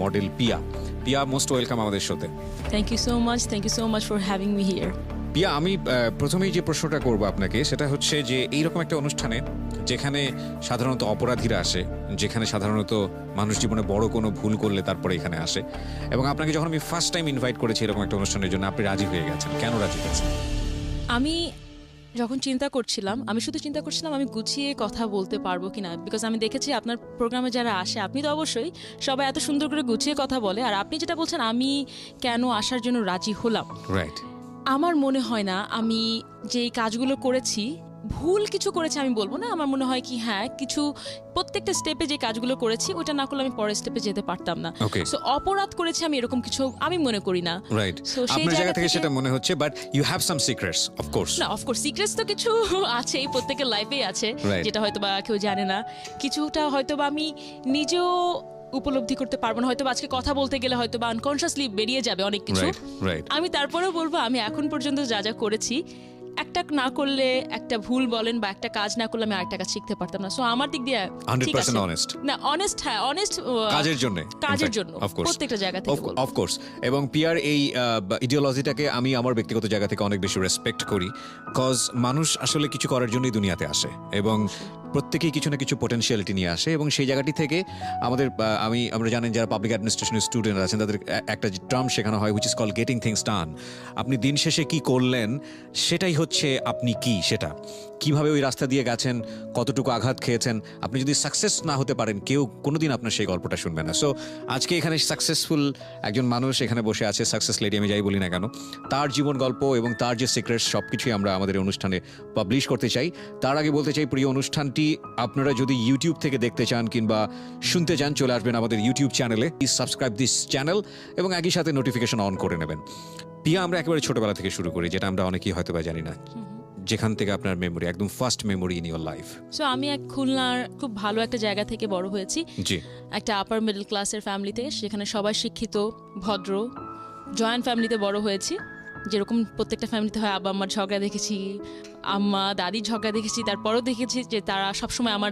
Model পিয়া। পিয়া, most welcome আমাদের শোতে। Thank you so much for having me here. পিয়া, আমি প্রথমেই যে প্রশ্নটা করব আপনাকে সেটা হচ্ছে যে এইরকম একটা অনুষ্ঠানে যেখানে সাধারণত অপরাধীরা আসে, যেখানে সাধারণত মানুষ জীবনে বড় কোনো ভুল করলে তারপরে এখানে আসে, এবং আপনাকে যখন আমি ফার্স্ট টাইম ইনভাইট করেছি এরকম একটা অনুষ্ঠানের জন্য, আপনি রাজি হয়ে গেছেন। কেন রাজি হয়েছেন? আমি যখন চিন্তা করছিলাম আমি গুছিয়ে কথা বলতে পারবো কিনা, বিকজ আমি দেখেছি আপনার প্রোগ্রামে যারা আসে আপনি তো অবশ্যই সবাই এত সুন্দর করে গুছিয়ে কথা বলে, আর আপনি যেটা বলছেন আমি কেন আসার জন্য রাজি হলাম। রাইট। আমার মনে হয় না আমি যেই কাজগুলো করেছি ভুল কিছু করেছি আমি বলবো না, আমার মনে হয় কি হ্যাঁ কিছু প্রত্যেকটা স্টেপে যে কাজগুলো করেছি ওটা না করলে আমি পরের স্টেপে যেতে পারতাম না। সো অপরাধ করেছি আমি এরকম কিছু আমি মনে করি না। রাইট। আপনার জায়গা থেকে সেটা মনে হচ্ছে, but you have some secrets of course. না, অফ কোর্স সিক্রেটস তো কিছু আছে, প্রত্যেকের লাইফেই আছে, যেটা হয়তোবা কেউ জানে না। কিছুটা হয়তোবা আমি নিজেও উপলব্ধি করতে পারবো না, হয়তো আজকে কথা বলতে গেলে হয়তো বা আনকনসিয়াসলি বেরিয়ে যাবে অনেক কিছু। আমি তারপরেও বলবো আমি এখন পর্যন্ত যা যা করেছি একটা না করলে একটা ভুল বলেন বা একটা কাজ না করলে আমি আরেকটা কাজ শিখতে পারতাম না। সো আমার দিক দিয়ে 100% অনেস্ট। না অনেস্ট, হ্যাঁ অনেস্ট কাজের জন্য প্রত্যেকটা জায়গা থেকে অফ কোর্স। এবং পিয়ার এই ইডিওলজিটাকে আমি আমার ব্যক্তিগত জায়গা থেকে অনেক বেশি রেসপেক্ট করি, কজ মানুষ আসলে কিছু করার জন্যই দুনিয়াতে আসে এবং প্রত্যেকেই কিছু না কিছু পোটেনশিয়ালিটি নিয়ে আসে, এবং সেই জায়গাটি থেকে আমাদের আমরা জানেন যারা পাবলিক অ্যাডমিনিস্ট্রেশনের স্টুডেন্ট আছেন তাদের একটা টার্ম শেখানো হয় which is call getting things ডান। আপনি দিন শেষে কি করলেন সেটাই হচ্ছে আপনি কি, সেটা কিভাবে ওই রাস্তা দিয়ে গেছেন, কতটুকু আঘাত খেয়েছেন। আপনি যদি সাকসেস না হতে পারেন কেউ কোনোদিন আপনার সেই গল্পটা শুনবে না। সো আজকে এখানে সাকসেসফুল একজন মানুষ এখানে বসে আছে, সাকসেস লেডি আমি যাই বলি না কেন, তার জীবন গল্প এবং তার যে সিক্রেটস সব কিছুই আমরা আমাদের অনুষ্ঠানে পাবলিশ করতে চাই। তার আগে বলতে চাই প্রিয় অনুষ্ঠানটি আপনারা যদি ইউটিউব থেকে দেখতে চান কিংবা শুনতে চান চলে আসবেন আমাদের ইউটিউব চ্যানেলে, প্লিজ সাবস্ক্রাইব দিস চ্যানেল এবং একই সাথে নোটিফিকেশন অন করে নেবেন। পিয়া, আমরা একেবারে ছোটবেলা থেকে শুরু করি, যেটা আমরা অনেকেই হয়তো বা জানি না, যেখান থেকে আপনার মেমোরি একদম first memory in your life. So আমি এক খুলনার খুব ভালো একটা জায়গা থেকে বড় হয়েছি, জি, একটা আপার মিডল ক্লাসের ফ্যামিলিতে, সেখানে সবাই শিক্ষিত ভদ্র জয়েন্ট ফ্যামিলিতে বড় হয়েছি। যেরকম প্রত্যেকটা ফ্যামিলিতে হয়, আব্বা আম্মার ঝগড়া দেখেছি, আম্মা দাদির ঝগড়া দেখেছি, তারপরও দেখেছি যে তারা সবসময় আমার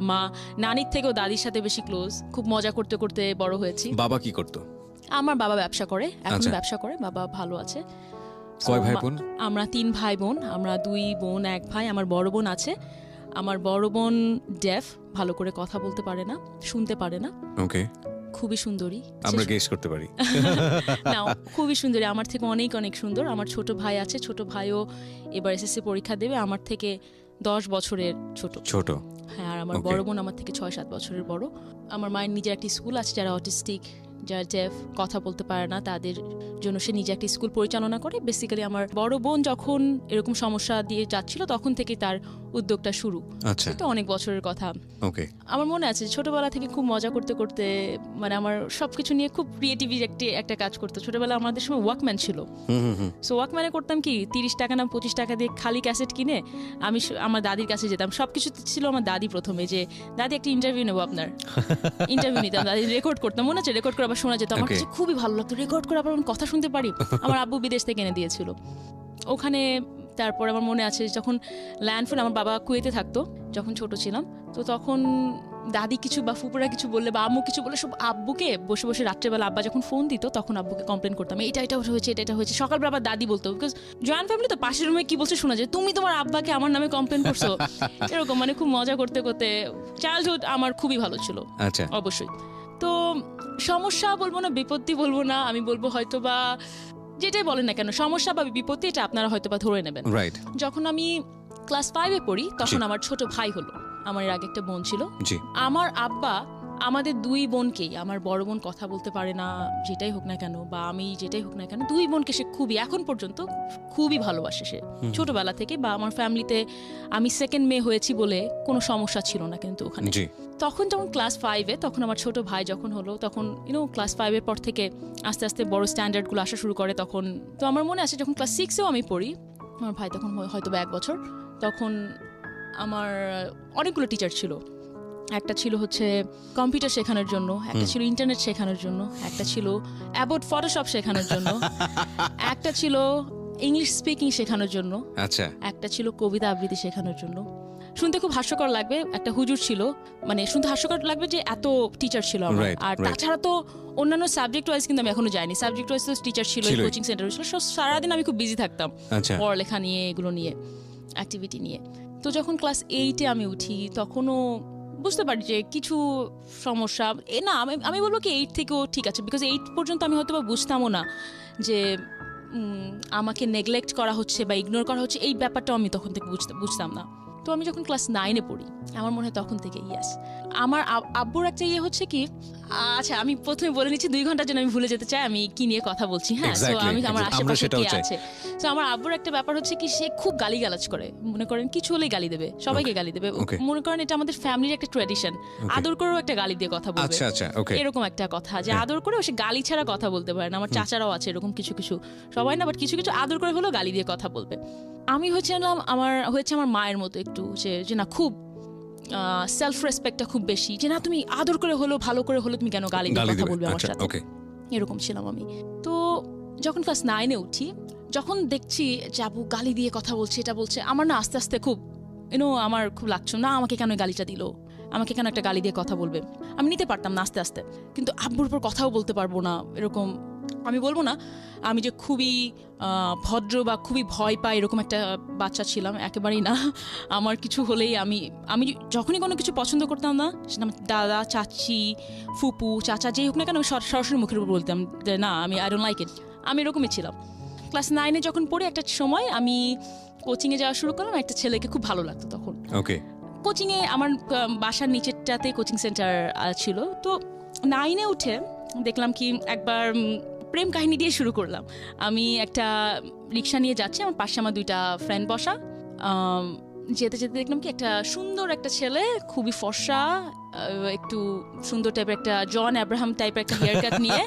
মা নানির থেকেও দাদির সাথে বেশি ক্লোজ, খুব মজা করতে করতে বড় হয়েছি। বাবা কি করতো? আমার বাবা ব্যবসা করে, এখন ব্যবসা করে, বাবা ভালো আছে। কয় ভাই বোন? আমরা 3 ভাই বোন, আমরা 2 বোন 1 ভাই। আমার বড় বোন আছে, আমার বড় বোন ডেফ, ভালো করে কথা বলতে পারে না, শুনতে পারে না। ওকে। খুবই সুন্দরী, আমরা গেস করতে পারি। না খুবই সুন্দরী, আমার থেকে অনেক অনেক সুন্দর। আমার ছোট ভাই আছে, ছোট ভাইও এবার এসএসসি পরীক্ষা দেবে, আমার থেকে 10 বছরের ছোট। হ্যাঁ, আর আমার বড় বোন আমার থেকে 6-7 বছরের বড়। আমার মায়ের নিজের একটি স্কুল আছে, যারা অটিস্টিক, যারা ডেফ, কথা বলতে পারে না, তাদের জন্য সে নিজে একটি স্কুল পরিচালনা করে। বেসিক্যালি আমার বড় বোন যখন এরকম সমস্যা দিয়ে যাচ্ছিল তখন থেকে তার উদ্যোগটা শুরু। আচ্ছা, এটা অনেক বছরের কথা। ওকে। আমার মনে আছে ছোটবেলা থেকে খুব মজা করতে করতে, মানে আমার সবকিছু নিয়ে খুব ক্রিয়েটিভ একটা কাজ করতো। ছোটবেলা আমাদের সময় ওয়াকম্যান ছিল, সো ওয়াকম্যানে করতাম কি 30 টাকা না 25 টাকা দিয়ে খালি ক্যাসেট কিনে আমি আমার দাদির কাছে যেতাম। সবকিছু ছিল আমার দাদি প্রথমে, যে দাদি একটা ইন্টারভিউ নেবো আপনার, ইন্টারভিউ নিতাম, দাদি রেকর্ড করতাম, মনে আছে রেকর্ড করে আবার শোনা যেত। আমার কাছে খুবই ভালো লাগতো রেকর্ড করে আবার কথা শুনতে পারি। আমার আব্বু বিদেশ থেকে এনে দিয়েছিল ওখানে। তারপর আমার মনে আছে যখন ল্যান্ডফোন, আমার বাবা কুয়েতে থাকতো যখন ছোট ছিলাম, তো তখন দাদি কিছু বা ফুপুরা কিছু বললে বা আম্মু কিছু বলে সব আব্বুকে বসে বসে রাত্রেবেলা আব্বা যখন ফোন দিত তখন আব্বুকে কমপ্লেন করতাম, এটা হয়েছে, এটা হয়েছে। সকালবেলা আবার দাদি বলতো, বিকজ জয়েন্ট ফ্যামিলি তো পাশের রুমে কি বলছে শোনা যায়, তুমি তোমার আব্বাকে আমার নামে কমপ্লেন করছো, এরকম। মানে খুব মজা করতে করতে চাইল্ডহুড আমার খুবই ভালো ছিল। আচ্ছা, অবশ্যই। তো সমস্যা বলবো না, বিপত্তি বলবো না, আমি বলবো হয়তো বা যেটাই বলেন না কেন, সমস্যা বা বিপত্তি এটা আপনারা হয়তো বা ধরে নেবেন। রাইট। যখন আমি ক্লাস 5-এ পড়ি তখন আমার ছোট ভাই হলো, আমার এর আগে একটা বোন ছিল। আমার আব্বা আমাদের 2 বোনকেই, আমার বড় বোন কথা বলতে পারে না যেটাই হোক না কেন, বা আমি যেটাই হোক না কেন, 2 বোনকে সে খুবই এখন পর্যন্ত খুবই ভালোবাসে সে ছোটবেলা থেকে। বা আমার ফ্যামিলিতে আমি সেকেন্ড মেয়ে হয়েছি বলে কোনো সমস্যা ছিল না কিন্তু ওখানে। তখন যখন ক্লাস 5-এ, তখন আমার ছোট ভাই যখন হলো, তখন ক্লাস 5-এর পর থেকে আস্তে আস্তে বড় স্ট্যান্ডার্ডগুলো আসা শুরু করে। তখন তো আমার মনে আছে যখন ক্লাস 6-এও আমি পড়ি, আমার ভাই তখন হয়তো বা 1 বছর, তখন আমার অনেকগুলো টিচার ছিল। একটা ছিল হচ্ছে কম্পিউটার শেখানোর জন্য, একটা ছিল ইন্টারনেট শেখানোর জন্য, একটা ছিল অ্যাবাউট ফটোশপ শেখানোর জন্য, একটা ছিল ইংলিশ স্পিকিং শেখানোর জন্য, আচ্ছা, একটা ছিল কবিতা আবৃত্তি শেখানোর জন্য। শুনতে খুব হাস্যকর লাগবে, একটা হুজুর ছিল, মানে শুনতে হাস্যকর লাগবে যে এত টিচার ছিল আমার। Right, আর right. তাছাড়া তো অন্যান্য সাবজেক্ট ওয়াইজ কিন্তু আমি এখনো যাইনি, সাবজেক্ট ওয়াইজ তো টিচার ছিল, ছিলই। কোচিং সেন্টার ছিল, সারাদিন আমি খুব বিজি থাকতাম আচ্ছা পড়ালেখা নিয়ে, এগুলো নিয়ে, অ্যাক্টিভিটি নিয়ে। তো যখন ক্লাস 8-এ আমি উঠি তখনও বুঝতে পারি যে কিছু সমস্যা, না আমি বলবো কি 8 থেকেও ঠিক আছে, বিকজ 8 পর্যন্ত আমি হয়তো বা বুঝতামও না যে আমাকে নেগলেক্ট করা হচ্ছে বা ইগনোর করা হচ্ছে, এই ব্যাপারটাও আমি তখন থেকে বুঝতাম না। তো আমি যখন ক্লাস 9-এ পড়ি, আমার মনে হয় তখন থেকে ইয়েস, আমার আব্বুর একটা ইয়ে হচ্ছে কি, আচ্ছা আমি প্রথমে বলে নিচ্ছি 2 ঘন্টার জন্য আমি ভুলে যেতে চাই আমি কি নিয়ে কথা বলছি। হ্যাঁ, তো Exactly, আমি আমার exactly. আশেপাশে সেটাও কে চাই। আছে। তো আমার আব্বুর একটা ব্যাপার হচ্ছে কি, সে খুব গালিগালাজ করে, মনে করেন কিছু হলেই গালি দেবে, সবাইকে গালি দেবে। Okay. মনে করেন এটা আমাদের ফ্যামিলির একটা ট্র্যাডিশন, আদর করেও একটা গালি দিয়ে কথা বলবে। আচ্ছা আচ্ছা ওকে এরকম একটা কথা যে আদর করে সে গালি ছাড়া কথা বলতে পারে না। আমার চাচারাও আছে এরকম কিছু কিছু, সবাই না, বাট কিছু কিছু আদর করে হলেও গালি দিয়ে কথা বলবে। আমি হয়েছিলাম আমার মায়ের মতো একটু, যে না খুব সেলফ রেসপেক্টটা খুব বেশি, যে না তুমি আদর করে হলো ভালো করে হলো তুমি কেন গালি দিয়ে কথা বলবে আমার আচ্ছা সাথে, ওকে এরকম ছিলাম আমি। তো যখন ক্লাস 9-এ উঠি, যখন দেখছি যে আবু গালি দিয়ে কথা বলছে, এটা বলছে, আমার না আস্তে আস্তে খুব আমার খুব লাগছে না, আমাকে কেন এই গালিটা দিল, আমাকে কেন একটা গালি দিয়ে কথা বলবে। আমি নিতে পারতাম না আস্তে আস্তে, কিন্তু আব্বুর উপর কথাও বলতে পারবো না এরকম। আমি বলবো না আমি যে খুবই ভদ্র বা খুবই ভয় পাই এরকম একটা বাচ্চা ছিলাম, একেবারেই না। আমার কিছু হলেই আমি যখনই কোনো কিছু পছন্দ করতাম না, সেটা আমার দাদা, চাচি, ফুপু, চাচা যেই হোক না কেন, আমি সরাসরি মুখের উপর বলতাম যে না আমি আই ডোন্ট লাইক ইট। আমি এরকমই ছিলাম। ক্লাস 9-এ যখন পড়ি, একটা সময় আমি কোচিংয়ে যাওয়া শুরু করলাম, একটা ছেলেকে খুব ভালো লাগতো তখন। ওকে কোচিংয়ে আমার বাসার নিচেরটাতে কোচিং সেন্টার ছিল। তো 9-এ উঠে দেখলাম কি একবার প্রেম কাহিনী দিয়ে শুরু করলাম। আমি একটা রিক্সা নিয়ে যাচ্ছি, আমার পাশে আমার 2টা ফ্রেন্ড বসা। যেতে যেতে দেখলাম কি একটা সুন্দর একটা ছেলে, খুবই ফর্সা, একটু সুন্দর টাইপের একটা জন আব্রাহাম টাইপের একটা হেয়ার কাট নিয়ে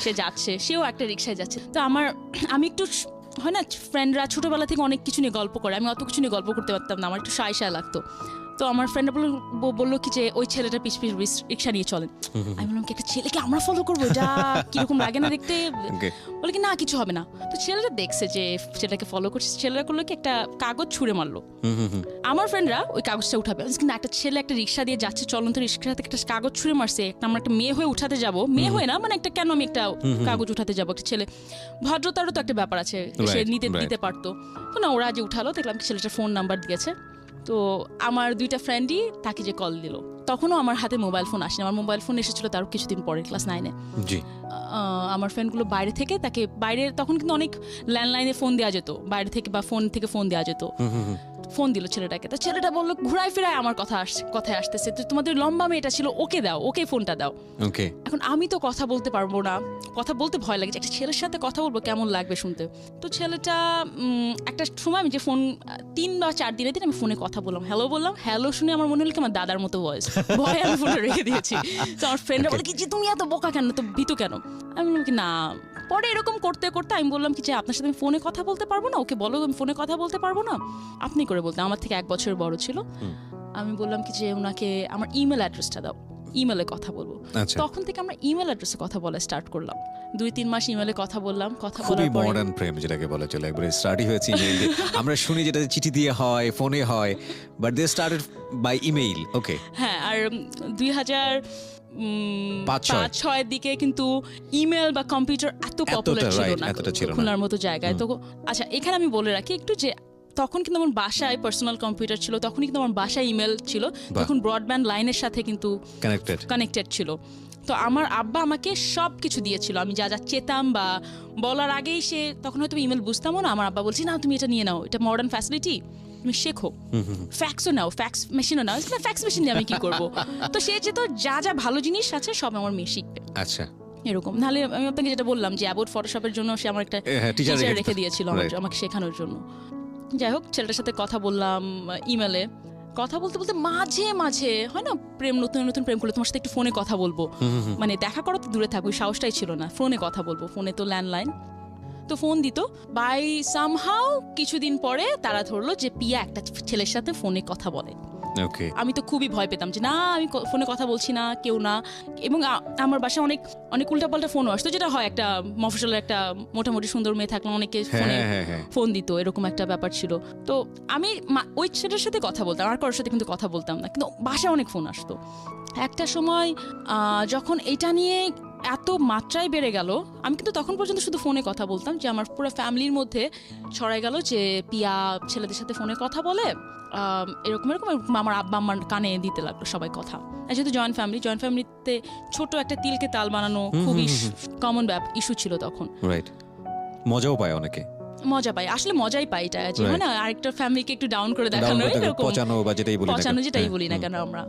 সে যাচ্ছে, সেও একটা রিক্সায় যাচ্ছে। তো আমি একটু হয় না, ফ্রেন্ডরা ছোটবেলা থেকে অনেক কিছু নিয়ে গল্প করে, আমি অত কিছু নিয়ে গল্প করতে পারতাম না, আমার একটু সায় লাগতো। তো আমার ফ্রেন্ডরা বললো কি যে ওই ছেলেটা পিছ রিক্সা নিয়ে চলেন। আমি বললাম কি একটা ছেলেকে আমরা ফলো করবো, এটা কিরকম লাগে না দেখতে? বলে কি না কিছু হবে না। তো ছেলেটা দেখছে যে ছেলেটাকে ফলো করছে, ছেলেরা করলো কি একটা কাগজ ছুঁড়ে মারলো। আমার ফ্রেন্ডরা ওই কাগজটা উঠাবে, না একটা ছেলে একটা রিক্সা দিয়ে যাচ্ছে, চলন্ত রিক্সা থেকে একটা কাগজ ছুঁড়ে মারছে, আমরা একটা মেয়ে হয়ে উঠাতে যাবো, মেয়ে হয়ে না মানে একটা কেন আমি একটা কাগজ উঠাতে যাবো, একটা ছেলে, ভদ্রতারও তো একটা ব্যাপার আছে, সে দিতে পারতো। তো না, ওরা যে উঠালো, দেখলাম ছেলেটার ফোন নাম্বার দিয়েছে। তো আমার 2টা ফ্রেন্ডই তাকে যে কল দিল, তখনও আমার হাতে মোবাইল ফোন আসেনি, আমার মোবাইল ফোন এসেছিল তার কিছুদিন পরে, ক্লাস 9-এ। জি আমার ফ্রেন্ডগুলো বাইরে থেকে তাকে তখন কিন্তু অনেক ল্যান্ডলাইনে ফোন দেওয়া যেত বাইরে থেকে, বা ফোন থেকে ফোন দেওয়া যেত। ফোন দিল ছেলেটাকে, তো ছেলেটা বললো ঘুরায় ফিরায় আমার কথায় আসতেছে, তো তোমাদের লম্বা মেয়েটা ছিল, ওকে দাও, ওকে ফোনটা দাও। ওকে এখন আমি তো কথা বলতে পারবো না, কথা বলতে ভয় লাগে, একটা ছেলের সাথে কথা বলবো কেমন লাগবে শুনতে। তো ছেলেটা একটা সময় আমি যে ফোন 3 বা 4 দিনের দিন আমি ফোনে কথা বললাম, হ্যালো শুনে আমার মনে হলো কি আমার দাদার মতো ভয়েস, ভয়ে আমি ফোনটা রেখে দিয়েছি। তো আমার ফ্রেন্ডরা বলে কি যে তুমি এত বোকা কেন, তো ভীতু কেন? আমি বললাম কি না, পরে এরকম করতে করতে আমি বললাম কি যে আপনার সাথে আমি ফোনে কথা বলতে পারবো না, ওকে বলো আমি ফোনে কথা বলতে পারবো না, আপনি করে বলতে, আমার থেকে 1 বছর বড় ছিল। আমি বললাম কি যে ওনাকে আমার ইমেল অ্যাড্রেসটা দাও, ইমেলে কথা বলবো। তখন থেকে আমরা ইমেল অ্যাড্রেসে কথা বলা স্টার্ট করলাম, 2-3 মাস ইমেলে কথা বললাম। কথা বলার পরে মডার্ন প্রেম যেটাকে বলা চলে, একবারে স্টার্টই হয়েছে ইমেইল দিয়ে। আমরা শুনি যেটা চিঠি দিয়ে হয়, ফোনে হয়, but they started by email. Okay হ্যাঁ, আর 2005-06 দিকে কিন্তু ইমেল বা কম্পিউটার এত পপুলার ছিল না খুলনার মতো জায়গায়। তো আচ্ছা, এখানে আমি বলে রাখি একটু যে তখন কিন্তু আমার বাসায় পার্সোনাল কম্পিউটার ছিল, তখন কিন্তু আমার বাসায় ইমেল ছিল, তখন ব্রডব্যান্ড লাইনের সাথে কিন্তু কানেক্টেড ছিল। তো আমার আব্বা আমাকে সব কিছু দিয়েছিল, আমি যা যা চেতাম বা বলার আগেই সে, তখন হয়তো ইমেল বুঝতামও না, আমার আব্বা বলছি না তুমি এটা নিয়ে নাও, এটা মডার্ন ফ্যাসিলিটি, তুমি শেখো, ফ্যাক্সও নাও, ফ্যাক্স মেশিনও নাও। ফ্যাক্স মেশিন দিয়ে আমি কি করবো? তো সে যে তো যা যা ভালো জিনিস আছে সব আমার মেয়ে শিখবে। আচ্ছা, এরকম। নাহলে আমি আপনাকে যেটা বললাম যে অ্যাবাউট ফটোশপের জন্য সে আমার একটা টিচার রেখে দিয়েছিল আমাকে শেখানোর জন্য। যাই হোক, ছেলেটার সাথে কথা বললাম ইমেলে, কথা বলতে বলতে মাঝে মাঝে হয় না প্রেম, নতুন নতুন প্রেম করলে তোমার সাথে একটু ফোনে কথা বলবো, মানে দেখা করো তো দূরে থাকবো, সাহসটাই ছিল না, ফোনে কথা বলবো, ফোনে তো ল্যান্ডলাইন। তো ফোন দিত, বাই সামহাউ কিছুদিন পরে তারা ধরলো যে পিয়া একটা ছেলের সাথে ফোনে কথা বলে। ওকে আমি তো খুবই ভয় পেতাম যে না আমি ফোনে কথা বলছি না, কেউ না। এবং আমার বাসায় অনেক অনেক উল্টাপাল্টা ফোনও আসতো, যেটা হয় একটা মফস্বলের একটা মোটামুটি সুন্দর মেয়ে থাকলে অনেকে ফোনে ফোন দিত, এরকম একটা ব্যাপার ছিল। তো আমি ওই ছেলেটার সাথে কথা বলতাম, আর কারোর সাথে কিন্তু কথা বলতাম না, কিন্তু বাসায় অনেক ফোন আসতো। একটা সময় যখন এটা নিয়ে এত মাত্রায় বেড়ে গেল, আমি কিন্তু তখন পর্যন্ত শুধু ফোনে কথা বলতাম, যে আমার পুরো ফ্যামিলির মধ্যে ছড়াই গেল যে পিয়া ছেলেদের সাথে ফোনে কথা বলে, এরকম এরকম। আমার আব্বা আম্মার কানে দিতে লাগলো সবাই কথা। যেহেতু জয়েন্ট ফ্যামিলিতে ছোট একটা তিলকে তাল বানানো খুবই কমন ইস্যু ছিল তখন। রাইট, মজাও পায় অনেকে, মজা পাই, আসলে মজাই পাই এটা, যে হয় না আরেকটা ফ্যামিলিকে একটু ডাউন করে দেখানো, এরকম পচানো বা যেটাই বলি না কেন আমরা।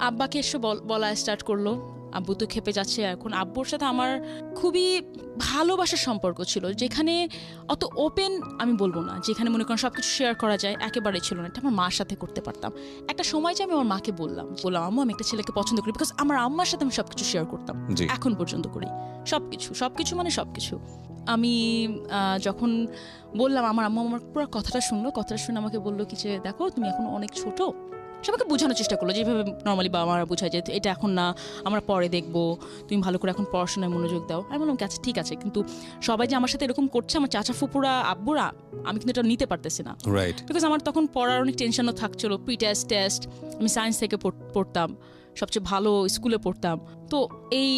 আব্বাকে এসে বলা স্টার্ট করলো, আব্বু তো খেপে যাচ্ছে। এখন আব্বুর সাথে আমার খুবই ভালোবাসার সম্পর্ক ছিল, যেখানে অত ওপেন আমি বলবো না, যেখানে মনে করেন সবকিছু শেয়ার করা যায়, একেবারে ছিল না। এটা আমার মার সাথে করতে পারতাম। একটা সময় যে আমি আমার মাকে বললাম আম্মু আমি একটা ছেলেকে পছন্দ করি, বিকজ আমার আম্মার সাথে আমি সবকিছু শেয়ার করতাম, এখন পর্যন্ত করি সবকিছু মানে সবকিছু। আমি যখন বললাম, আমার আম্মু আমার পুরো কথাটা শুনে আমাকে বললো কি যে দেখো তুমি এখন অনেক ছোট। সবাইকে বোঝানোর চেষ্টা করলো যেভাবে নর্মালি বাবা মারা বোঝায়, যে এটা এখন না, আমরা পরে দেখবো, তুমি ভালো করে এখন পড়াশোনায় মনোযোগ দাও। আমি বললাম আচ্ছা ঠিক আছে, কিন্তু সবাই যে আমার সাথে এরকম করছে, আমার চাচা ফুপুরা আব্বুরা, আমি কিন্তু এটা নিতে পারতেছি না। রাইট, বিকজ আমার তখন পড়ার অনেক টেনশনও থাকছিল, প্রি টেস্ট, আমি সায়েন্স থেকে পড়তাম, সবচেয়ে ভালো স্কুলে পড়তাম। তো এই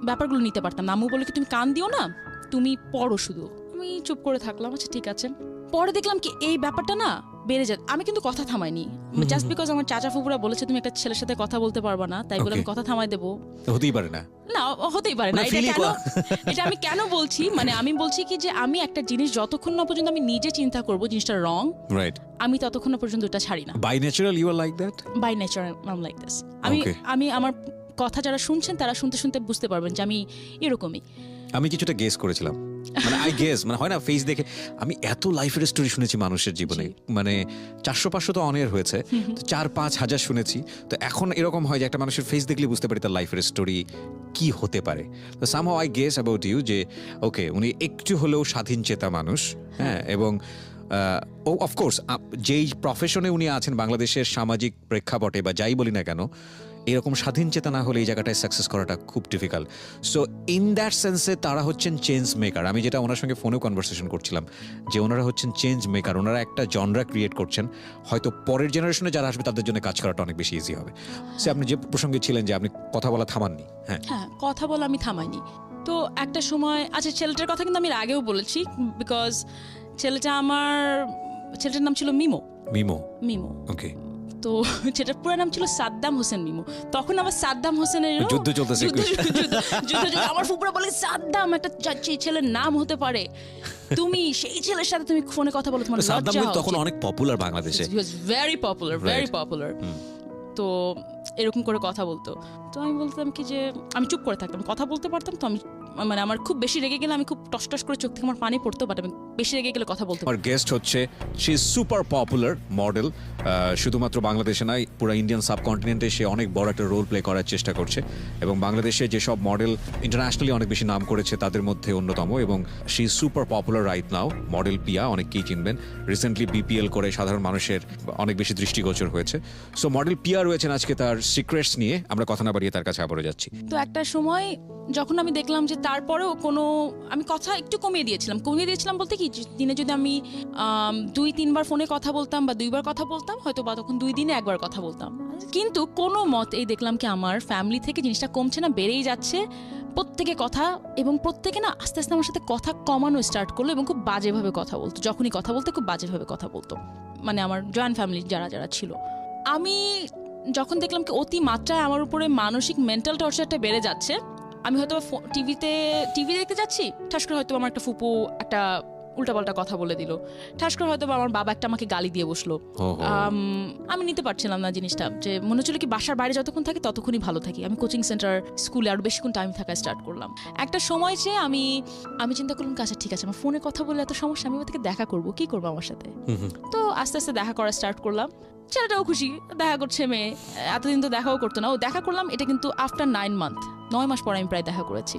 ব্যাপারগুলো নিতে পারতাম না। আম্মু বলে কি তুমি কান দিও না, তুমি পড়ো শুধু। আমি চুপ করে থাকলাম, আচ্ছা ঠিক আছে। পরে দেখলাম কি এই ব্যাপারটা না বেড়ে যায়। আমি কিন্তু কথা থামাইনি, জাস্ট বিকজ আমার চাচা ফুপুরা বলেছে তুমি একটা ছেলের সাথে কথা বলতে পারবা না, তাই বলে আমি কথা থামাই দেবো? হতেই পারে না, হতেই পারে না। এটা আমি কেন বলছি, মানে আমি বলছি কি যে আমি একটা জিনিস যতক্ষণ না পর্যন্ত আমি নিজে চিন্তা করবো জিনিসটা রং, রাইট, আমি ততক্ষণ না পর্যন্ত এটা ছাড়ি না। By natural you are like that? By natural I am like this. আমি আমার কথা যারা শুনছেন তারা শুনতে শুনতে বুঝতে পারবেন যে আমি এরকমই। আমি কিছুটা গেস করেছিলাম, মানে আই গেস, মানে হয় না ফেস দেখে। আমি এত লাইফের স্টোরি শুনেছি মানুষের জীবনে, মানে 400-500 তো অনের হয়েছে, 4-5 হাজার শুনেছি। তো এখন এরকম হয় যে একটা মানুষের ফেস দেখলে বুঝতে পারি তার লাইফের স্টোরি কি হতে পারে। তো somehow I guess about you যে ওকে উনি একটু হলেও স্বাধীন চেতা মানুষ, হ্যাঁ। এবং অফকোর্স যেই প্রফেশনে উনি আছেন বাংলাদেশের সামাজিক প্রেক্ষাপটে বা যাই বলি না কেন, এরকম স্বাধীন চেতা না হলে এই জায়গাটায় সাকসেস করাটা খুব ডিফিকাল্ট। সো ইন দ্যাট সেন্সে তারা হচ্ছেন চেঞ্জ মেকার। আমি যেটা ওনার সঙ্গে ফোনেও কনভারসেশন করছিলাম যে ওনারা হচ্ছেন চেঞ্জ মেকার, ওনারা একটা জনরা ক্রিয়েট করছেন, হয়তো পরের জেনারেশনে যারা আসবে তাদের জন্য কাজ করাটা অনেক বেশি ইজি হবে। সে আপনি যে প্রসঙ্গে ছিলেন যে আপনি কথা বলা থামাননি। হ্যাঁ, কথা বলা আমি থামাইনি। তো একটা সময়, আচ্ছা ছেলেটার কথা কিন্তু আমি আগেও বলেছি, বিকজ ছেলেটার নাম ছিল মিমো। ওকে। তো সেটার পুরো নাম ছিল সাদ্দাম হোসেন মিমো। তখন আবার সাদ্দাম হোসেনের যুদ্ধ চলতেছে, আমার ফুপুরা বলে সাদ্দাম একটা ছেলের নাম হতে পারে, তুমি সেই ছেলের সাথে তুমি ফোনে কথা বলো, তোমার লজ্জা হওয়া উচিত। তখন অনেক পপুলার বাংলাদেশে, হি ওয়াজ ভেরি পপুলার। তো এরকম করে কথা বলতো। তো আমি বলতাম কি যে আমি চুপ করে থাকতাম, কথা বলতে পারতাম। তো আমি মানে আমার খুব বেশি রেগে গেলে আমি খুব টস করে চোখ থেকে আমার পানি পড়তো, বাট আমি বেশি রেগে গেলে কথা বলতে। আমার গেস্ট হচ্ছে she is super popular model, শুধুমাত্র বাংলাদেশে নয় পুরো ইন্ডিয়ান সাবকন্টিনেন্টে সে অনেক বড় একটা রোল প্লে করার চেষ্টা করছে, এবং বাংলাদেশে যেসব মডেল ইন্টারন্যাশনালি অনেক বেশি নাম করেছে তাদের মধ্যে অন্যতম। এবং she is super popular right now. Model Pia অনেককেই চিনবেন, রিসেন্টলি বিপিএল করে সাধারণ মানুষের অনেক বেশি দৃষ্টিগোচর হয়েছে। সো মডেল পিয়া রয়েছেন আজকে তার সিক্রেটস নিয়ে, আমরা কথা না বাড়িয়ে তার কাছে আবারও যাচ্ছি। তো একটা সময় যখন আমি দেখলাম যে তারপরেও আমি কথা একটু কমিয়ে দিয়েছিলাম বলতে কি, দিনে যদি আমি 2-3 বার ফোনে কথা বলতাম বা 2 বার কথা বলতাম, হয়তো বা তখন 2 দিনে 1 বার কথা বলতাম। কিন্তু কোনো মতেই দেখলাম কি আমার ফ্যামিলি থেকে জিনিসটা কমছে না, বেড়েই যাচ্ছে প্রত্যেকে কথা, এবং প্রত্যেকে না আস্তে আস্তে আমার সাথে কথা কমানো স্টার্ট করলো, এবং খুব বাজেভাবে কথা বলতো। যখনই কথা বলতো খুব বাজেভাবে কথা বলতো, মানে আমার জয়েন্ট ফ্যামিলি যারা ছিল। আমি যখন দেখলাম কি অতি মাত্রায় আমার উপরে মানসিক মেন্টাল টর্চারটা বেড়ে যাচ্ছে, আমি হয়তো টিভি দেখতে যাচ্ছি, ঠাস করে হয়তো আমার একটা ফুপু একটা উল্টাপাল্টা কথা বলে দিল, ঠাস করে হয়তো আমার বাবা একটা আমাকে গালি দিয়ে বসলো। আমি নিতে পারছিলাম না জিনিসটা, যে মনে হচ্ছিল কি বাসার বাইরে যতক্ষণ থাকি ততক্ষণই ভালো থাকি। আমি কোচিং সেন্টার স্কুলে আরো বেশিক্ষণ টাইম থাকা স্টার্ট করলাম। একটা সময় যে আমি চিন্তা করলাম আচ্ছা ঠিক আছে, আমার ফোনে কথা বলে এত সমস্যা, আমি ওর থেকে দেখা করবো, কি করবো আমার সাথে। তো আস্তে আস্তে দেখা করা স্টার্ট করলাম। ছেলেটাও খুশি, দেখা করছে মেয়ে, এতদিন তো দেখাও করতো না। দেখা করলাম, এটা কিন্তু আফটার 9 মাস পরে আমি প্রায় দেখা করেছি।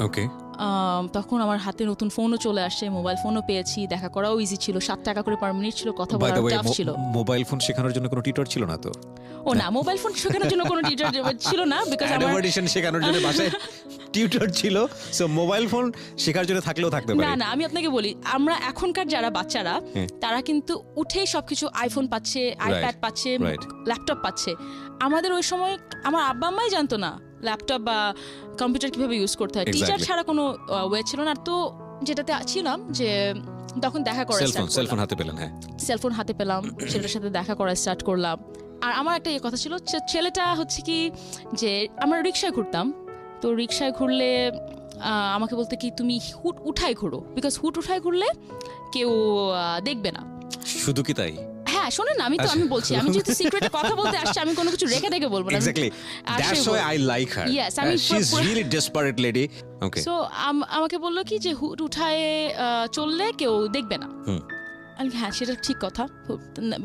তখন আমার হাতে নতুন ফোনও চলে আসে, মোবাইল ফোনও পেয়েছি, দেখা করাও ইজি ছিল, 7 টাকা করে পার মিনিট ছিল, কথা বাই বলা দ্য ওয়ে, টাফ ছিল। মোবাইল ফোন শেখানোর জন্য কোনো টিউটর ছিল না তো? ও না, মোবাইল ফোন শেখানোর জন্য কোনো টিচার ছিল না, বিকজ আমার অ্যাডভার্টাইজেশন শেখানোর জন্য বাসায় টিউটর ছিল। সো মোবাইল ফোন শেখার জন্য থাকলেও থাকতে না পারে। না, আমি আপনাকে বলি, আমরা এখনকার যারা বাচ্চারা তারা কিন্তু উঠেই সবকিছু আইফোন পাচ্ছে, আইপ্যাড পাচ্ছে, right. ল্যাপটপ পাচ্ছে। আমাদের ওই সময় আমার আব্বা আম্মাই জানতো না ল্যাপটপ বা কম্পিউটার কিভাবে ইউজ করতে হয়, টিচার Exactly. ছাড়া কোনো ওয়ে ছিল না। তো যেটাতে ছিলাম যে তখন দেখা করা সেলফোন হাতে পেলেন? হ্যাঁ, সেলফোন হাতে পেলাম, ছেলেটার সাথে দেখা করা স্টার্ট করলাম। আর আমার একটা কথা ছিল, ছেলেটা হচ্ছে কি যে আমরা রিক্সায় ঘুরতাম, তো রিক্সায় ঘুরলে আমাকে বলতে কি তুমি হুট উঠাই ঘুরো, বিকজ হুট উঠাই ঘুরলে কেউ দেখবে না। শুধু কি তাই? হ্যাঁ শোনেন না, আমি বলছি, আমি যেহেতু সিক্রেটে কথা বলতে আসছি, আমি কোনো কিছু রেখে দেখে বলবো না। Exactly, that's why I like her. Yes, আমি she is really desperate lady. Okay, so আমাকে বললো কি যে হুট উঠায় চললে কেউ দেখবে না। আমি হ্যাঁ সেটা ঠিক কথা,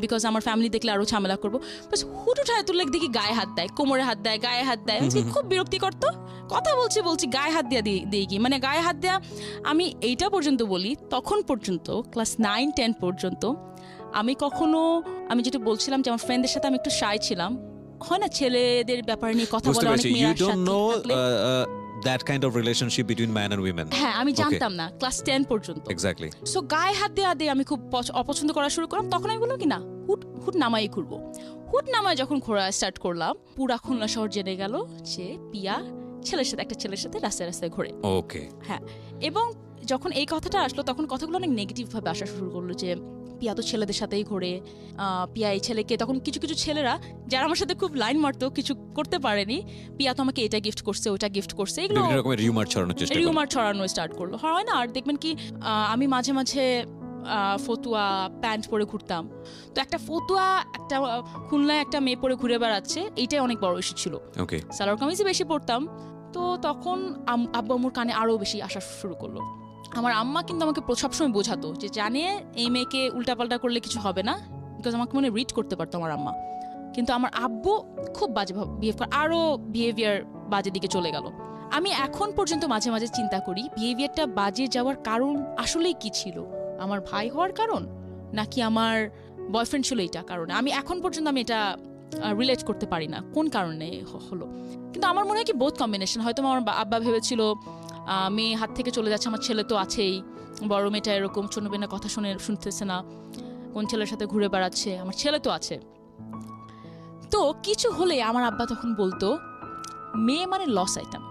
বিকজ আমার ফ্যামিলি দেখলে আরো ঝামেলা করবো। বাস হুট উঠায় তুললে দেখি গায়ে হাত দেয়, কোমরে হাত দেয়, গায়ে হাত দেয়, খুব বিরক্তিকর। তো কথা বলছি গায়ে হাত দেওয়া দিয়ে কি মানে গায়ে হাত দেয়া। আমি এইটা পর্যন্ত বলি, তখন পর্যন্ত ক্লাস 9-10 পর্যন্ত আমি কখনো, আমি যেটা বলছিলাম যে আমার ফ্রেন্ডদের সাথে আমি একটু শাই ছিলাম, হয় না ছেলেদের ব্যাপার নিয়ে কথা বলা অনেক ইউ মেয়ের ডোন্ট নো সাথে that kind of relationship between man and women. হ্যাঁ আমি জানতাম না ক্লাস 10 পর্যন্ত। Exactly. সো গায়ে হাত দেওয়া দিয়ে আমি খুব অপছন্দ করা শুরু করলাম। তখন আমি বললাম কি না, হুট নামাই ঘুরবো। হুট নামায় যখন ঘোরা স্টার্ট করলাম, পুরা খুলনা শহর জেনে গেল যে পিয়া একটা ছেলের সাথে রাস্তায় রাস্তায় ঘোরে। ওকে, হ্যাঁ, এবং যখন এই কথাটা আসলো তখন কথাগুলো অনেক নেগেটিভ ভাবে আসা শুরু করলো যে পিয়া তো ছেলেদের সাথেই ঘোরে, পিয়া এই ছেলেকে, তখন কিছু ছেলেরা যারা আমার সাথে খুব লাইন মারতো, কিছু করতে পারেনি, পিয়া তো আমাকে এটা গিফট করছে, ওটা গিফট করছে, এগুলো বিভিন্ন রকমের রিউমার ছড়ানোর চেষ্টা করে। রিউমার ছড়ানো স্টার্ট করলো, হয় না? আর দেখবেন কি আমি মাঝে মাঝে ফতুয়া প্যান্ট পরে ঘুরতাম, তো একটা ফতুয়া একটা খুলনায় একটা মেয়ে পরে ঘুরে বেড়াচ্ছে, এইটাই অনেক বড় ইস্যু ছিল। ওকে, সালোয়ার কামিজই বেশি পরতাম। তো তখন আব্বু আম্মুর কানে আরো বেশি আসা শুরু করলো। আমার আম্মা কিন্তু আমাকে সবসময় বোঝাতো যে জানে এই মেয়েকে উল্টাপাল্টা করলে কিছু হবে না, বিকজ আমাকে মনে রিড করতে পারতো আমার আম্মা। কিন্তু আমার আব্বু খুব বাজে বিহেভ করে, আরো বিহেভিয়ার বাজে দিকে চলে গেল। আমি এখন পর্যন্ত মাঝে মাঝে চিন্তা করি বিহেভিয়ারটা বাজে যাওয়ার কারণ আসলেই কি ছিল, আমার ভাই হওয়ার কারণ নাকি আমার বয়ফ্রেন্ড ছিল এইটা কারণে। আমি এখন পর্যন্ত আমি এটা রিলেট করতে পারি না কোন কারণে হলো। কিন্তু আমার মনে হয় কি বোথ কম্বিনেশন। হয়তো আমার আব্বা ভেবেছিল মেয়ে হাত থেকে চলে যাচ্ছে, আমার ছেলে তো আছেই, বড় মেয়েটা এরকম ছোটবেলা কথা শুনতেছে না, কোন ছেলের সাথে ঘুরে বেড়াচ্ছে, আমার ছেলে তো আছে। তো কিছু হলে আমার আব্বা তখন বলতো মেয়ে মানে লস আইটেম।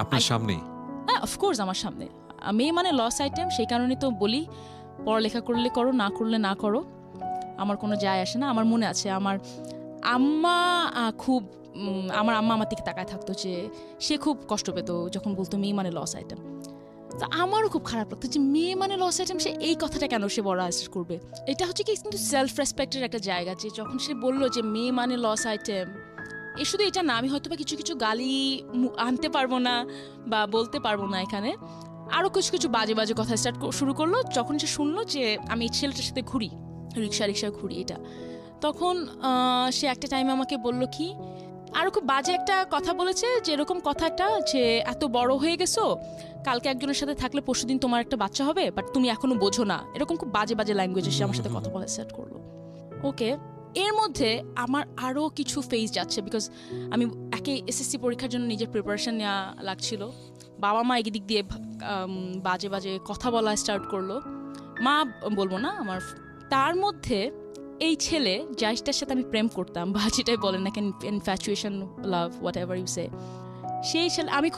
আপনার সামনেই? হ্যাঁ, অফকোর্স আমার সামনে। মেয়ে মানে লস আইটেম, সেই কারণে তো বলি পড়ালেখা করলে করো, না করলে না করো, আমার কোনো যায় আসে না। আমার মনে আছে আমার আম্মা আমার দিকে তাকায় থাকতো, যে সে খুব কষ্ট পেত যখন বলতো মেয়ে মানে লস আইটেম। তো আমারও খুব খারাপ লাগতো যে মেয়ে মানে লস আইটেম, সে এই কথাটা কেন সে বড় আইস করবে। এটা হচ্ছে কি কিন্তু সেলফ রেসপেক্টের একটা জায়গা, যে যখন সে বললো যে মেয়ে মানে লস আইটেম, শুধু এটা না, আমি হয়তো বা কিছু গালি আনতে পারবো না বা বলতে পারবো না, এখানে আরো কিছু বাজে কথা স্টার্ট শুরু করলো। যখন সে শুনলো যে আমি এই ছেলেটার সাথে ঘুরি, রিক্সা ঘুরি, এটা তখন সে একটা টাইমে আমাকে বললো কি, আরো খুব বাজে একটা কথা বলেছে, যে এরকম কথাটা যে এত বড় হয়ে গেছো, কালকে একজনের সাথে থাকলে পরশুদিন তোমার একটা বাচ্চা হবে, বাট তুমি এখনো বোঝো না, এরকম খুব বাজে ল্যাঙ্গুয়েজে সে আমার সাথে কথা বলা স্টার্ট করলো। ওকে, এর মধ্যে আমার আরো কিছু ফেজ যাচ্ছে, বিকজ আমি এসএসসি পরীক্ষার জন্য নিজের প্রিপারেশন নেওয়া লাগছিল। বাবা মা এদিক দিয়ে বাজে কথা বলা স্টার্ট করলো, মা বলবো না আমার। তার মধ্যে এই ছেলে যাইটার সাথে আমি প্রেম করতাম, বা যেটাই বলেন না কেন, infatuation, love, whatever you say, সেই ছেলে, আমি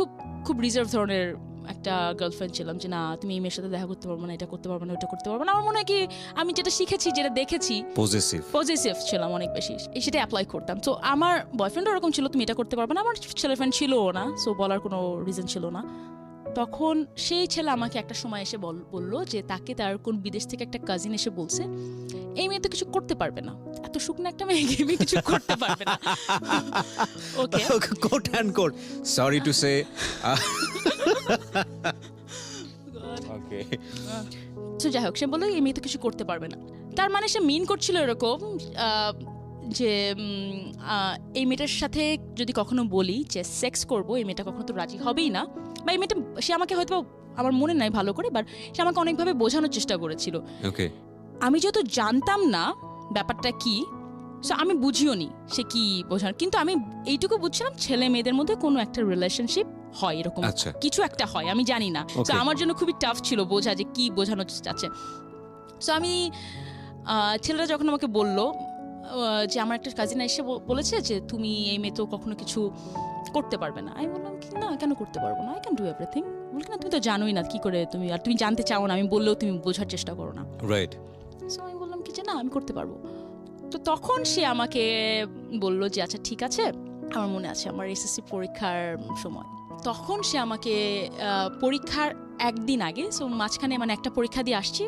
খুব রিজার্ভ ধরনের একটা গার্লফ্রেন্ড ছিলাম, যে না তুমি এই মেয়ের সাথে দেখা করতে পারবো না, এটা করতে পারবো না, ওটা করতে পারবো না। আমার মনে হয় কি আমি যেটা শিখেছি, যেটা দেখেছি, পজিটিভ ছিলাম অনেক বেশি, সেটা অ্যাপ্লাই করতাম। তো আমার বয়ফ্রেন্ডও ওরকম ছিল, তুমি এটা করতে পারবে না, আমার ছেলে ফ্রেন্ড ছিলও না, সো বলার কোনো রিজন ছিল না। তখন সেই ছেলে আমাকে একটা সময় এসে বললো যে তাকে তার কোন বিদেশ থেকে একটা কাজিন এসে বলছে এই মেয়ে তো কিছু করতে পারবে না, এত শুকনো একটা মেয়ে কিছু করতে পারবে না। Okay, quote and quote, sorry to say. Okay, তো যাই হোক, সে বললো এই মেয়ে তো কিছু করতে পারবে না। তার মানে সে মিন করছিল এরকম যে এই মেয়েটার সাথে যদি কখনো বলি যে সেক্স করবো, এই মেয়েটা কখনো তো রাজি হবেই না, বা এই মেয়েটা সে আমাকে হয়তো আমার মনে নাই ভালো করে, বাট সে আমাকে অনেকভাবে বোঝানোর চেষ্টা করেছিল। ওকে, আমি যেহেতু জানতাম না ব্যাপারটা কি, সো আমি বুঝিও নি সে কি বোঝানো, কিন্তু আমি এইটুকু বুঝছিলাম ছেলে মেয়েদের মধ্যে কোনো একটা রিলেশনশিপ হয়, এরকম আচ্ছা, কিছু একটা হয়, আমি জানি না। তো Okay. আমার জন্য খুবই টাফ ছিল বোঝা যে কি বোঝানো চাচ্ছে। সো আমি ছেলেটা যখন আমাকে বলল যে আমার একটা কাজিন এসে বলেছে যে তুমি এই মেয়ে তো কখনো কিছু করতে পারবে না, আমি বললাম কি না, কেন করতে পারবো না, আই ক্যান ডু এভরিথিং। বলছি না তুমি তো জানোই না কি করে, তুমি আর তুমি জানতে চাও না, আমি বললেও তুমি বোঝার চেষ্টা করো না। রাইট। সো আমি বললাম কি যে না আমি করতে পারবো। তো তখন সে আমাকে বলল যে আচ্ছা ঠিক আছে, আমার মনে আছে আমার এসএসসি পরীক্ষার সময়, তখন সে আমাকে পরীক্ষার একদিন আগে, সো মাঝখানে মানে একটা পরীক্ষা দিয়ে আসছি,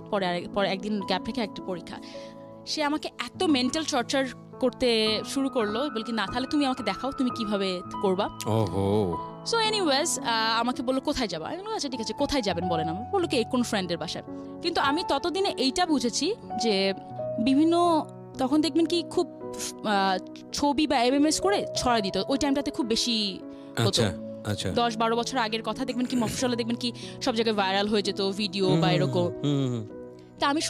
পরে একদিন গ্যাপ রেখে একটা পরীক্ষা, সে আমাকে এত মেন্টাল টর্চার করতে শুরু করলো, বলকি না তাহলে তুমি আমাকে দেখাও তুমি কিভাবে করবা। ওহো, সো এনিওয়েজ আমাকে বললো কোথায় যাবা, আমি বললাম আচ্ছা ঠিক আছে কোথায় যাবেন বলেন, আমি বললো কি কোন ফ্রেন্ডের বাসায়। কিন্তু আমি ততদিনে এইটা বুঝেছি যে বিভিন্ন তখন দেখবেন কি খুব ছবি বা এমএমএস করে ছড়া দিত, ওই টাইমটাতে খুব বেশি হতো। আচ্ছা আচ্ছা, 10-12 বছর আগের কথা, দেখবেন কি মফস্বলে দেখবেন কি সব জায়গায় ভাইরাল হয়ে যেত ভিডিও বা এরকম। তা আমি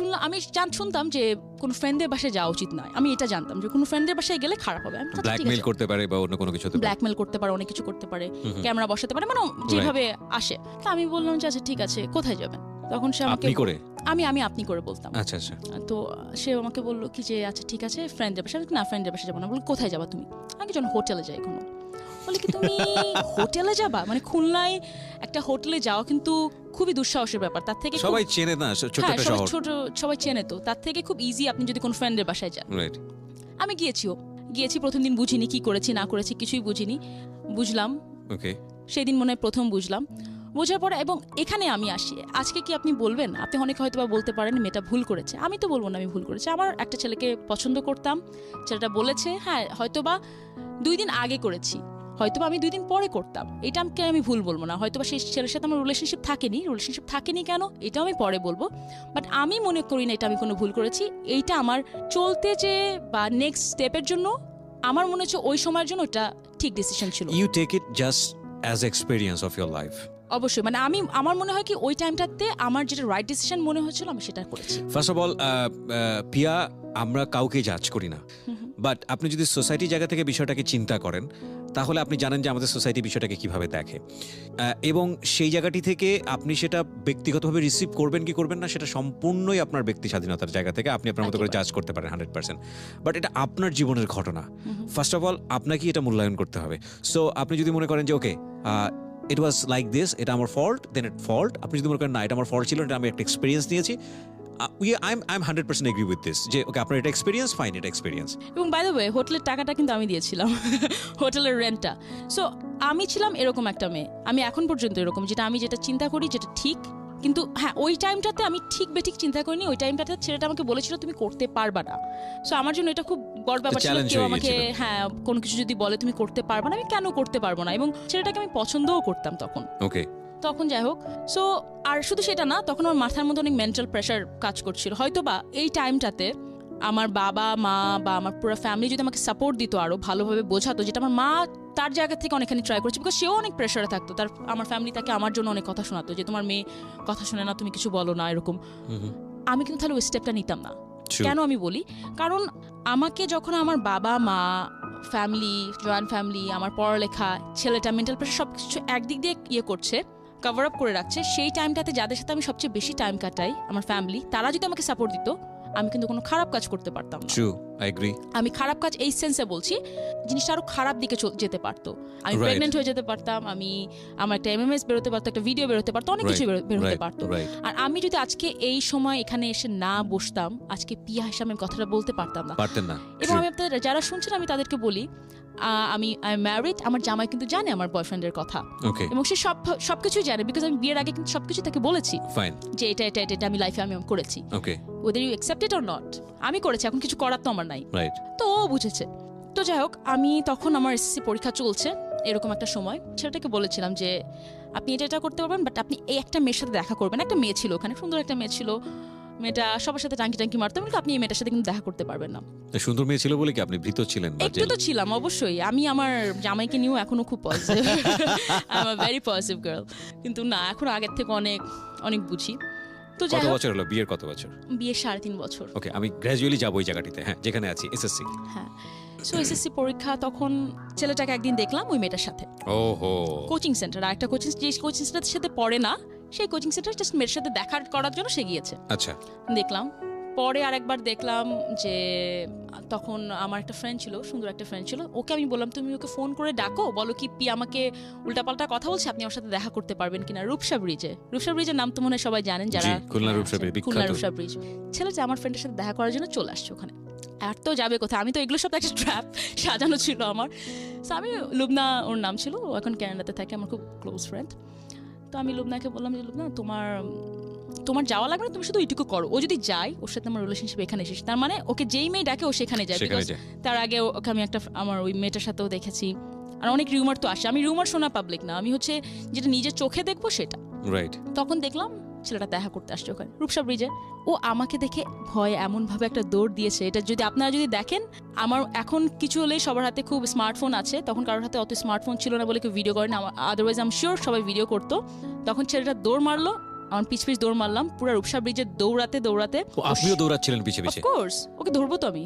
শুনতাম যে কোনো ফ্রেন্ডের বাসায় যাওয়া উচিত নয়, আমি এটা জানতাম যে কোনো ফ্রেন্ডের বাসায় গেলে খারাপ হবে, আমি ব্ল্যাকমেইল করতে পারে বা অন্য কোনো কিছু হতে পারে, ব্ল্যাকমেল করতে পারে, অনেক কিছু করতে পারে, ক্যামেরা বসাতে পারে, মানে যেভাবে আসে। তা আমি বললাম যে আচ্ছা ঠিক আছে কোথায় যাবেন, তখন সে আমাকে আপনি করে, আমি আপনি করে বলতাম। আচ্ছা আচ্ছা, তো সে আমাকে বললো কি যে আচ্ছা ঠিক আছে ফ্রেন্ডের বাসায়, না ফ্রেন্ডের বাসায় যাবো না। বলি কোথায় যাবা তুমি, আগে যখন হোটেলে যাই কোনো, বলে কি তুমি হোটেলে যাবা, মানে খুলনায় একটা হোটেলে যাওয়া কিন্তু খুবই দুঃসাহসের ব্যাপার, তার থেকে সবাই চেনে না, ছোট হ্যাঁ একটা শহর, সবাই চেনে, তো তার থেকে খুব ইজি আপনি যদি কোনো ফ্রেন্ডের বাসায় যান। রাইট। আমি গিয়েছি প্রথম দিন বুঝিনি কি করেছি না করেছি, কিছুই বুঝিনি, বুঝলাম ওকে, সেদিন মনে হয় প্রথম বুঝলাম। বোঝার পরে এবং এখানে আমি আসি, আজকে কি আপনি বলবেন, আপনি অনেকে হয়তো বা বলতে পারেন মেয়েটা ভুল করেছে, আমি তো বলবো না আমি ভুল করেছি, আমার একটা ছেলেকে পছন্দ করতাম, ছেলেটা বলেছে হ্যাঁ হয়তোবা 2 দিন আগে করেছি, হয়তোবা আমি 2 দিন পরে করতাম, এটা আমি ভুল বলবো না, হয়তোবা সেই ছেলের সাথে আমার রিলেশনশিপ থাকেনি কেন এটাও আমি পরে বলবো, বাট আমি মনে করি না এটা আমি কোনো ভুল করেছি। এইটা আমার চলতে যে বা নেক্সট স্টেপের জন্য আমার মনে হচ্ছে ওই সময়ের জন্য এটা ঠিক ডিসিশন ছিল। You take it just as experience of your life. অবশ্যই, মানে আমার মনে হয় কি ওই টাইমটাতে আমার যেটা রাইট ডিসিশন মনে হচ্ছিল আমি সেটা করেছি। ফার্স্ট অফ অল পিয়া, আমরা কাউকে জাজ করি না, বাট আপনি যদি সোসাইটি জায়গা থেকে বিষয়টাকে চিন্তা করেন তাহলে আপনি জানেন যে আমাদের সোসাইটি বিষয়টাকে কিভাবে দেখে, এবং সেই জায়গাটি থেকে আপনি সেটা ব্যক্তিগতভাবে রিসিভ করবেন কি করবেন না সেটা সম্পূর্ণই আপনার ব্যক্তি স্বাধীনতার জায়গা থেকে আপনি আপনার মতো করে জাজ করতে পারেন 100%, বাট এটা আপনার জীবনের ঘটনা। ফার্স্ট অফ অল আপনাকে এটা মূল্যায়ন করতে হবে। সো আপনি যদি মনে করেন যে ওকে ইট ওয়াজ লাইক দিস, এটা আমার ফল্ট, দেন ইট ফল্ট। আপনি যদি মনে করেন না এটা আমার ফল্ট ছিল, এটা আমি একটা এক্সপিরিয়েন্স নিয়েছি, I'm 100% এগ্রি উইথ দিস যে ওকে আপনার এটা এক্সপিরিয়েন্স, ফাইন, এটা এক্সপিরিয়েন্স। এবং বাই দ্য ওয়ে হোটেলের টাকাটা কিন্তু আমি দিয়েছিলাম, হোটেলের রেন্টটা। সো আমি ছিলাম এরকম একটা মেয়ে, আমি এখন পর্যন্ত এরকম, যেটা চিন্তা করি যেটা ঠিক, কিন্তু হ্যাঁ ওই টাইমটাতে আমি ঠিক বেঠিক চিন্তা করিনি, ওই টাইমটাতে ছেলেটা আমাকে বলেছিল তুমি করতে পারবা না। সো আমার জন্য এটা খুব বড় ব্যাপার ছিল, কেউ আমাকে হ্যাঁ কোনো কিছু যদি বলে তুমি করতে পারবা না, আমি কেন করতে পারবো না, এবং ছেলেটাকে আমি পছন্দও করতাম তখন। ওকে, তখন যাই হোক, সো আর শুধু সেটা না, তখন আমার মাথার মধ্যে অনেক মেন্টাল প্রেশার কাজ করছিল, হয়তো বা এই টাইমটাতে আমার বাবা মা বা আমার পুরো ফ্যামিলি যদি আমাকে সাপোর্ট দিত, আরো ভালোভাবে বোঝাতো, যেটা আমার মা তার জায়গা থেকে অনেকখানি ট্রাই করেছে, বিকজ সেও অনেক প্রেশারে থাকতো, আমার ফ্যামিলি তাকে আমার জন্য অনেক কথা শোনাতো যে তোমার মেয়ে কথা শুনে না, তুমি কিছু বলো না এরকম। আমি কিন্তু তাহলে ওই স্টেপটা নিতাম না। কেন আমি বলি, কারণ আমাকে যখন আমার বাবা মা ফ্যামিলি, জয়েন্ট ফ্যামিলি, আমার পড়ালেখা, ছেলেটা মেন্টাল প্রেশার সবকিছু একদিক দিয়ে ইয়ে করছে, কভার আপ করে রাখছে, সেই টাইমটাতে যাদের সাথে আমি সবচেয়ে বেশি টাইম কাটাই, আমার ফ্যামিলি, তারা যদি আমাকে সাপোর্ট দিত, আমি কিন্তু কোনো খারাপ কাজ করতে পারতাম না। True, I agree. আমি খারাপ কাজ এই সেন্সে বলছি, জিনিসটা আরো খারাপ দিকে যেতে পারতো, আমি প্রেগনেন্ট হয়ে যেতে পারতাম, আমার একটা এমএমএস বেরোতে পারতো, একটা ভিডিও বেরোতে পারতো, অনেক কিছু বেরোতে পারতো। আর আমি যদি আজকে এই সময় এখানে এসে না বসতাম, আজকে পিয়া হিসাবে কথাটা বলতে পারতাম না। এবং আমি আপনাদের যারা শুনছেন আমি তাদেরকে বলি, আমি ম্যারিড, আমার জামাই কিন্তু জানে আমার বয়ফ্রেন্ডের কথা, এবং সে সবকিছুই জানে, বিকজ আমি বিয়ের আগে কিন্তু সবকিছু তাকে বলেছি যে এটা এটা এটা আমি লাইফে আমি করেছি, whether you accept it or not, আমি করেছি, এখন কিছু করার তো আমার নাই, তো ও বুঝেছে। তো যাই হোক, আমি তখন আমার এসএসসি পরীক্ষা চলছে, এরকম একটা সময় ছেলেটাকে বলেছিলাম যে আপনি এটা করতে পারবেন, বাট আপনি এই একটা মেয়ের সাথে দেখা করবেন। একটা মেয়ে ছিল ওখানে, সুন্দর একটা মেয়ে ছিল, মেয়েটা সবার সাথে টাঙ্কি টাঙ্কি মারতো, আমি বলি, আপনি এই মেয়েটার সাথে কিন্তু দেখা করতে পারবেন না। সুন্দর মেয়ে ছিল বলে কি আপনি ভীত ছিলেন? একটু তো ছিলাম অবশ্যই, আমি আমার জামাইকে নিয়েও এখনো খুব positive, I am a very positive girl, কিন্তু না এখন আগের থেকে অনেক অনেক বুঝি। তো কত বছর হলো বিয়ের? কত বছর? বিয়ে 3.5 বছর। ওকে, আমি গ্র্যাজুয়ালি যাবো ওই জায়গাটিতে, হ্যাঁ যেখানে আছি, এসএসসি। হ্যাঁ, সো এসএসসি পরীক্ষা, তখন ছেলেটাকে একদিন দেখলাম ওই মেয়েটার সাথে ওহো, কোচিং সেন্টার, আর একটা কোচিং, যে কোচিং সেন্টারের সাথে পড়ে না, সেই কোচিং সেন্টার জাস্ট মেয়ের সাথে দেখা করার জন্য সে গিয়েছে। আচ্ছা, দেখলাম। পরে আরেকবার দেখলাম যে তখন আমার একটা ফ্রেন্ড ছিল, সুন্দর একটা ফ্রেন্ড ছিল, ওকে আমি বললাম তুমি ওকে ফোন করে ডাকো, বলো কি পি আমাকে উল্টাপাল্টা কথা বলছে, আপনি ওর সাথে দেখা করতে পারবেন কিনা। রূপসা ব্রিজে, রূপসা ব্রিজের নাম তো মনে হয় সবাই জানেন যারা, খুলনা রূপসা ব্রিজ বিখ্যাত। খুলনা রূপসা ব্রিজ। ছেলেটা আমার ফ্রেন্ডের সাথে দেখা করার জন্য চলে আসছে ওখানে, আর তো যাবে কোথায়, আমি তো এগুলো সব একটা ট্র্যাপ সাজানো ছিল আমার। তো আমি, লুবনা ওর নাম ছিল, ও এখন ক্যানাডাতে থাকে, আমার খুব ক্লোজ ফ্রেন্ড। তো আমি লুবনাকে বললাম যে লুবনা তোমার যাওয়া লাগবে না, তুমি শুধু এইটুকু করো, ও যদি যায় ওর সাথে আমার রিলেশনশিপ এখানে শেষ, তার মানে ওকে যেই মেয়ে ডাকে ও সেখানে যায়, তার আগে ওকে আমি একটা আমার ওই মেয়েটার সাথেও দেখেছি, আর অনেক রিউমার তো আসে, আমি রিউমার শোনা পাবলিক না, আমি হচ্ছে যেটা নিজের চোখে দেখবো সেটা। রাইট। তখন দেখলাম ছেলেটা দেখা করতে আসছে ওখানে রূপসা ব্রিজে, ও আমাকে দেখে ভয় এমন ভাবে একটা দৌড় দিয়েছে, এটা যদি আপনারা যদি দেখেন, আমার এখন কিছু হলেই সবার হাতে খুব স্মার্টফোন আছে, তখন কারোর হাতে অত স্মার্টফোন ছিল না বলে কেউ ভিডিও করে না, আদারওয়াইজ আই এম শিওর সবাই ভিডিও করতো। তখন ছেলেটা দৌড় মারলো, আমার পিছ দৌড় মারলাম পুরো রূপসা ব্রিজে দৌড়াতে দৌড়াতে। আপনিও দৌড়াচ্ছিলেন পিছে পিছে? অফকোর্স, ওকে ধরবো তো আমি,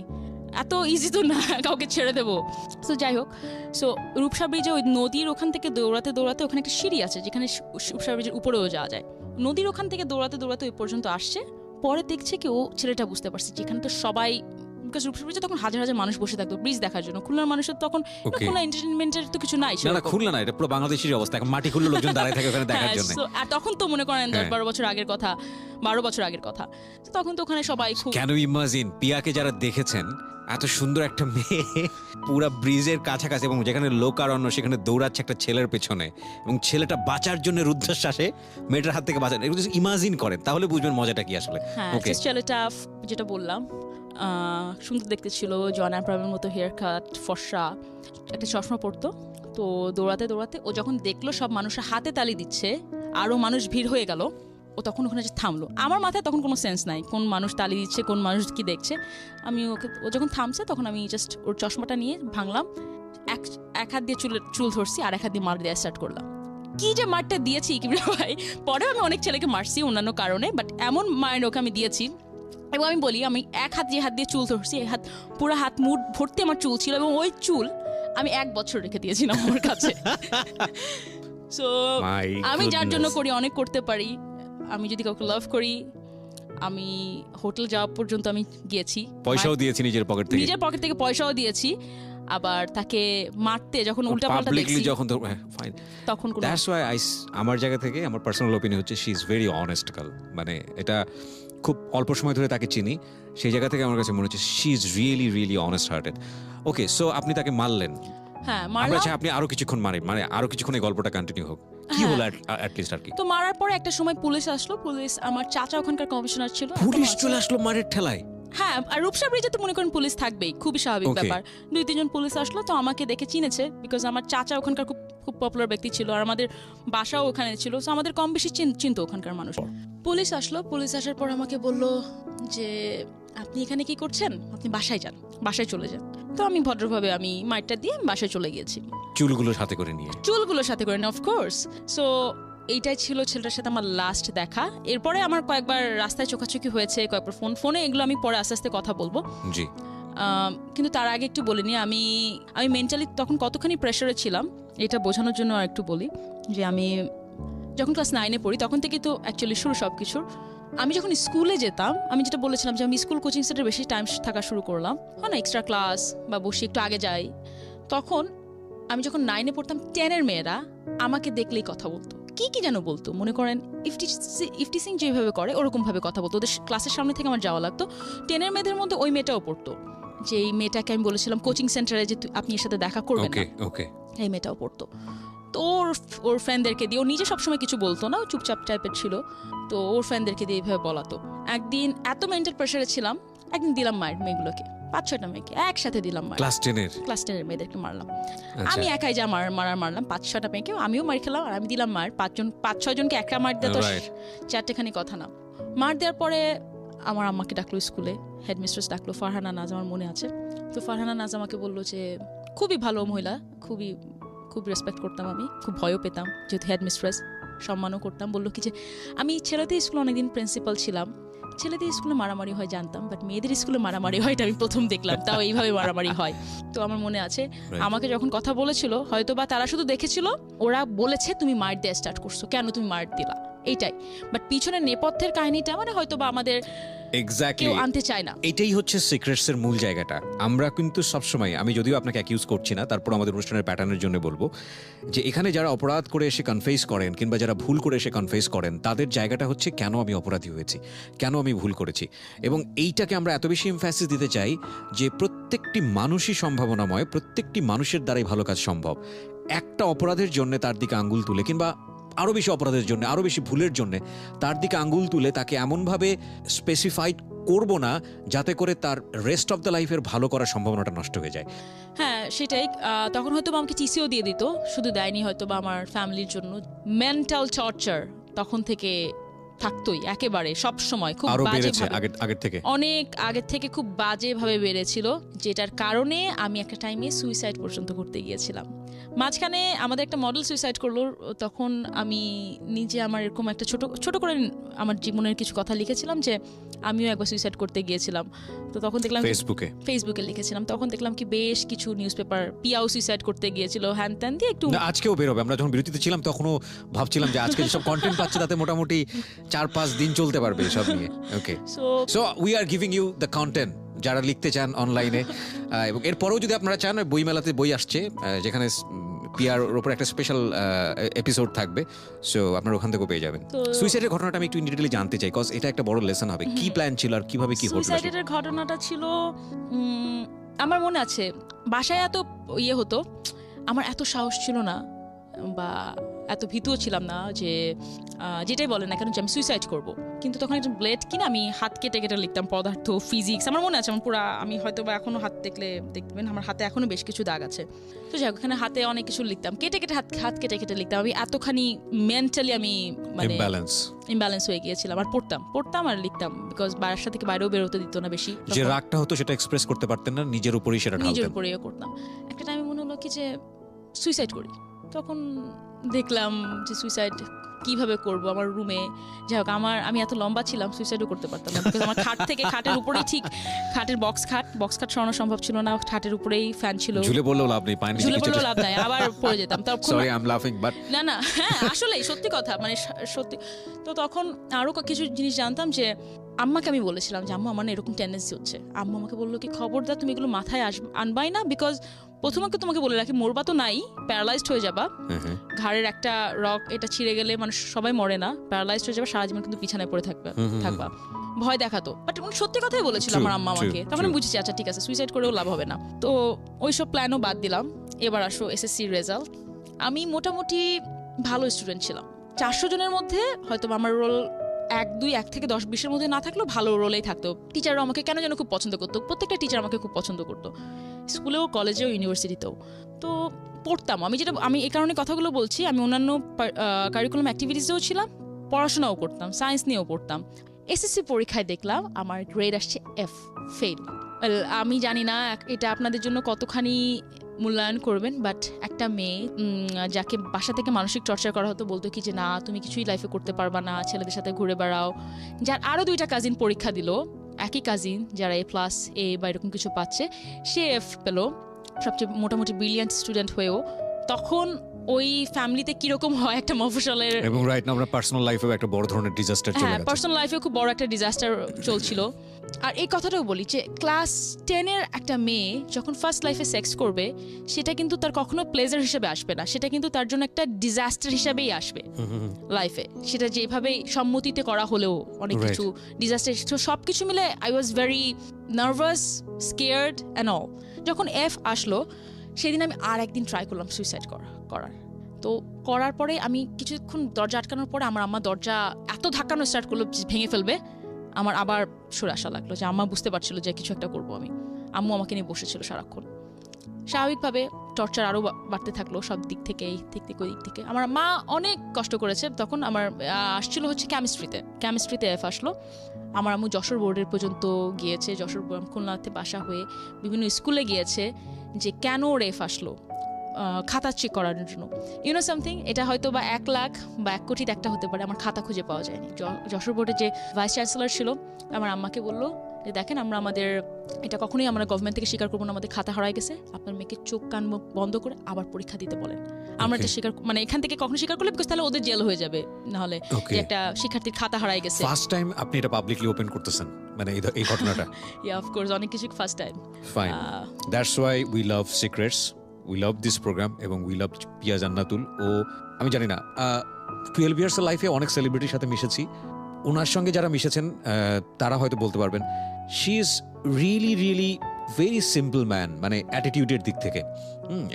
এত ইজি তো না কাউকে ছেড়ে দেবো। সো যাই হোক, সো রূপসা ব্রিজে ওই নদীর ওখান থেকে দৌড়াতে দৌড়াতে ওখানে একটা সিঁড়ি আছে যেখানে রূপসা ব্রিজের উপরেও যাওয়া যায়, নদীর ওখান থেকে দৌড়াতে দৌড়াতে ওই পর্যন্ত আসছে। পরে দেখছে কি ও ছেলেটা বুঝতে পারছে যেখানে তো সবাই, বিকজ রূপসা ব্রিজে তখন হাজার হাজার মানুষ বসে থাকতো ব্রিজ দেখার জন্য, খুলনার মানুষের তখন খুলনা এন্টারটেইনমেন্টের তো কিছু নাই, না খুলনা না, এটা পুরো বাংলাদেশের অবস্থা, এখন মাটি খুললে লোকজন দাঁড়ায় থাকে ওখানে দেখার জন্য। আর তখন তো মনে করেন 10-12 বছর আগের কথা, 12 বছর আগের কথা, তখন তো ওখানে সবাই খুব, কেন ইমাজিন পিয়াকে যারা দেখেছেন, এত সুন্দর একটা মেয়ে পুরা ব্রিজের কাছাকাছি এবং যেখানে লোকারণ্য, সেখানে দৌড়াচ্ছে একটা ছেলের পেছনে, এবং ছেলেটা বাঁচার জন্য রুদ্ধশ্বাসে মেয়েটার হাত থেকে বাঁচান, এগুলো ইমাজিন করেন তাহলে বুঝবেন মজাটা কি আসলে। হ্যাঁ, ছেলেটা যেটা বললাম সুন্দর দেখতে ছিল, জন অ্যাব্রাহামের মতো হেয়ার কাট, ফর্সা, একটা চশমা পরতো। তো দৌড়াতে দৌড়াতে ও যখন দেখলো সব মানুষের হাতে তালি দিচ্ছে, আরও মানুষ ভিড় হয়ে গেল, ও তখন ওখানে থামলো। আমার মাথায় তখন কোনো সেন্স নাই কোন মানুষ তালি দিচ্ছে, কোন মানুষ কি দেখছে। ও যখন থামছে তখন আমি জাস্ট ওর চশমাটা নিয়ে ভাঙলাম, এক হাত দিয়ে চুল ধরছি, আর এক হাত দিয়ে মার দেওয়া স্টার্ট করলাম। কি যে মারটা দিয়েছি কি ভাই, পরেও আমি অনেক ছেলেকে মারছি অন্যান্য কারণে, বাট এমন মায়ের ওকে আমি দিয়েছি। এবং আমি বলি, আমি এক হাত দিয়ে চুল ধরছি, পুরো হাত মুঠ ভর্তি আমার চুল ছিল, এবং ওই চুল আমি 1 বছর রেখে দিয়েছিলাম আমার কাছে। সো আমি যার জন্য করি, অনেক করতে পারি। আমি যদি কাউকে লাভ করি, আমি হোটেল যাওয়া পর্যন্ত আমি গিয়েছি, পয়সাও দিয়েছি নিজের পকেট থেকে পয়সাও দিয়েছি, আবার তাকে মারতে যখন উল্টাপাল্টা দেখছি তখন দ্যাটস ওয়াই আমার জায়গা থেকে আমার পার্সোনাল ওপিনিয়ন হচ্ছে she is very honest girl, মানে এটা খুব অল্প সময় ধরে তাকে চিনি, সেই জায়গা থেকে আমার কাছে মনে হচ্ছে she is really really honest hearted. Okay, so আপনি তাকে মারলেন, হ্যাঁ আমরা চাই আপনি আরো কিছুক্ষণ মানে আরো কিছুক্ষণ এই গল্পটা কন্টিনিউ হোক, কি হলো অ্যাট লিস্ট আর কি। তো মারার পরে একটা সময় পুলিশ আসলো, আমার চাচা ওখানকার কমিশনার ছিল, পুলিশ চলে আসলো মারের ঠেলায়? হ্যাঁ, আর রূপসা ব্রিজে তো মনে করেন পুলিশ থাকবেই, খুবই স্বাভাবিক ব্যাপার। 2-3 জন পুলিশ আসলো, তো আমাকে দেখে চিনেছে, বিকজ আমার চাচা ওখানকার খুব খুব পপুলার ব্যক্তি ছিল, আর আমাদের বাসাও ওখানে ছিল, তো আমাদের কম বেশি চিনতো ওখানকার মানুষ। পুলিশ আসলো, পুলিশ আসার পর আমাকে বলল যে আপনি এখানে কি করছেন, আপনি বাসায় যান, বাসায় চলে যান। তো আমি ভদ্রভাবে আমি মাইটটা দিয়ে বাসায় চলে গিয়েছি, চুলগুলো সাথে করে নিয়ে, অফকোর্স। সো এইটাই ছিল ছেলেটার সাথে আমার লাস্ট দেখা। এরপরে আমার কয়েকবার রাস্তায় চোখাচোখি হয়েছে, কয়েকবার ফোনে, এগুলো আমি পরে আস্তে আস্তে কথা বলবো। জি, কিন্তু তার আগে একটু বলে নিই, আমি মেন্টালি তখন কতখানি প্রেশারে ছিলাম এটা বোঝানোর জন্য আর একটু বলি যে আমি যখন ক্লাস 9-এ পড়ি তখন থেকে তো অ্যাকচুয়ালি শুরু সব কিছুর। আমি যখন স্কুলে যেতাম, আমি যেটা বলেছিলাম যে আমি স্কুল কোচিং সেন্টারে বেশি টাইম থাকা শুরু করলাম, হয় না, এক্সট্রা ক্লাস বা বসে একটু আগে যাই। তখন আমি যখন 9-এ পড়তাম, 10-এর মেয়েরা আমাকে দেখলেই কথা বলতো, কি যেন বলতো, মনে করেন ইফটি সিং যেভাবে করে ওরকম ভাবে কথা বলতো, ওদের ক্লাসের সামনে থেকে আমার যাওয়া লাগতো। 10-এর মেয়েদের মধ্যে ওই মেয়েটাও পড়তো, যে এই মেয়েটাকে আমি বলেছিলাম কোচিং সেন্টারে যে আপনি এর সাথে দেখা করবেন না, এই মেয়েটাও পড়তো। তো ওর ফ্রেন্ডদেরকে দিয়ে, ও নিজে সবসময় কিছু বলতো না, চুপচাপ টাইপের ছিল, তো ওর ফ্রেন্ডদেরকে দিয়ে এইভাবে বলাতো। একদিন এত মেন্টাল প্রেশারে ছিলাম, একদিন দিলাম মায়ের মেয়েগুলোকে, 5-6টা মেয়েকে একসাথে দিলাম মার, ক্লাস 10-এর মেয়েদেরকে মারলাম। আমি একাই যা মারলাম 5-6টা মেয়েকে, আমিও মার খেলাম, আর আমি দিলাম মার 5-6 জনকে একটা মার দেওয়া তো 4টেখানি কথা না। মার দেওয়ার পরে আমার আম্মাকে ডাকলো স্কুলে, হেডমিস্ট্রেস ডাকলো, ফারহানা নাজ আমার মনে আছে। তো ফারহানা নাজ আমাকে বললো যে খুবই ভালো মহিলা, খুব রেসপেক্ট করতাম আমি, খুব ভয়ও পেতাম যেহেতু হেডমিস্ট্রেস, সম্মানও করতাম। বললো কি যে আমি ছেলেদের স্কুলে অনেকদিন প্রিন্সিপাল ছিলাম, ছেলেদের স্কুলে মারামারি হয় জানতাম, বাট মেয়েদের স্কুলে মারামারি হয় এটা আমি প্রথম দেখলাম, তাও এইভাবে মারামারি হয়। তো আমার মনে আছে আমাকে যখন কথা বলেছিল, হয়তো বা তারা শুধু দেখেছিল, ওরা বলেছে তুমি মার দিয়ে স্টার্ট করছো, কেন তুমি মার দিলা, এইটাই। বাট পিছনের নেপথ্যের কাহিনীটা মানে হয়তো বা আমাদের এক্স্যাক্টলি কেউ আনতে চায় না। এটাই হচ্ছে সিক্রেটস এর মূল জায়গাটা। আমরা কিন্তু সবসময়, আমি যদিও আপনাকে অ্যাকিউজ করছি না, তারপর আমাদের অনুষ্ঠানের প্যাটার্নের জন্য বলবো যে এখানে যারা অপরাধ করে এসে কনফেস করেন কিংবা যারা ভুল করে এসে কনফেস করেন, তাদের জায়গাটা হচ্ছে কেন আমি অপরাধী হয়েছি, কেন আমি ভুল করেছি। এবং এইটাকে আমরা এত বেশি এমফ্যাসিস দিতে চাই যে প্রত্যেকটি মানুষই সম্ভাবনাময়, প্রত্যেকটি মানুষের দ্বারাই ভালো কাজ সম্ভব। একটা অপরাধের জন্য তার দিকে আঙ্গুল তুলে কিংবা আরও বেশি অপরাধের জন্য, আরও বেশি ভুলের জন্য তার দিকে আঙ্গুল তুলে তাকে এমনভাবে স্পেসিফাইড করব না যাতে করে তার রেস্ট অফ দ্য লাইফের ভালো করার সম্ভাবনাটা নষ্ট হয়ে যায়। হ্যাঁ সেটাই। তখন হয়তো বা আমাকে টিসিও দিয়ে দিত, শুধু দেয়নি হয়তো বা আমার ফ্যামিলির জন্য। মেন্টাল টর্চার তখন থেকে থাকতোই একেবারে সব সময়, খুব আরো বেড়েছে বাজেভাবে, আগের থেকে অনেক আগের থেকে খুব বাজেভাবে বেড়েছিল, যেটার কারণে আমি একটা টাইমে সুইসাইড পর্যন্ত করতে গিয়েছিলাম। মাঝখানে আমাদের একটা মডেল সুইসাইড করলো, তখন আমি নিজে আমার এরকম একটা ছোট করে আমার জীবনের কিছু কথা লিখেছিলাম যে আমিও একবার সুইসাইড করতে গিয়েছিলাম। তো তখন দেখলাম ফেসবুকে লিখেছিলাম, তখন দেখলাম কি বেশ কিছু নিউজ পেপার পিয়াও সুইসাইড করতে গিয়েছিল, হ্যান ত্যান দিয়ে একটু। আজকেও বেরোবে, আমরা যখন বিরতিতে ছিলাম তখনও ভাবছিলাম যে আজকে যেসব কন্টেন্ট পাচ্ছে তাতে মোটামুটি 4-5 দিন চলতে পারবে এসব নিয়ে। Okay, so we are giving you the content যারা লিখতে চান অনলাইনে। এবং এরপরেও যদি আপনারা চান, বই মেলাতে বই আসছে যেখানে পিয়ার ওপর একটা স্পেশাল এপিসোড থাকবে, সো আপনারা ওখান থেকেও পেয়ে যাবেন। সুইসাইডের ঘটনাটা আমি একটু ইনডিটেইলি জানতে চাই, কজ এটা একটা বড় লেসন হবে। কি প্ল্যান ছিল আর কিভাবে কি হলো? সুইসাইডের ঘটনাটা ছিল, আমার মনে আছে বাসায় এত হতো, আমার এত সাহস ছিল না বা এত ভীতুও ছিলাম না যে যেটাই বলে না কেন যে আমি সুইসাইড করব। কিন্তু তখন একটা ব্লেড কিনে আমি হাত কেটে কেটে লিখতাম পদার্থ, ফিজিক্স, আমার মনে আছে। আমার পুরো, আমি হয়তো বা এখনো হাত দেখবেন আমার হাতে এখনো বেশ কিছু দাগ আছে। তো যাই হোক, ওখানে হাতে অনেক কিছু লিখতাম, কেটে কেটে হাত কেটে কেটে লিখতাম। আমি এতখানি মেন্টালি আমি মানে ইমব্যালেন্স হয়ে গিয়েছিলাম। আর পড়তাম আর লিখতাম, বিকজ বাসার থেকে বাইরেও বেরোতে দিত না বেশি। যে রাগটা হতো সেটা এক্সপ্রেস করতে পারতেন না, নিজের উপরেই সেটা ঢালতেন। নিজের উপরেই করতাম। একটা টাইমে মনে হলো কি যে সুইসাইড করি। তখন দেখলাম যে সুইসাইড কিভাবে করব আমার রুমে। যাই হোক, আমি এত লম্বা ছিলাম, সুইসাইডও করতে পারতাম না, বিকজ আমার খাটের উপরেই, ঠিক খাটের বক্স খাট সরানো সম্ভব ছিল না, খাটের উপরেই ফ্যান ছিল। ঝুলে বললেও লাভ নেই, ঝুলে বললেও লাভ নাই, আবার পড়ে যেতাম। সরি আই এম লাফিং, বাট না হ্যাঁ আসলেই সত্যি কথা, মানে সত্যি। তো তখন আরো কিছু জিনিস জানতাম যে আম্মাকে আমি বলেছিলাম যে আম্মা আমার এরকম টেন্ডেন্সি হচ্ছে। আম্মা আমাকে বললো কি খবরদার তুমি এগুলো মাথায় আনবাই না, বিকজ প্রথমে তোমাকে বলে রাখি মরবা তো নাই, প্যারালাইজড হয়ে যাবা। ঘাড়ের একটা রক এটা ছিঁড়ে গেলে মানুষ সবাই মরে না, প্যারালাইজড হয়ে যাবে, সারা জীবন কিন্তু বিছানায় পড়ে থাকবা। ভয় দেখাতো, বাট সত্যি কথাই বলেছিল আমার আম্মা আমাকে। তখন আমি বুঝেছি আচ্ছা ঠিক আছে, সুইসাইড করেও লাভ হবে না। তো ওইসব প্ল্যানও বাদ দিলাম। এবার আসো এসএসসি রেজাল্ট। আমি মোটামুটি ভালো স্টুডেন্ট ছিলাম। 400 জনের মধ্যে হয়তো আমার রোল 1 থেকে 10-20-এর মধ্যে না থাকলেও ভালো রোলেই থাকতো। টিচাররা আমাকে কেন যেন খুব পছন্দ করতো, প্রত্যেকটা টিচার আমাকে খুব পছন্দ করতো, স্কুলেও, কলেজেও, ইউনিভার্সিটিতেও। তো পড়তাম, আমি এই কারণে কথাগুলো বলছি, আমি অন্যান্য কারিকুলাম অ্যাক্টিভিটিসেও ছিলাম, পড়াশোনাও করতাম, সায়েন্স নিয়েও পড়তাম। এসএসসি পরীক্ষায় দেখলাম আমার গ্রেড আসছে F, ফেল। আমি জানি না এটা আপনাদের জন্য কতখানি মূল্যায়ন করবেন, বাট একটা মেয়ে যাকে বাসা থেকে মানসিক টর্চার করা হতো, বলতো কি যে না তুমি কিছুই লাইফে করতে পারবা না, ছেলেদের সাথে ঘুরে বেড়াও। যার আরও 2টা কাজিন পরীক্ষা দিল, একই কাজিন যারা A+ বা এরকম কিছু পাচ্ছে, সে F পেল, সবচেয়ে মোটামুটি ব্রিলিয়ান্ট স্টুডেন্ট হয়েও। তখন ওই ফ্যামিলিতে কিরকম হয় একটা মফস্বলের, এবং রাইট নাও আমরা পার্সোনাল লাইফেও একটা বড় ধরনের ডিজাস্টার চলে গেছে। হ্যাঁ, পার্সোনাল লাইফেও খুব বড় একটা ডিজাস্টার চলছিল। আর এই কথাটাও বলি যে ক্লাস 10-এর একটা মেয়ে যখন ফার্স্ট লাইফে সেক্স করবে, সেটা কিন্তু তার কখনো প্লেজার হিসেবে আসবে না, সেটা কিন্তু তার জন্য একটা ডিজাস্টার হিসেবেই আসবে লাইফে। সেটা যেভাবে সম্মতিতে করা হলেও অনেক কিছু ডিজাস্টার, সবকিছু মিলে I was very nervous, scared and all. যখন F আসলো, সেদিন আমি আর একদিন ট্রাই করলাম সুইসাইড করার। তো করার পরে আমি কিছুক্ষণ দরজা আটকানোর পরে আমার আম্মা দরজা এত ধাক্কানো স্টার্ট করলো ভেঙে ফেলবে। আমার আবার সরে আসা লাগলো যে আম্মা বুঝতে পারছিল যে কিছু একটা করবো আমি। আম্মু আমাকে নিয়ে বসেছিল সারাক্ষণ। স্বাভাবিকভাবে টর্চার আরও বাড়তে থাকলো সব দিক থেকে, এই দিক থেকে ওই দিক থেকে। আমার মা অনেক কষ্ট করেছে। তখন আমার আসছিল হচ্ছে কেমিস্ট্রিতে এফ আসলো। আমার আম্মু যশোর বোর্ডের পর্যন্ত গিয়েছে, যশোর খুলনাতে বাসা হয়ে বিভিন্ন স্কুলে গিয়েছে যে কেন ওর এফ আসলো, খাতা চেক করার জন্য। ইউনো সামথিং, এটা হয়তো বা 1 লাখ বা 1 কোটিতে একটা হতে পারে। আমার খাতা খুঁজে পাওয়া যায়নি। যশোর বোর্ডের যে ভাইস চ্যান্সেলর ছিল আমার আম্মাকে বললো যে দেখেন, আমাদের এটা কখনোই আমরা গভর্নমেন্ট থেকে স্বীকার করবো না, আমাদের খাতা হারাই গেছে, আপনার মেয়েকে চোখ কান মুখ বন্ধ করে আবার পরীক্ষা দিতে বলেন। আমরা এটা স্বীকার, মানে এখান থেকে কখনো স্বীকার করলে বিকজ তাহলে ওদের জেল হয়ে যাবে, নাহলে যে একটা শিক্ষার্থীর খাতা হারাই গেছে। ফার্স্ট টাইম আপনি এটা পাবলিকলি ওপেন করতেছেন, মানে এই ঘটনাটা? ইয়া, অফ কোর্স, অনেক কিছু first time. Fine, that's why we love secrets, we love this program, এবং উই লাভ পিয়া জান্নাতুল। ও আমি জানি না, 12 ইয়ার্স লাইফে অনেক সেলিব্রিটির সাথে মিশেছি। ওনার সঙ্গে যারা মিশেছেন তারা হয়তো বলতে পারবেন, she is really really very simple man, মানে অ্যাটিটিউডের দিক থেকে।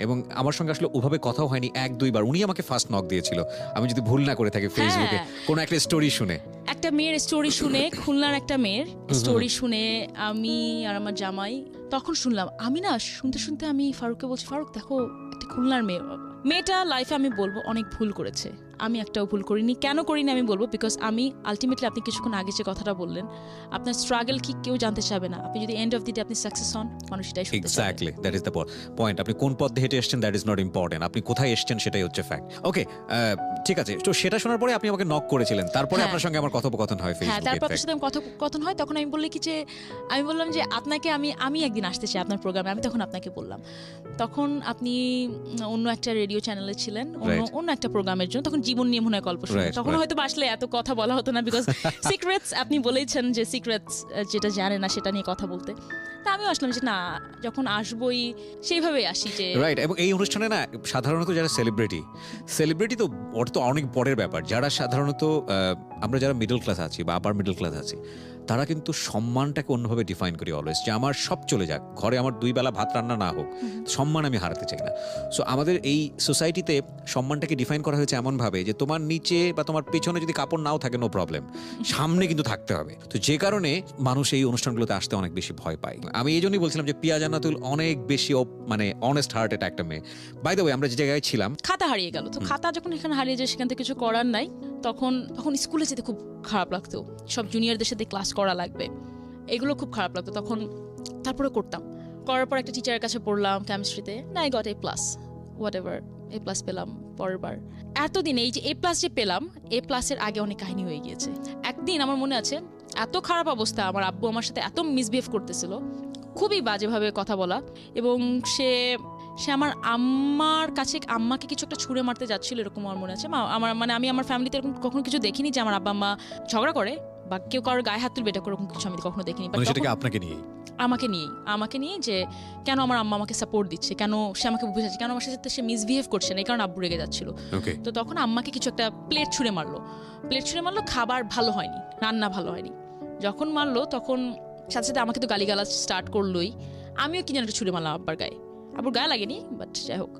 এবং আমার সঙ্গে আসলে ওভাবে কথাও হয়নি, 1-2 বার। উনি আমাকে ফার্স্ট নক দিয়েছিল, আমি যদি ভুল না করে থাকি, ফেসবুকে কোনো একটা স্টোরি শুনে, একটা মেয়ের স্টোরি শুনে, খুলনার একটা মেয়ের স্টোরি শুনে আমি আর আমার জামাই তখন শুনলাম। আমি না শুনতে শুনতে আমি ফারুককে বলছি, ফারুক দেখো, একটা খুলনার মেয়েটা লাইফে আমি বলবো অনেক ভুল করেছে। আমি একটাও ভুল করিনি। কেন করিনি আমি বলবো, বিকজ আমি আলটিমেটলি, আপনি কিছুক্ষণ আগে যে কথাটা বললেন, আপনার স্ট্রাগল কি কেউ জানতে চাবে না। আপনি যদি এন্ড অফ দি ডে আপনি সাকসেস হন, মানুষ এটাই শুনতে চাবে। Exactly, that is the point. আপনি কোন পথে হেঁটে এসেছেন দ্যাট ইজ নট ইম্পর্টেন্ট, আপনি কোথায় এসেছেন সেটাই হচ্ছে ফ্যাক্ট। ওকে, ঠিক আছে। তো সেটা শোনার পরে আপনি আমাকে নক করেছিলেন, তারপরে আপনার সঙ্গে আমার কথোপকথন হয় ফেসবুকে। হ্যাঁ, তারপর আপনার সাথে কথোপকথন হয়। তখন আমি বললাম কি যে, আমি বললাম যে আপনাকে আমি একদিন আসতে চাই আপনার প্রোগ্রামে। আমি তখন আপনাকে বললাম, তখন আপনি অন্য একটা রেডিও চ্যানেলে ছিলেন, অন্য একটা প্রোগ্রামের জন্য, তখন জীবন নিয়ে মনে হয় গল্প শুনে। তখন হয়তো আসলে এত কথা বলা হতো না, বিকজ সিক্রেটস, আপনি বলেইছেন যে সিক্রেটস যেটা জানে না সেটা নিয়ে কথা বলতে। তা আমিও আসলাম যে না, যখন আসবোই সেইভাবেই আসি যে রাইট। এবং এই অনুষ্ঠানে না সাধারণত যারা সেলিব্রিটি তো ওটা তো অনেক পরের ব্যাপার। যারা সাধারণত আমরা যারা মিডল ক্লাস আছি বা আপার মিডল ক্লাস আছি, তারা কিন্তু সম্মানটাকে অন্যভাবে ডিফাইন করি অলওয়েজ, যে আমার সব চলে যাক, ঘরে আমার 2 বেলা ভাত রান্না না হোক, সম্মান আমি হারাতে চাই না। সো আমাদের এই সোসাইটিতে সম্মানটাকে ডিফাইন করা হয়েছে এমনভাবে যে তোমার নিচে বা তোমার পেছনে যদি কাপড় নাও থাকে, নো প্রবলেম, সামনে কিন্তু থাকতে হবে। তো যে কারণে মানুষ এই অনুষ্ঠানগুলোতে আসতে অনেক বেশি ভয় পায়। আমি এই জন্যই বলছিলাম যে পিয়া জান্নাতুল অনেক বেশি মানে অনেস্ট হার্টেড একটা মেয়ে। বাই দ্য ওয়ে, আমরা যে জায়গায় ছিলাম, খাতা হারিয়ে গেল। তো খাতা যখন এখানে হারিয়ে যায়, সেখান থেকে কিছু করার নাই। তখন স্কুলে যেতে খুব খারাপ লাগতো, সব জুনিয়রদের সাথে ক্লাস করা লাগবে, এগুলো খুব খারাপ লাগতো তখন। তারপরে করার পর একটা টিচারের কাছে পড়লাম কেমিস্ট্রিতে, না I got A+, what ever, A+ পেলাম পরের বার। এতদিন এই যে A+ যে পেলাম, A+-এর আগে অনেক কাহিনী হয়ে গিয়েছে। একদিন আমার মনে আছে, এত খারাপ অবস্থা, আমার আব্বু আমার সাথে এত মিসবিহেভ করতেছিল, খুবই বাজেভাবে কথা বলা, এবং সে আমার আম্মাকে কিছু একটা ছুঁড়ে মারতে যাচ্ছিল, এরকম আমার মনে আছে। আমি আমার ফ্যামিলিতে এরকম কখনো কিছু দেখিনি যে আমার আব্বা আম্মা ঝগড়া করে বা কেউ কারোর গায়ে হাত তুলবে, এটা এরকম কিছু আমি কখনো দেখিনি। সেটাকে আমাকে নিয়ে যে কেন আমার আম্মা আমাকে সাপোর্ট দিচ্ছে, কেন সে আমাকে বুঝাচ্ছে, কেন আমার সাথে সে মিসবিহেভ করছে না, এই কারণে আব্বু রেগে যাচ্ছিল। তো তখন আম্মাকে কিছু একটা প্লেট ছুঁড়ে মারলো, খাবার ভালো হয়নি, রান্না ভালো হয়নি। যখন মারলো তখন সাথে সাথে আমাকে তো গালিগালাজ স্টার্ট করলোই। আমিও কি যেন একটা ছুঁড়ে মারলাম আব্বার গায়ে লাগেনি, বাট যাই হোক।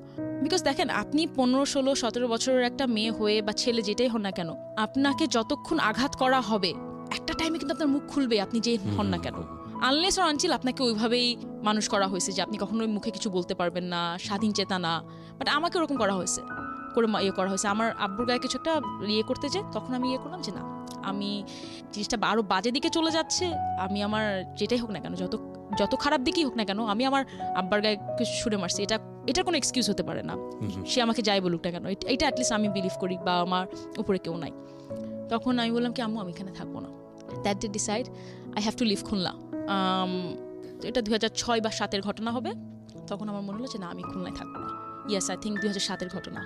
বিকজ দেখেন, আপনি 15, 16, 17 বছরের একটা মেয়ে হয়ে বা ছেলে যেটাই হন না কেন, আপনাকে যতক্ষণ আঘাত করা হবে, একটা টাইমে কিন্তু আপনার মুখ খুলবে, আপনি যে হন না কেন, আনলেস অর আনটিল আপনাকে ওইভাবেই মানুষ করা হয়েছে যে আপনি কখনোই মুখে কিছু বলতে পারবেন না, স্বাধীন চেতনা। বাট আমাকে ওরকম করা হয়েছে, আমার আব্বুর গায়ে কিছু একটা করতে যে, তখন আমি করলাম যে না, আমি জিনিসটা আরো বাজে দিকে চলে যাচ্ছে, আমি আমার যেটাই হোক না কেন, যত খারাপ দিকেই হোক না কেন, আমি আমার আব্বার গায়ে কিছু ছুঁড়ে মারছি, এটার কোনো এক্সকিউজ হতে পারে না। সে আমাকে যাই বলুক না কেন, এটা অ্যাটলিস্ট আমি বিলিভ করি, বা আমার উপরে কেউ নাই। তখন আমি বললাম কি, আম্মু আমি এখানে থাকবো না। That day decide I have to leave Khulna. এটা 2006 বা 2007 ঘটনা হবে। তখন আমার মনে হলো যে না, আমি খুলনায় থাকবো না। ইয়েস, আই থিঙ্ক 2007 ঘটনা,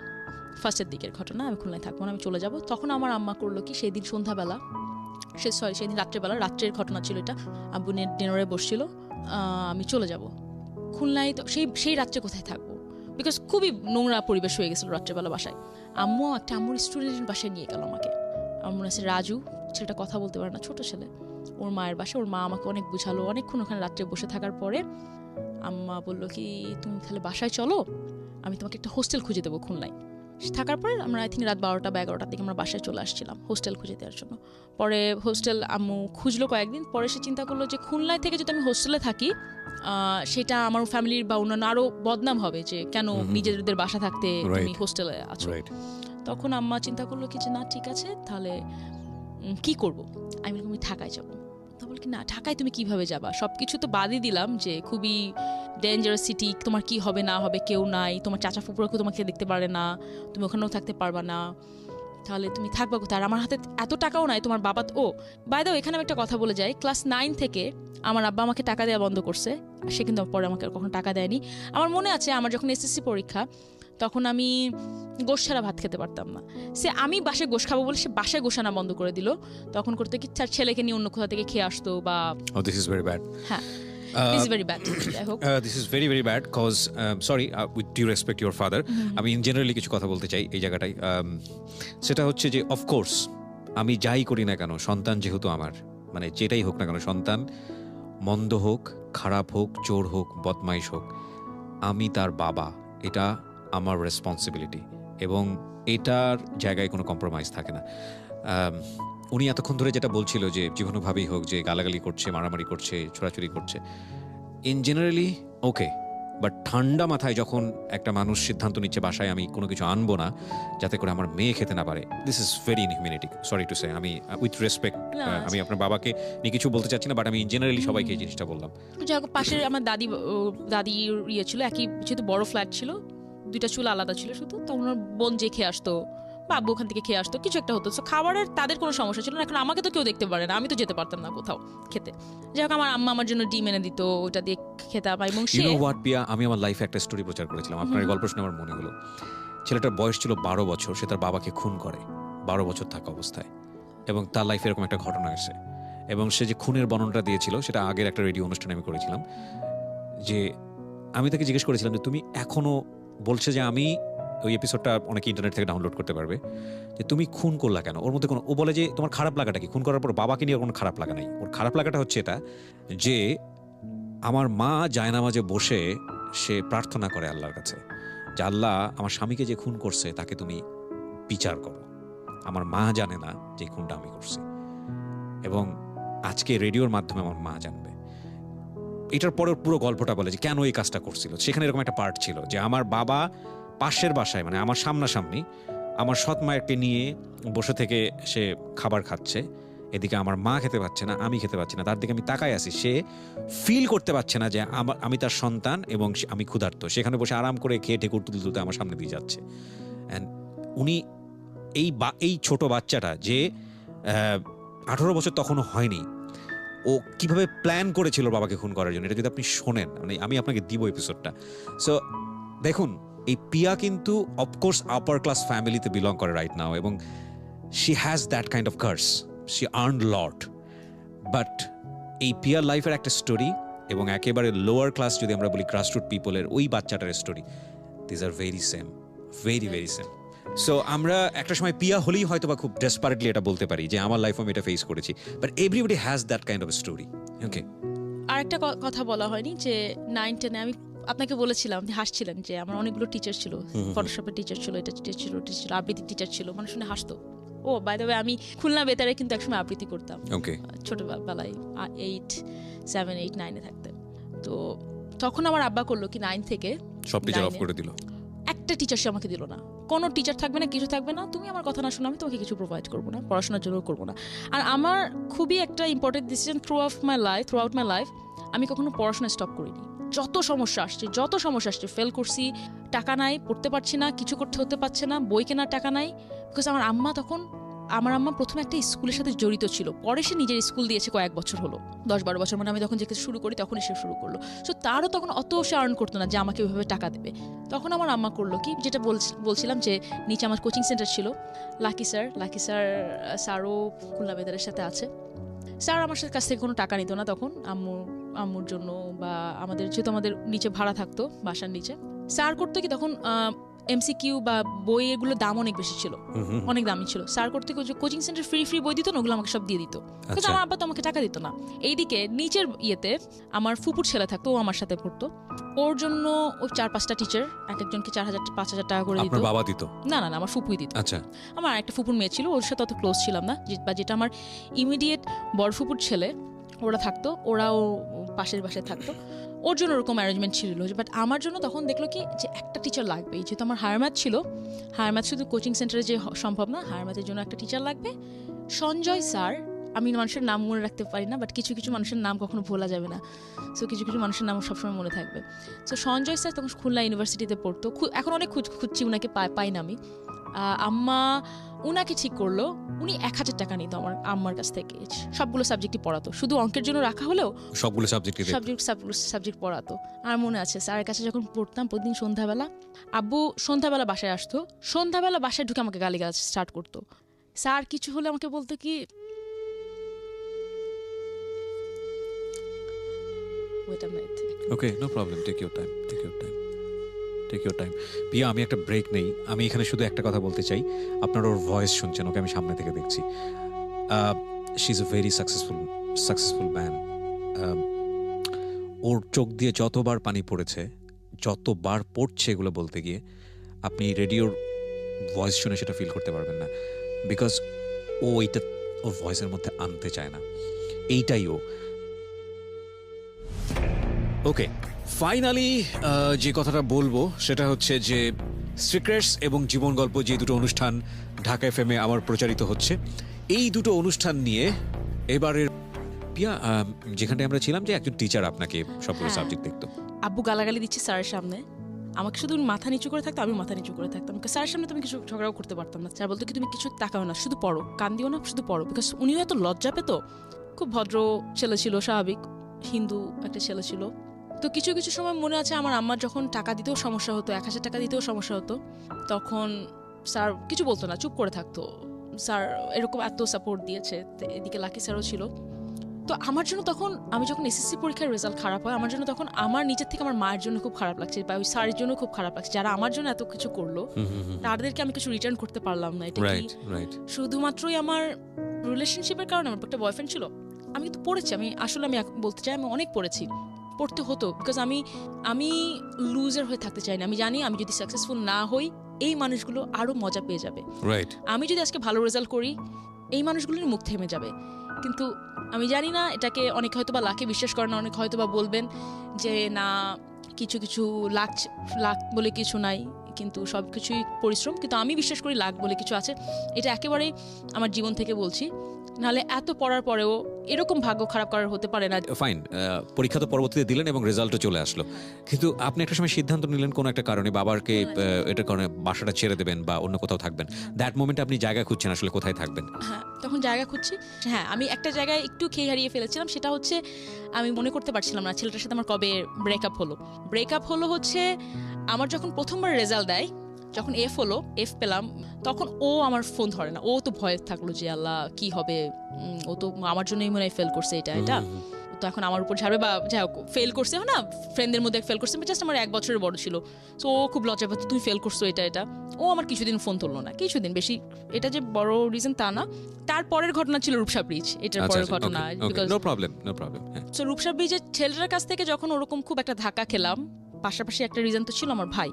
ফার্স্টের দিকের ঘটনা। আমি খুলনায় থাকবো না, আমি চলে যাব। তখন আমার আম্মা করলো কি, সেদিন সন্ধ্যাবেলা, সেদিন রাত্রের ঘটনা ছিল এটা, আব্বু ডিনারে বসছিল, আমি চলে যাব খুলনায়। তো সেই রাত্রে কোথায় থাকবো, বিকজ খুবই নোংরা পরিবেশ হয়ে গেছিলো রাত্রেবেলা বাসায়। আম্মুর স্টুডেন্টের বাসায় নিয়ে গেল আমাকে। আমার মনে আছে রাজু, ছেলেটা কথা বলতে পারে না, ছোট ছেলে, ওর মায়ের বাসায়। ওর মা আমাকে অনেক বুঝালো, অনেকক্ষণ ওখানে রাত্রে বসে থাকার পরে আম্মা বললো কি, তুমি তাহলে বাসায় চলো, আমি তোমাকে একটা হোস্টেল খুঁজে দেবো খুলনায়। থাকার পরে আমরা আই থিঙ্ক রাত 12টা বা 11টার দিকে আমরা বাসায় চলে আসছিলাম হোস্টেল খুঁজে দেওয়ার জন্য। পরে হোস্টেল আম্মু খুঁজলো কয়েকদিন, পরে সে চিন্তা করলো যে খুলনায় থেকে যদি আমি হোস্টেলে থাকি, সেটা আমার ফ্যামিলির বা অন্যান্য আরো বদনাম হবে যে কেন নিজেদের বাসা থাকতে তুমি হোস্টেলে আছো। তখন আম্মা চিন্তা করলো কি যে না ঠিক আছে তাহলে কি করব, আমি বললাম আমি ঢাকায় যাবো। তা বল কি না ঢাকায় তুমি কিভাবে যাবা, সবকিছু তো বাদই দিলাম যে খুবই ডেঞ্জারাস সিটি, তোমার কি হবে না হবে কেউ নাই, তোমার চাচা ফুপুরা কেউ তোমাকে দেখতে পারে না, তুমি ওখানেও থাকতে পারবা না, তাহলে তুমি থাকবা কোথায়, আর আমার হাতে এত টাকাও নাই, তোমার বাবা ও বাই দ্য ওয়ে এখানে আমি একটা কথা বলে যাই, ক্লাস 9 থেকে আমার আব্বা আমাকে টাকা দেওয়া বন্ধ করছে, সে কিন্তু পরে আমাকে কখনো টাকা দেয়নি। আমার মনে আছে আমার যখন এসএসসি পরীক্ষা তখন আমি গোশ ছাড়া ভাত খেতে পারতাম না, সে আমি বাসায় গোশ খাবো বলে সে বাসায় গোশ আনা বন্ধ করে দিল, তখন করতে কি তার ছেলেকে নিয়ে অন্য কোথা থেকে খেয়ে আসতো বা দিস ইজ ভেরি ব্যাড। হ্যাঁ this is very bad. I hope this is very very bad cause sorry with due respect your father আমি ইন জেনারেলি কিছু কথা বলতে চাই এই জায়গাটায়। সেটা হচ্ছে যে অফকোর্স আমি যাই করি না কেন সন্তান যেহেতু আমার, মানে যেটাই হোক না কেন সন্তান মন্দ হোক খারাপ হোক চোর হোক বদমাইশ হোক আমি তার বাবা, এটা আমার রেসপন্সিবিলিটি এবং এটার জায়গায় কোনো কম্প্রোমাইজ থাকে না। উনি এতক্ষণ ধরে যেটা বলছিল যে যেভাবেই হোক যে গালাগালি করছে মারামারি করছে ছোড়াছুরি করছে ইন জেনারেলি ওকে, বাট ঠান্ডা মাথায় যখন একটা মানুষ সিদ্ধান্ত নিচ্ছে বাসায় আমি কোনো কিছু আনবো না যাতে করে আমার মেয়ে খেতে না পারে, this is very ইনহিউম্যানিটি, sorry to সে। আমি উইথ রেসপেক্ট আমি আপনার বাবাকে নিয়ে কিছু বলতে চাচ্ছি না, বাট আমি ইন জেনারেলি সবাইকে এই জিনিসটা বললাম। যাই হোক পাশের আমার দাদি ইয়ে ছিল, একই যেহেতু বড় ফ্ল্যাট ছিল, দুইটা চুলা আলাদা ছিল শুধু, তখন ওর বোন যে খেয়ে আসতো বা আব্বু ওখান থেকে খেয়ে আসতো, কিছু একটা হতো, তো খাবারের তাদের কোনো সমস্যা ছিল না। এখন আমাকে তো কেউ দেখতে পারে না, আমি তো যেতে পারতাম না কোথাও খেতে, যাই হোক আমার আম্মা আমার জন্য ডিম এনে দিত, ওটা দিয়ে খেতাম। এবং ইউ নো হোয়াট পিয়া, আমি আমার লাইফে একটা স্টোরি প্রচার করেছিলাম, আপনার এই গল্প শুনে আমার মনে হলো ছেলেটার বয়স ছিল 12 বছর, সে তার বাবাকে খুন করে 12 বছর থাকা অবস্থায়, এবং তার লাইফে এরকম একটা ঘটনা আসে, এবং সে যে খুনের বর্ণনাটা দিয়েছিল সেটা আগের একটা রেডিও অনুষ্ঠানে আমি করেছিলাম, যে আমি তাকে জিজ্ঞেস করেছিলাম যে তুমি এখনো বলছে যে আমি ওই এপিসোডটা অনেকে ইন্টারনেট থেকে ডাউনলোড করতে পারবে, যে তুমি খুন করলা কেন, ওর মধ্যে কোনো, ও বলে যে তোমার খারাপ লাগাটা কি, খুন করার পর বাবাকে নিয়ে কোনো খারাপ লাগা নাই, ওর খারাপ লাগাটা হচ্ছে এটা যে আমার মা জায়নামাজে বসে সে প্রার্থনা করে আল্লাহর কাছে যে আল্লাহ আমার স্বামীকে যে খুন করছে তাকে তুমি বিচার করো, আমার মা জানে না যে খুনটা আমি করছি, এবং আজকে রেডিওর মাধ্যমে আমার মা জানবে। এটার পরে পুরো গল্পটা বলে যে কেন এই কাজটা করছিল, সেখানে এরকম একটা পার্ট ছিল যে আমার বাবা পাশের বাসায় মানে আমার সামনাসামনি আমার সৎ মায়েরকে নিয়ে বসে থেকে সে খাবার খাচ্ছে, এদিকে আমার মা খেতে পাচ্ছে না, আমি খেতে পাচ্ছি না, তার দিকে আমি তাকায় আছি, সে ফিল করতে পারছে না যে আমি তার সন্তান এবং আমি ক্ষুধার্ত, সেখানে বসে আরাম করে খেয়ে ঠেকুর তুলতে তুলতে আমার সামনে দিয়ে যাচ্ছে। অ্যান্ড উনি এই ছোট বাচ্চাটা যে 18 বছর তখনও হয়নি, ও কিভাবে প্ল্যান করেছিল বাবাকে খুন করার জন্য, এটা যদি আপনি শোনেন, মানে আমি আপনাকে দিব এপিসোডটা। সো দেখুন এই পিয়া কিন্তু অফকোর্স আপার ক্লাস ফ্যামিলিতে বিলং করে রাইট নাও, এবং she has that kind of curse, she earned lot, but এই পিয়ার লাইফের একটা স্টোরি এবং একেবারে লোয়ার ক্লাস যদি আমরা বলি গ্রাসরুট পিপলের ওই বাচ্চাটার story, this are very same, very very same. So আমরা একটা সময় পিয়া হলেই হয়তো বা খুব ডেসপারেটলি এটা বলতে পারি যে আমার লাইফে আমি এটা ফেস করেছি, but everybody has that kind of story. Okay, আর একটা কথা বলা হয়নি যে 9-10 আমি আপনাকে বলেছিলাম, আপনি হাসছিলেন যে আমার অনেকগুলো টিচার ছিল, ফটোশপের টিচার ছিল, এটা টিচার ছিল, ওটা ছিল, আবৃত্তির টিচার ছিল, মানুষ শুনে হাসতো। ও বাই দ্য ওয়ে আমি খুলনা বেতারে কিন্তু একসময় আবৃত্তি করতাম, ওকে, ছোটবেলায় 8, 7, 8, 9 থাকতে। তো তখন আমার আব্বা করলো কি 9 থেকে সব টিচার অফ করে দিল, একটা টিচার সে আমাকে দিল না, কোনো টিচার থাকবে না, কিছু থাকবে না, তুমি আমার কথা না শোনো আমি তোমাকে কিছু প্রোভাইড করবো না, পড়াশোনার জন্য করবো না। আর আমার খুবই একটা important decision through out my life, আমি কখনো পড়াশোনা স্টপ করিনি। যত সমস্যা আসছে ফেল করছি, টাকা নাই, পড়তে পারছি না, কিছু করতে হতে পারছে না, বই কেনার টাকা নাই, বিকজ আমার আম্মা প্রথমে একটা স্কুলের সাথে জড়িত ছিল, পরে সে নিজের স্কুল দিয়েছে কয়েক বছর হলো, 10-12 বছর, মানে আমি যখন যে শুরু করি তখনই সে শুরু করলো। সো তারও তখন অত সে আর্ন করতো না যে আমাকে ওইভাবে টাকা দেবে। তখন আমার আম্মা করলো কি, যেটা বলছিলাম যে নিচে আমার কোচিং সেন্টার ছিল, লাকি স্যারও খুলনা বেতারের সাথে আছে, স্যার আমার কাছ থেকে কোনো টাকা নিত না তখন আম্মুর জন্য, বা যেহেতু আমাদের নিচে ভাড়া থাকতো বাসার নিচে, স্যার করতো কি তখন এমসিকিউ বা বই এগুলোর দাম অনেক বেশি ছিল, অনেক দামি ছিল, স্যার করতে কোচিং সেন্টার ফ্রি বই দিত না, ওগুলো আমাকে সব দিয়ে দিত, কিন্তু আমার আব্বা তো আমাকে টাকা দিত না। এইদিকে নিচের ইয়েতে আমার ফুপুর ছেলে থাকতো, ও আমার সাথে পড়তো, ওর জন্য ওই 4-5টা টিচার এক একজনকে 4,000-5,000 টাকা করে দিত। বাবা দিত না, আমার ফুপুই দিত। আচ্ছা, আমার একটা ফুপুর মেয়ে ছিল, ওর সাথে অত ক্লোজ ছিলাম না, বা যেটা আমার ইমিডিয়েট বড় ফুপুর ছেলে ওরা থাকতো, ওরাও পাশের বাসায় থাকতো, ওর জন্য ওরকম অ্যারেঞ্জমেন্ট ছিল, বাট আমার জন্য তখন দেখলো কি যে একটা টিচার লাগবে, যেহেতু আমার হায়ার ম্যাথ ছিল, হায়ার ম্যাথ শুধু কোচিং সেন্টারে যে সম্ভব না, হায়ার ম্যাথের জন্য একটা টিচার লাগবে। সঞ্জয় স্যার, আমি মানুষের নাম মনে রাখতে পারি না, বাট কিছু কিছু মানুষের নাম কখনো ভোলা যাবে না, সো কিছু কিছু মানুষের নাম সবসময় মনে থাকবে। সো সঞ্জয় স্যার তখন খুলনা ইউনিভার্সিটিতে পড়তো, এখন অনেক খুঁজছি উনাকে পাই না আমি। আম্মা উনাকে ঠিক করলো, উনি 1,000 টাকা নিত আমার আম্মার কাছ থেকে, সবগুলো সাবজেক্টই পড়াতো, শুধু অঙ্কের জন্য রাখা হলেও সবগুলো সাবজেক্ট পড়াতো। আর মনে আছে স্যারের কাছে যখন পড়তাম প্রতিদিন সন্ধ্যাবেলা, আব্বু সন্ধ্যাবেলা বাসায় আসতো, সন্ধ্যাবেলা বাসায় ঢুকে আমাকে গালিগালাজ স্টার্ট করতো। স্যার কিছু হলে আমাকে বলতো কি, okay, no problem, take your time. Pia, আমি একটা ব্রেক নেই। আমি এখানে শুধু একটা কথা বলতে চাই, আপনার ওর ভয়েস শুনছেন, ওকে আমি সামনে থেকে দেখছি। She is a very successful man. ওর চোখ দিয়ে যতবার পানি পড়েছে, যতবার পড়ছে এগুলো বলতে গিয়ে, আপনি রেডিওর ভয়েস শুনে সেটা ফিল করতে পারবেন না, বিকজ ও এইটা ওর ভয়েসের মধ্যে আনতে চায় না, এইটাই ও। ওকে, ফাইনালি যে কথাটা বলবো সেটা হচ্ছে যে সিক্রেটস এবং জীবন গল্প, যে দুটো অনুষ্ঠান ঢাকা এফএমে আমার প্রচারিত হচ্ছে, এই দুটো অনুষ্ঠান নিয়ে এবারের পিয়া, যেখানটায় আমরা ছিলাম, যে একজন টিচার আপনাকে সবগুলো সাবজেক্ট দেখতো, আব্বু গালাগালি দিচ্ছে স্যারের সামনে, আমাকে শুধু মাথা নিচু করে থাকতো, আমি মাথা নিচু করে থাকতাম, স্যারের সামনে তুমি কিছু ঝগড়াও করতে পারতাম না। স্যার বলতো কি তুমি কিছু তাকাও না, শুধু পড়ো, কান দিও না, শুধু পড়ো, বিকজ উনিও এত লজ্জা পেত। খুব ভদ্র ছেলে ছিল, স্বাভাবিক হিন্দু একটা ছেলে ছিল। তো কিছু কিছু সময় মনে আছে আমার আম্মার যখন টাকা দিতেও সমস্যা হতো, 1,000 টাকা দিতেও সমস্যা হতো, তখন স্যার কিছু বলতো না, চুপ করে থাকতো। স্যার এরকম এত সাপোর্ট দিয়েছে, এদিকে লাকি স্যারও ছিল। তো আমার জন্য তখন, আমি যখন এসএসসি পরীক্ষার রেজাল্ট খারাপ হয়, আমার জন্য তখন আমার নিজের থেকে আমার মায়ের জন্য খুব খারাপ লাগছে, বা ওই স্যারের জন্য খুব খারাপ লাগছে, যারা আমার জন্য এত কিছু করলো তাদেরকে আমি কিছু রিটার্ন করতে পারলাম না। এটা কি শুধুমাত্রই আমার রিলেশনশিপের কারণে? আমার একটা বয়ফ্রেন্ড ছিল, আমি কিন্তু পড়েছি, আমি বলতে চাই আমি অনেক পড়েছি, পড়তে হতো, বিকজ আমি লুজার হয়ে থাকতে চাই না। আমি জানি আমি যদি সাকসেসফুল না হই, এই মানুষগুলো আরো মজা পেয়ে যাবে। আমি যদি আজকে ভালো রেজাল্ট করি, এই মানুষগুলোর মুখ থেমে যাবে। কিন্তু আমি জানি না, এটাকে অনেকে হয়তো বা লাকে বিশ্বাস করে না, অনেক হয়তো বা বলবেন যে না, কিছু কিছু লাক বলে কিছু নাই, কিন্তু সব কিছুই পরিশ্রম। কিন্তু আমি বিশ্বাস করি লাক বলে কিছু আছে, এটা একেবারেই আমার জীবন থেকে বলছি। নাহলে এত পড়ার পরেও এরকম ভাগ্য খারাপ করার হতে পারে না। ফাইন, পরীক্ষা তো পরবর্তীতে দিলেন এবং রেজাল্টও চলে আসলো, কিন্তু আপনি একটা সময় সিদ্ধান্ত নিলেন কোনো একটা কারণে বাবাকে এটার কারণে বাসাটা ছেড়ে দেবেন বা অন্য কোথাও থাকবেন। দ্যাট মোমেন্টে আপনি জায়গা খুঁজছেন আসলে কোথায় থাকবেন। হ্যাঁ, তখন জায়গা খুঁজছি। হ্যাঁ, আমি একটা জায়গায় একটু খেয়ে হারিয়ে ফেলেছিলাম, সেটা হচ্ছে আমি মনে করতে পারছিলাম না ছেলেটার সাথে আমার কবে ব্রেকআপ হলো হচ্ছে আমার যখন প্রথমবার রেজাল্ট দেয়, যখন এফ পেলাম, তখন ও আমার ফোন ধরে না। ও তো ভয় থাকলো যে আল্লাহ কি হবে, ও তো আমার জন্যই মনে হয় ফেল করছে, এটা তো এখন আমার উপর ছাড়বে, বা যাই হোক ফেল করছে না, ফ্রেন্ডদের মধ্যে ফেল করছে, জাস্ট আমার 1 বছরের বড় ছিল। সো ও খুব লজ্জা পাচ্ছে, তুই ফেল করছো এটা। ও আমার কিছুদিন ফোন তুললো না, কিছুদিন, বেশি এটা যে বড় রিজন তা না। তারপরের ঘটনা ছিল রূপসা ব্রিজ, এটার পরের ঘটনা। No problem. সো রূপসা ব্রিজের ছেলেটার কাছ থেকে যখন ওরকম খুব একটা ধাক্কা খেলাম, পাশাপাশি একটা রিজন তো ছিল আমার ভাই,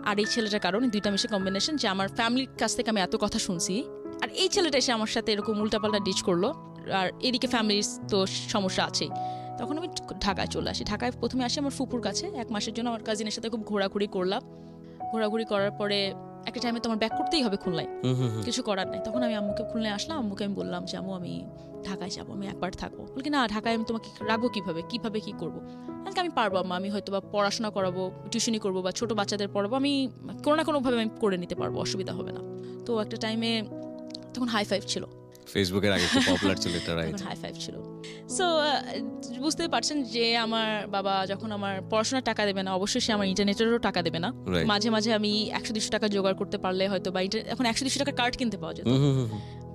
আর এই ছেলেটার কারণে, দুইটা মিশে কম্বিনেশন, যে আমার ফ্যামিলির কাছ থেকে আমি এত কথা শুনছি, আর এই ছেলেটা এসে আমার সাথে এরকম উল্টাপাল্টা ডিচ করলো, আর এদিকে ফ্যামিলির তো সমস্যা আছেই। তখন আমি ঢাকায় চলে আসি। ঢাকায় প্রথমে আসি আমার ফুপুর কাছে 1 মাসের জন্য। আমার কাজিনের সাথে খুব ঘোরাঘুরি করার পরে একটা টাইমে তো আমার ব্যাক করতেই হবে খুলনায়, কিছু করার নাই। তখন আমি আম্মুকে খুলনায় আসলাম, আম্মুকে আমি বললাম যে আম্মু আমি ঢাকায় যাবো, আমি একবার থাকবো। বলি না, ঢাকায় আমি তোমাকে রাখবো কিভাবে কি করবো? আমি পারবো আম্মা, আমি হয়তো বা পড়াশোনা করাবো, টিউশনি করবো, বা ছোট বাচ্চাদের পড়াবো, আমি কোনো না কোনোভাবে আমি করে নিতে পারবো, অসুবিধা হবে না। তো একটা টাইমে তখন হাই-ফাইভ ছিল, ফেসবুকের আগে খুব পপুলার ছিল এটা, রাইট? তখন হাই-ফাইভ ছিল। সো বুঝতেই পারছেন যে আমার বাবা যখন আমার পড়াশোনার টাকা দেবে না, অবশ্যই সে আমার ইন্টারনেটেরও টাকা দেবে না। মাঝে মাঝে আমি 100-200 টাকা জোগাড় করতে পারলে হয়তো, বা এখন 100-200 টাকার কার্ড কিনতে পাওয়া যেত,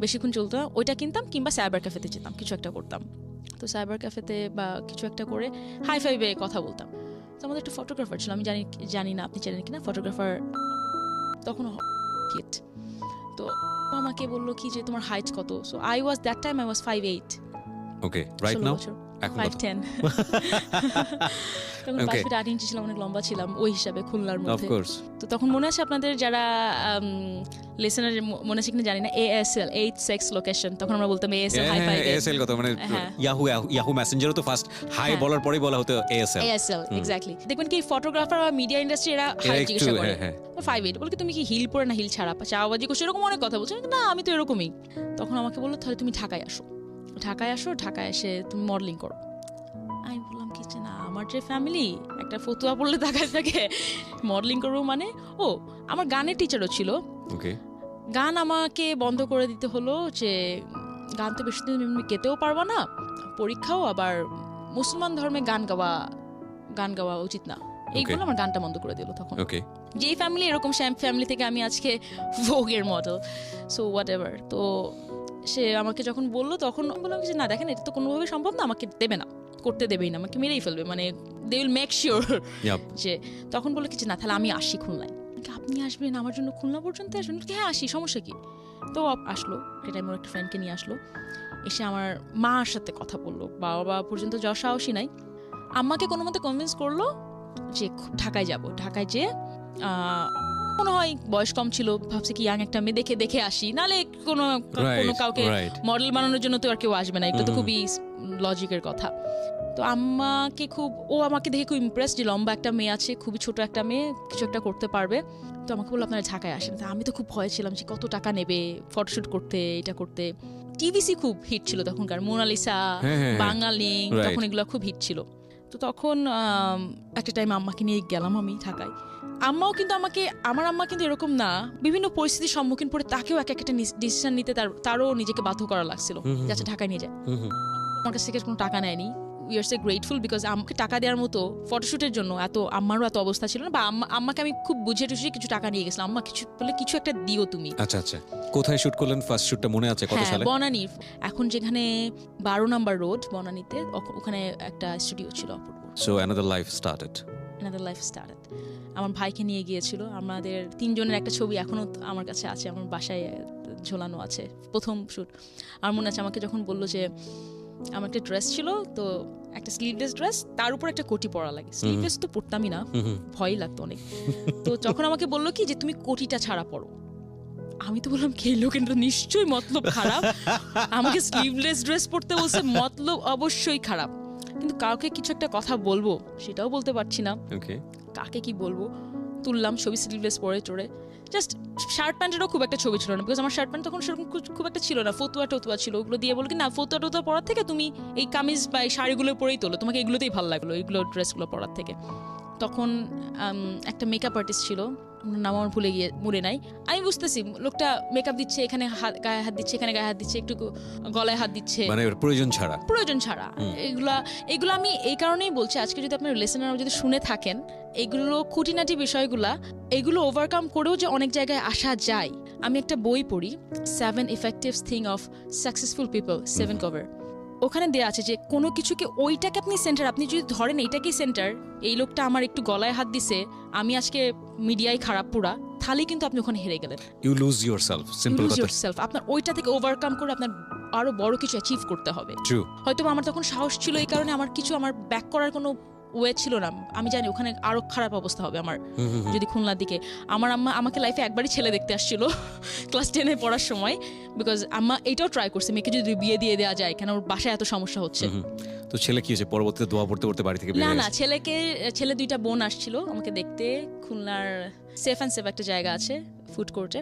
বেশিক্ষণ চলতো না, ওইটা কিনতাম, কিংবা সাইবার ক্যাফেতে যেতাম, কিছু একটা করতাম। তো সাইবার ক্যাফেতে বা কিছু একটা করে হাই-ফাইভে কথা বলতাম। তো আমাদের একটা ফটোগ্রাফার ছিল, আমি জানি না আপনি জানেন কিনা, ফটোগ্রাফার তখন হিট। তো আমাকে বললো কি যে তোমার হাইট কত? So that time I was 5'8". Okay, right now এখন কত? 5'10" তখন 5 ফিট 8 ইঞ্চি ছিলাম, অনেক লম্বা ছিলাম ওই হিসাবে খুলনার অফ মধ্যে। কোর্স। তো তখন মনে আছে আপনাদের যারা লিসেনার মনে আছে কিনা জানি না, ASL 8 সেক্স লোকেশন, তখন আমরা বলতাম ASL হাই ফাইভ। ASL কত মানে হ্যাঁ। ইয়াহু মেসেঞ্জারও তো ফার্স্ট হাই হ্যাঁ। বলার পরেই বলা হতো ASL। ASL exactly. দেখবেন কি ফটোগ্রাফার বা মিডিয়া ইন্ডাস্ট্রি এরা হাই একটু, জিজ্ঞাসা করে, হ্যাঁ। 5'8" বলে কি তুমি কি হিল পরে না হিল ছাড়া চাওয়াবাজি করছো, এরকম অনেক কথা বলছো। না আমি তো এরকমই। তখন আমাকে বললো তাহলে তুমি ঢাকায় আসো, ঢাকায় এসে তুমি মডেলিং করো। আমি বললাম কি যে না, আমার যে ফ্যামিলি একটা ফতুয়া পড়লে তাকায় থাকে, মডেলিং করবো মানে। ও আমার গানের টিচারও ছিল, ওকে। গান আমাকে বন্ধ করে দিতে হলো যে গান তো বেশি দিন গেতেও পারবো না, পরীক্ষাও, আবার মুসলমান ধর্মে গান গাওয়া উচিত না, এইগুলো আমার গানটা বন্ধ করে দিল তখন। ওকে। যেই ফ্যামিলি এরকম, ফ্যামিলি থেকে আমি আজকে ভোগের মডেল, সো হোয়াট এভার। তো সে আমাকে যখন বললো তখন বললাম যে না দেখেন এটা তো কোনোভাবে সম্ভব না, আমাকে দেবে না, করতে দেবেই না, আমাকে মেরেই ফেলবে, মানে দে উইল মেক শিওর যে। তখন বললো কি যে না তাহলে আমি আসি খুলনায়। আপনি আসবেন আমার জন্য খুলনা পর্যন্ত আসবেন? হ্যাঁ আসি, সমস্যা কি। তো আসলো, এটা আমার একটা ফ্রেন্ডকে নিয়ে আসলো, এসে আমার মার সাথে কথা বললো, বাবা পর্যন্ত যাওয়ার সাহসই নাই। আম্মাকে কোনো মতে কনভিন্স করলো যে ঢাকায় যাব, ঢাকায় যে মনে হয় বয়স কম ছিল, ভাবছে কি ইয়াং একটা মেয়ে দেখে আসি, নালে কোনো কাউকে মডেল বানানোর জন্য তো আর কেউ আসবে না, এটা তো খুবই লজিকের কথা। তো আম্মাকে ও আমাকে দেখে খুব ইমপ্রেস যে লম্বা একটা মেয়ে আছে, খুবই ছোট একটা মেয়ে, কিছু একটা করতে পারবে। তো আমাকে বললো আপনারা ঢাকায় আসেন। আমি তো খুব ভয় ছিলাম যে কত টাকা নেবে ফটোশুট করতে, এটা করতে। টিভিসি খুব হিট ছিল তখনকার, মোনালিসা, বাঙালি, তখন এগুলো খুব হিট ছিল। তো তখন একটা টাইম আম্মাকে নিয়ে গেলাম আমি ঢাকায়। আম্মাও কিন্তু আমার আম্মা কিন্তু এরকম না, বিভিন্ন পরিস্থিতির সম্মুখীন পড়ে তাকেও একটা ডিসিশন নিতে তারও নিজেকে বাধ্য করা লাগছিল, যাচ্ছে ঢাকায় নিয়ে যায়। আমার কাছ থেকে কোনো টাকা নেয়নি। We are so grateful because আমাকে টাকা দেওয়ার মতো ফটোশুটের জন্য আমারও এত অবস্থা ছিল না, বা আম্মাকে আমি খুব বুঝিয়ে টুঝিয়ে কিছু টাকা নিয়ে গেছিলাম, আম্মা কিছু একটা দিও তুমি। আচ্ছা আচ্ছা। কোথায় শুট করলেন ফার্স্ট শুটটা মনে আছে কত সালে? বনানী, এখন যেখানে 12 নম্বর রোড বনানীতে, ওখানে একটা স্টুডিও ছিল অপূর্ব। So another life started. আমার ভাইকে নিয়ে গিয়েছিল, আমাদের 3 জনের একটা ছবি এখনো আমার কাছে আছে, আমার বাসায় ঝোলানো আছে, প্রথম শুট। আমার মনে আছে আমাকে যখন বললো যে আমার একটা ড্রেস ছিল, তো একটা স্লিভলেস ড্রেস, তার উপর একটা কোটি পরা লাগে। স্লিভলেস তো পরতামই না, ভয় লাগতো অনেক। তো যখন আমাকে বললো কি যে তুমি কোটিটা ছাড়া পরো, আমি তো বললাম কি লোক এটা নিশ্চয়ই মতলব খারাপ, আমাকে স্লিভলেস ড্রেস পরতে বলছে, মতলব অবশ্যই খারাপ। কিন্তু কাউকে কিছু একটা কথা বলবো সেটাও বলতে পারছি না, কাকে কি বলবো। তুললাম ছবি স্লিভলেস পরে টোরে, জাস্ট শার্ট প্যান্টেরও খুব একটা ছবি ছিল না, বিকজ আমার শার্ট প্যান্ট তখন সেরকম খুব একটা ছিল না, ফতুয়া ছিল, ওগুলো দিয়ে বলো কি না ফতুয়া পরার থেকে তুমি এই কামিজ বা এই শাড়িগুলো পরেই তোলো, তোমাকে এগুলোতেই ভালো লাগলো, এইগুলো ড্রেসগুলো পরার থেকে। তখন একটা মেকআপ আর্টিস্ট ছিল, নাম আমার মনে নাই। আমি বুঝতেছি লোকটা মেকআপ দিচ্ছে, এখানে গায়ে হাত দিচ্ছে, এখানে গায়ে হাত দিচ্ছে, একটু গলায় হাত দিচ্ছে, মানে প্রয়োজন ছাড়া। এগুলো আমি এই কারণেই বলছি, আজকে যদি আপনার লিসেনার যদি শুনে থাকেন, এগুলো খুঁটিনাটি বিষয়গুলা, এগুলো ওভারকাম করেও যে অনেক জায়গায় আসা যায়। আমি একটা বই পড়ি, 7 effective thing of successful people, 7 cover। ওখানে দেয়া আছে যে কোনো কিছুকে ওইটাকে আপনি সেন্টার, আপনি যদি ধরেন এইটাকেই সেন্টার, এই লোকটা আমার একটু গলায় হাত দিছে, আমি আজকে মিডিয়ায় খারাপ পুরা, তাহলে কিন্তু আপনি ওখানে হেরে গেলেন। ইউ লুজ ইয়োরসেলফ, সিম্পল কথা। আপনার ওইটা থেকে ওভারকাম করে আপনার আরো বড় কিছু অ্যাচিভ করতে হবে। হয়তো আমার তখন সাহস ছিল, এই কারণে আমার ব্যাক করার কোনো ওয়ে ছিল না। আমি জানি ওখানে আরো খারাপ অবস্থা হবে আমার, যদি খুলনার দিকে। আমার আম্মা আমাকে লাইফে একবারই ছেলে দেখতে আসছিল ক্লাস 10-এ পড়ার সময়, বিকজ আম্মা এটাও ট্রাই করছে মেয়েকে যদি বিয়ে দিয়ে দেওয়া যায়, কেন ওর বাসায় এত সমস্যা হচ্ছে। তো ছেলে কি হয়েছে পরবর্তীতে দোয়া পড়তে পড়তে বাড়ি থেকে বেরিয়ে না ছেলে 2টা বোন আসছিল আমাকে দেখতে, খুলনার সেফ অ্যান্ড সেফ একটা জায়গা আছে ফুড কোর্টে,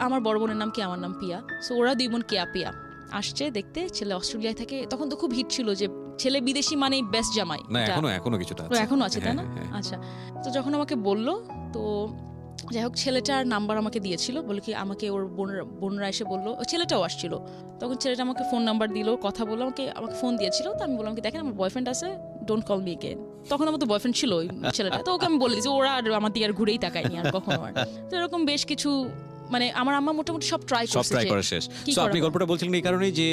আমার বড় বোনের নাম কি, আমার নাম পিয়া। সো ওরা 2 বোন পিয়া আসছে দেখতে। ছেলে অস্ট্রেলিয়ায় থাকে, তখন তো খুব হিট ছিল যে ছেলে বিদেশি মানেই বেস্ট জামাই। না এখনো কিছুটা আছে, এখনো আছে তাই না? আচ্ছা। তো যখন আমাকে বললো, তো যাই হোক ছেলেটার নাম্বার আমাকে দিয়েছিল, বলে কি আমাকে ওর বোনরা এসে বললো, ছেলেটাও আসছিল, তখন ছেলেটা আমাকে ফোন নাম্বার দিল, কথা বললো, আমাকে ফোন দিয়েছিল। তো আমি বললাম কি দেখেন আমার বয়ফ্রেন্ড আছে, ডোন্ট কল মি এগেন। তখন আমার তো বয়ফ্রেন্ড ছিল ওই ছেলেটা, তো ওকে আমি বলে দিয়েছি, ওরা আর আমার দিকে আর ঘুরেই তাকায়নি আর কখনো। আর তো এরকম বেশ কিছু, মানে আমার আম্মা মোটামুটি সব ট্রাই করা শেষ। সো আপনি গল্পটা বলছিলেন এই কারণেই যে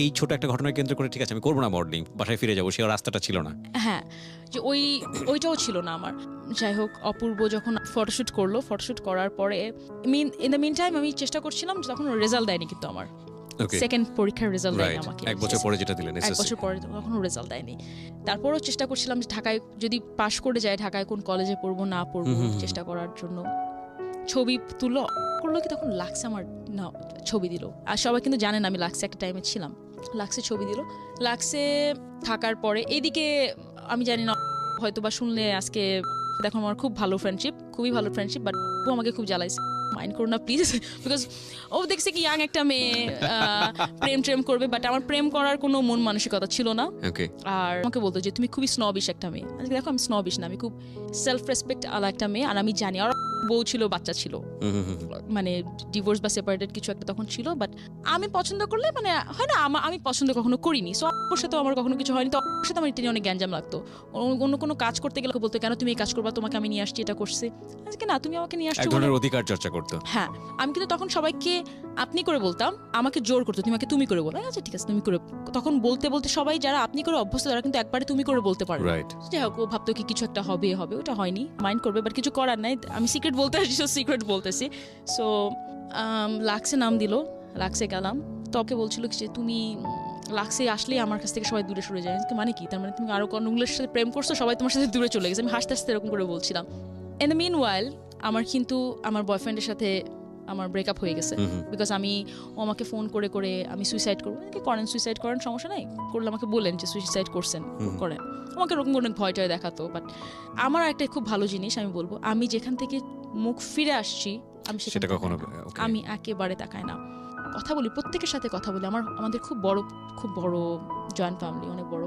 এই ছোট একটা ঘটনাকে কেন্দ্র করে ঠিক আছে আমি করবো না মডেলিং, বাসায় ফিরে যাবো, সেই রাস্তাটা ছিল না। হ্যাঁ, যে ওইটাও ছিল না আমার। যাই হোক, অপূর্ব যখন ফটোশুট করার পরে ইন দ্য মিন টাইম আমি চেষ্টা করছিলাম, তখন রেজাল্ট দেয়নি কিন্তু আমার Okay. সেকেন্ড পরীক্ষার রেজাল্ট দেয়নি রাইট আমাকে, এক বছর পরে যেটা দিলেন এক এসএসসি বছর পরে কখনো রেজাল্ট দেয়নি। তারপরও চেষ্টা করছিলাম যে ঢাকায় যদি পাশ করে যায় ঢাকায় কোন কলেজে পড়বো না পড়বো চেষ্টা করার জন্য। ছবি তুলো করলো কি তখন লাক্সে আমার না ছবি দিল, আর সবাই কিন্তু জানেন আমি লাক্সে একটা টাইমে ছিলাম। লাক্সে ছবি দিল, লাক্সে থাকার পরে এইদিকে আমি জানি না হয়তো বা শুনলে আজকে দেখো আমার খুব ভালো ফ্রেন্ডশিপ, খুবই ভালো ফ্রেন্ডশিপ, বাট ও আমাকে খুব জ্বালাইছে, মাইন্ড করো না প্লিজ, বিকজ ও দেখছে কি ইয়াং একটা মেয়ে প্রেম করবে, বাট আমার প্রেম করার কোনো মন মানসিকতা ছিল না। ওকে আর আমাকে বলতো যে তুমি খুবই স্নবিশ একটা মেয়ে। আজকে দেখো আমি স্নবিশ না, আমি খুব সেলফ রেসপেক্ট আলা একটা মেয়ে, আর আমি জানি আর বউ ছিল, বাচ্চা ছিল, মানে ডিভোর্স বা সেপারেটেড কিছু একটা তখন ছিল, বাট আমি পছন্দ করলে মানে হয় না আমি পছন্দ কখনো করিনি, সো ওর সাথে আমার কখনো কিছু হয়নি, তো ওর সাথে আমার এটা নিয়ে অনেক গ্যাঞ্জাম লাগতো। অন্য কোনো কাজ করতে গেলে বলতো কেন তুমি এই কাজ করবা, তোমাকে আমি নিয়ে আসছি এটা করছি, আজকে না তুমি আমাকে নিয়ে এক আসছো ধরনের অধিকার চর্চা করতো। হ্যাঁ আমি কিন্তু তখন সবাইকে আপনি করে বলতাম, আমাকে জোর করতো তুমি আমাকে তুমি করে বলো, আচ্ছা ঠিক আছে তুমি করে, তখন বলতে বলতে সবাই যারা আপনি করে অভ্যস্ত তারা কিন্তু একবারে তুমি করে বলতে পারে। রাইট যাই হোক ও ভাবতো কি কিছু একটা হবে, ওটা হয়নি, মাইন্ড করবে, বাট কিছু করার নাই, আমি সিক্রেট বলতে আসছি, সিক্রেট বলতেছি। সো লাক্সে নাম দিল, লাক্সে গেলাম, তো ওকে বলছিল কি যে তুমি লাক্সে আসলেই আমার কাছ থেকে সবাই দূরে সরে যায়, মানে কি তার মানে তুমি আরো কোনগুলোর সাথে প্রেম করছো, সবাই তোমার সাথে দূরে চলে গেছে, আমি হাসতে হাসতে এরকম করে বলছিলাম। ইন দ্য মিন ওয়াইল আমার কিন্তু আমার বয়ফ্রেন্ডের সাথে আমার ব্রেকআপ হয়ে গেছে, বিকজ ও আমাকে ফোন করে করে আমি সুইসাইড করবো, করেন সুইসাইড করেন সমস্যা নাই, করলে আমাকে বলেন যে সুইসাইড করছেন করেন, আমাকে এরকম অনেক ভয় টয় দেখাতো। বাট আমার একটা খুব ভালো জিনিস আমি বলবো, আমি যেখান থেকে মুখ ফিরে আসছি আমি সেটা কখনো আমি একেবারে তাকাই না, কথা বলি প্রত্যেকের সাথে কথা বলি, আমাদের খুব বড় জয়েন্ট ফ্যামিলি, অনেক বড়,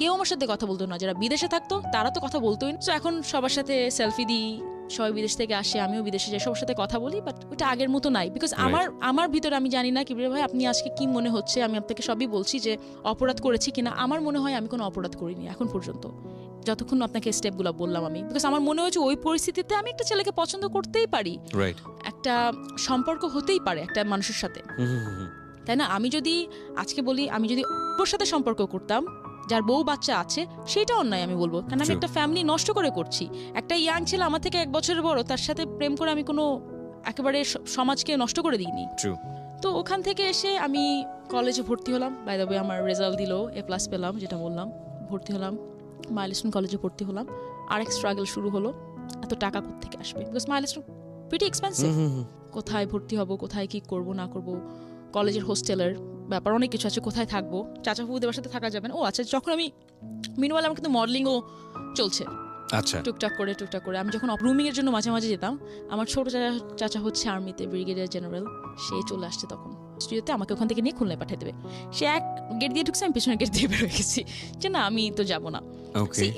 কেউ আমার সাথে কথা বলতো না, যারা বিদেশে থাকতো তারা তো কথা বলতোই না। তো এখন সবার সাথে সেলফি দিই, সবাই বিদেশ থেকে আসে, আমিও বিদেশে যাই, সবার সাথে কথা বলি, বাট ওটা আগের মতো নাই, বিকজ আমার ভিতরে আমি জানি না কিবরিয়া ভাই আপনি আজকে কি মনে হচ্ছে, আমি আপনাকে সবই বলছি যে অপরাধ করেছি কিনা, আমার মনে হয় আমি কোনো অপরাধ করিনি এখন পর্যন্ত, যতক্ষণ আপনাকে স্টেপগুলো বললাম আমি, বিকজ আমার মনে হয়েছে ওই পরিস্থিতিতে আমি একটা ছেলেকে পছন্দ করতেই পারি, রাইট একটা সম্পর্ক হতেই পারে একটা মানুষের সাথে, তাই না? আমি যদি আজকে বলি আমি যদি ওর সাথে সম্পর্ক করতাম যার বউ বাচ্চা আছে, সেটা অন্যায় আমি বলবো, কারণ আমি একটা ফ্যামিলি নষ্ট করে করছি, একটা ইয়াং ছেলে আমার থেকে 1 বছরের বড় তার সাথে প্রেম করে আমি কোনো একেবারে সমাজকে নষ্ট করে দিইনি। তো ওখান থেকে এসে আমি কলেজে ভর্তি হলাম, বাই দ্য ওয়ে আমার রেজাল্ট দিল, A+ পেলাম, যেটা বললাম, ভর্তি হলাম মাইলস্টোন কলেজে ভর্তি হলাম, আরেক স্ট্রাগল শুরু হলো, এত টাকা কোত্থেকে আসবে, বিকজ মাইলস্টোন প্রিটি এক্সপেন্সিভ, কোথায় ভর্তি হব, কোথায় কি করব না করব, কলেজের হোস্টেলের ব্যাপার অনেক কিছু আছে, কোথায় থাকবো, চাচা ফুফুদের সাথে থাকা যাবে না। ও আচ্ছা, যখন আমি মিনওয়াইল আমার কিন্তু মডেলিংও চলছে আচ্ছা টুকটাক করে, আমি যখন রুমিং এর জন্য মাঝে মাঝে যেতাম, আমার ছোট চাচা হচ্ছে আর্মিতে ব্রিগেডিয়ার জেনারেল, সে চলে আসছে তখন স্টুডিওতে, আমাকে ওখান থেকে নিয়ে খুলনায় পাঠিয়ে দেবে, সে এক গেট দিয়ে ঢুকছে, আমি পেছনের গেট দিয়ে বের হয়ে গেছি যে না আমি তো যাবো না।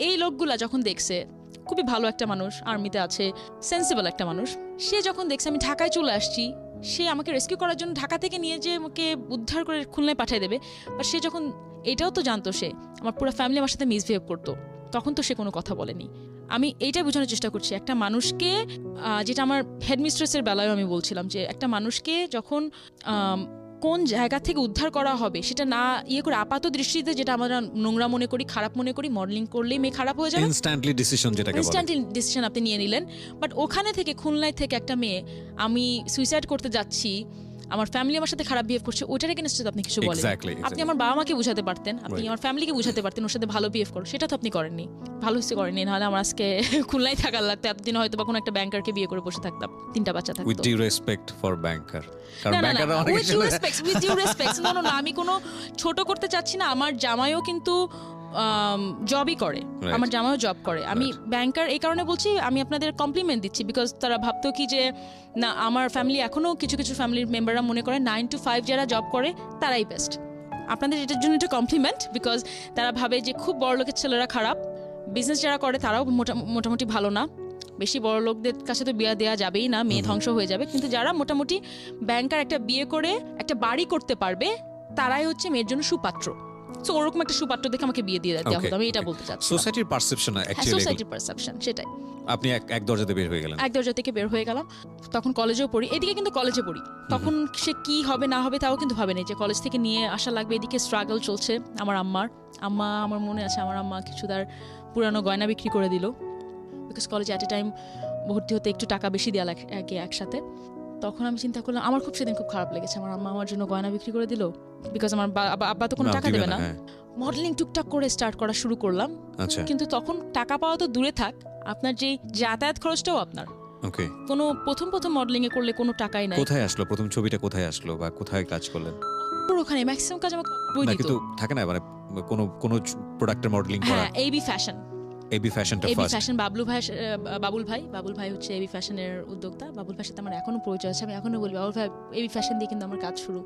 এই লোকগুলা যখন দেখছে খুবই ভালো একটা মানুষ, আর্মিতে আছে, সেন্সিবল একটা মানুষ, সে যখন দেখছে আমি ঢাকায় চলে আসছি, সে আমাকে রেস্কিউ করার জন্য ঢাকা থেকে নিয়ে যে আমাকে উদ্ধার করে খুলনায় পাঠিয়ে দেবে, আর সে যখন এটাও তো জানতো সে আমার পুরো ফ্যামিলি আমার সাথে মিসবিহেভ করতো, তখন তো সে কোনো কথা বলেনি। আমি এইটাই বোঝানোর চেষ্টা করছি, একটা মানুষকে যেটা আমার হেডমিস্ট্রেসের বেলায় আমি বলছিলাম যে একটা মানুষকে যখন কোন জায়গা থেকে উদ্ধার করা হবে সেটা না করে আপাত দৃষ্টিতে যেটা আমরা নোংরা মনে করি, খারাপ মনে করি, মডেলিং করলেই মেয়ে খারাপ হয়ে যাবে, ইনস্ট্যান্টলি ডিসিশন আপনি নিয়ে নিলেন, বাট ওখানে থেকে খুলনায় থেকে একটা মেয়ে আমি সুইসাইড করতে যাচ্ছি, আমার ফ্যামিলি আমার সাথে খারাপ বিহেভ করছে, ওইটার এগেইনস্টে আপনি কিছু বলেন, আপনি আমার বাবা মাকে বুঝাতে পারতেন, আপনি আমার ফ্যামিলিকে বুঝাতে পারতেন ওর সাথে ভালো বিহেভ করো, সেটা তো আপনি করেননি, ভালো হিসেবে করেননি, নাহলে আমার আজকে খুলনায় থাকার লাগতো, এতদিন হয়তো বা কোনো একটা ব্যাংকারকে বিয়ে করে বসে থাকতাম, 3টা বাচ্চা থাকতো। উইথ ডিউ রেসপেক্ট ফর ব্যাংকার, কারণ ব্যাংকাররা অনেক উইথ ডিউ রেসপেক্ট না আমি কোনো ছোট করতে চাচ্ছি না, আমার জামাইও কিন্তু জবই করে, আমার জামাইও জব করে, আমি ব্যাংকার এই কারণে বলছি, আমি আপনাদের কমপ্লিমেন্ট দিচ্ছি, বিকজ তারা ভাবতো কি যে না আমার ফ্যামিলি এখনো কিছু ফ্যামিলির মেম্বাররা মনে করে 9 to 5 যারা জব করে তারাই বেস্ট, আপনাদের এটার জন্য একটা কমপ্লিমেন্ট, বিকজ তারা ভাবে যে খুব বড় লোকের ছেলেরা খারাপ, বিজনেস যারা করে তারাও মোটামুটি ভালো না, বেশি বড় লোকদের কাছে তো বিয়ে দেওয়া যাবেই না, মেয়ে ধ্বংস হয়ে যাবে, কিন্তু যারা মোটামুটি ব্যাংকার একটা বিয়ে করে একটা বাড়ি করতে পারবে তারাই হচ্ছে মেয়ের জন্য সুপাত্র, সো ওরকম একটা সুপাত্র দেখে আমাকে বিয়ে দিয়ে দেওয়া হতো, আমি এটা বলতে চাচ্ছি, সোসাইটির পারসেপশন অ্যাকচুয়ালি, সোসাইটির পারসেপশন সেটাই। আপনি এক দরজাতে বের হয়ে গেলেন, এক দরজা থেকে বের হয়ে গেলাম, তখন কলেজেও পড়ি, এদিকে কিন্তু কলেজে পড়ি, তখন সে কি হবে না হবে তাও কিন্তু ভাবে নেই যে কলেজ থেকে নিয়ে আসা লাগবে, এদিকে স্ট্রাগল চলছে, আমার আমার মনে আছে আমার আম্মা কিছু তার পুরানো গয়না বিক্রি করে দিল, বিকজ কলেজে অ্যাট এ টাইম ভর্তি হতে একটু টাকা বেশি দেওয়া লাগে একসাথে, তখন আমি চিন্তা করলাম, আমার খুব সেদিন খুব খারাপ লেগেছে, আমার আম্মা আমার জন্য গয়না বিক্রি করে দিল, বিকজ আমার আব্বা তো কোনো টাকা দেবে না। মডেলিং টুকটাক করে স্টার্ট করা শুরু করলাম। আচ্ছা, কিন্তু তখন টাকা পাওয়া তো দূরে থাক, আপনার যে যাতায়াত খরচটাও আপনার। ওকে। কোনো প্রথম মডেলিং এ করলে কোনো টাকাই নাই। কোথায় আসলো প্রথম ছবিটা, কোথায় আসলো বা কোথায় কাজ করলেন? পুরো ওখানে ম্যাক্সিমাম কাজ আমাকে বই না দিত। কিন্তু থাকে না মানে কোনো প্রোডাক্টের মডেলিং করা? হ্যাঁ, এবি ফ্যাশন। এবি ফ্যাশনটা এবি ফার্স্ট। ফ্যাশন বাবুল ভাই হচ্ছে এবি ফ্যাশনের উদ্যোক্তা। বাবুল ভাইয়ের সাথে আমার এখনো পরিচয় আছে, আমি এখনো বলি বাবুল ভাই এবি ফ্যাশন দিয়ে কিন্তু আমার কাজ শুরু।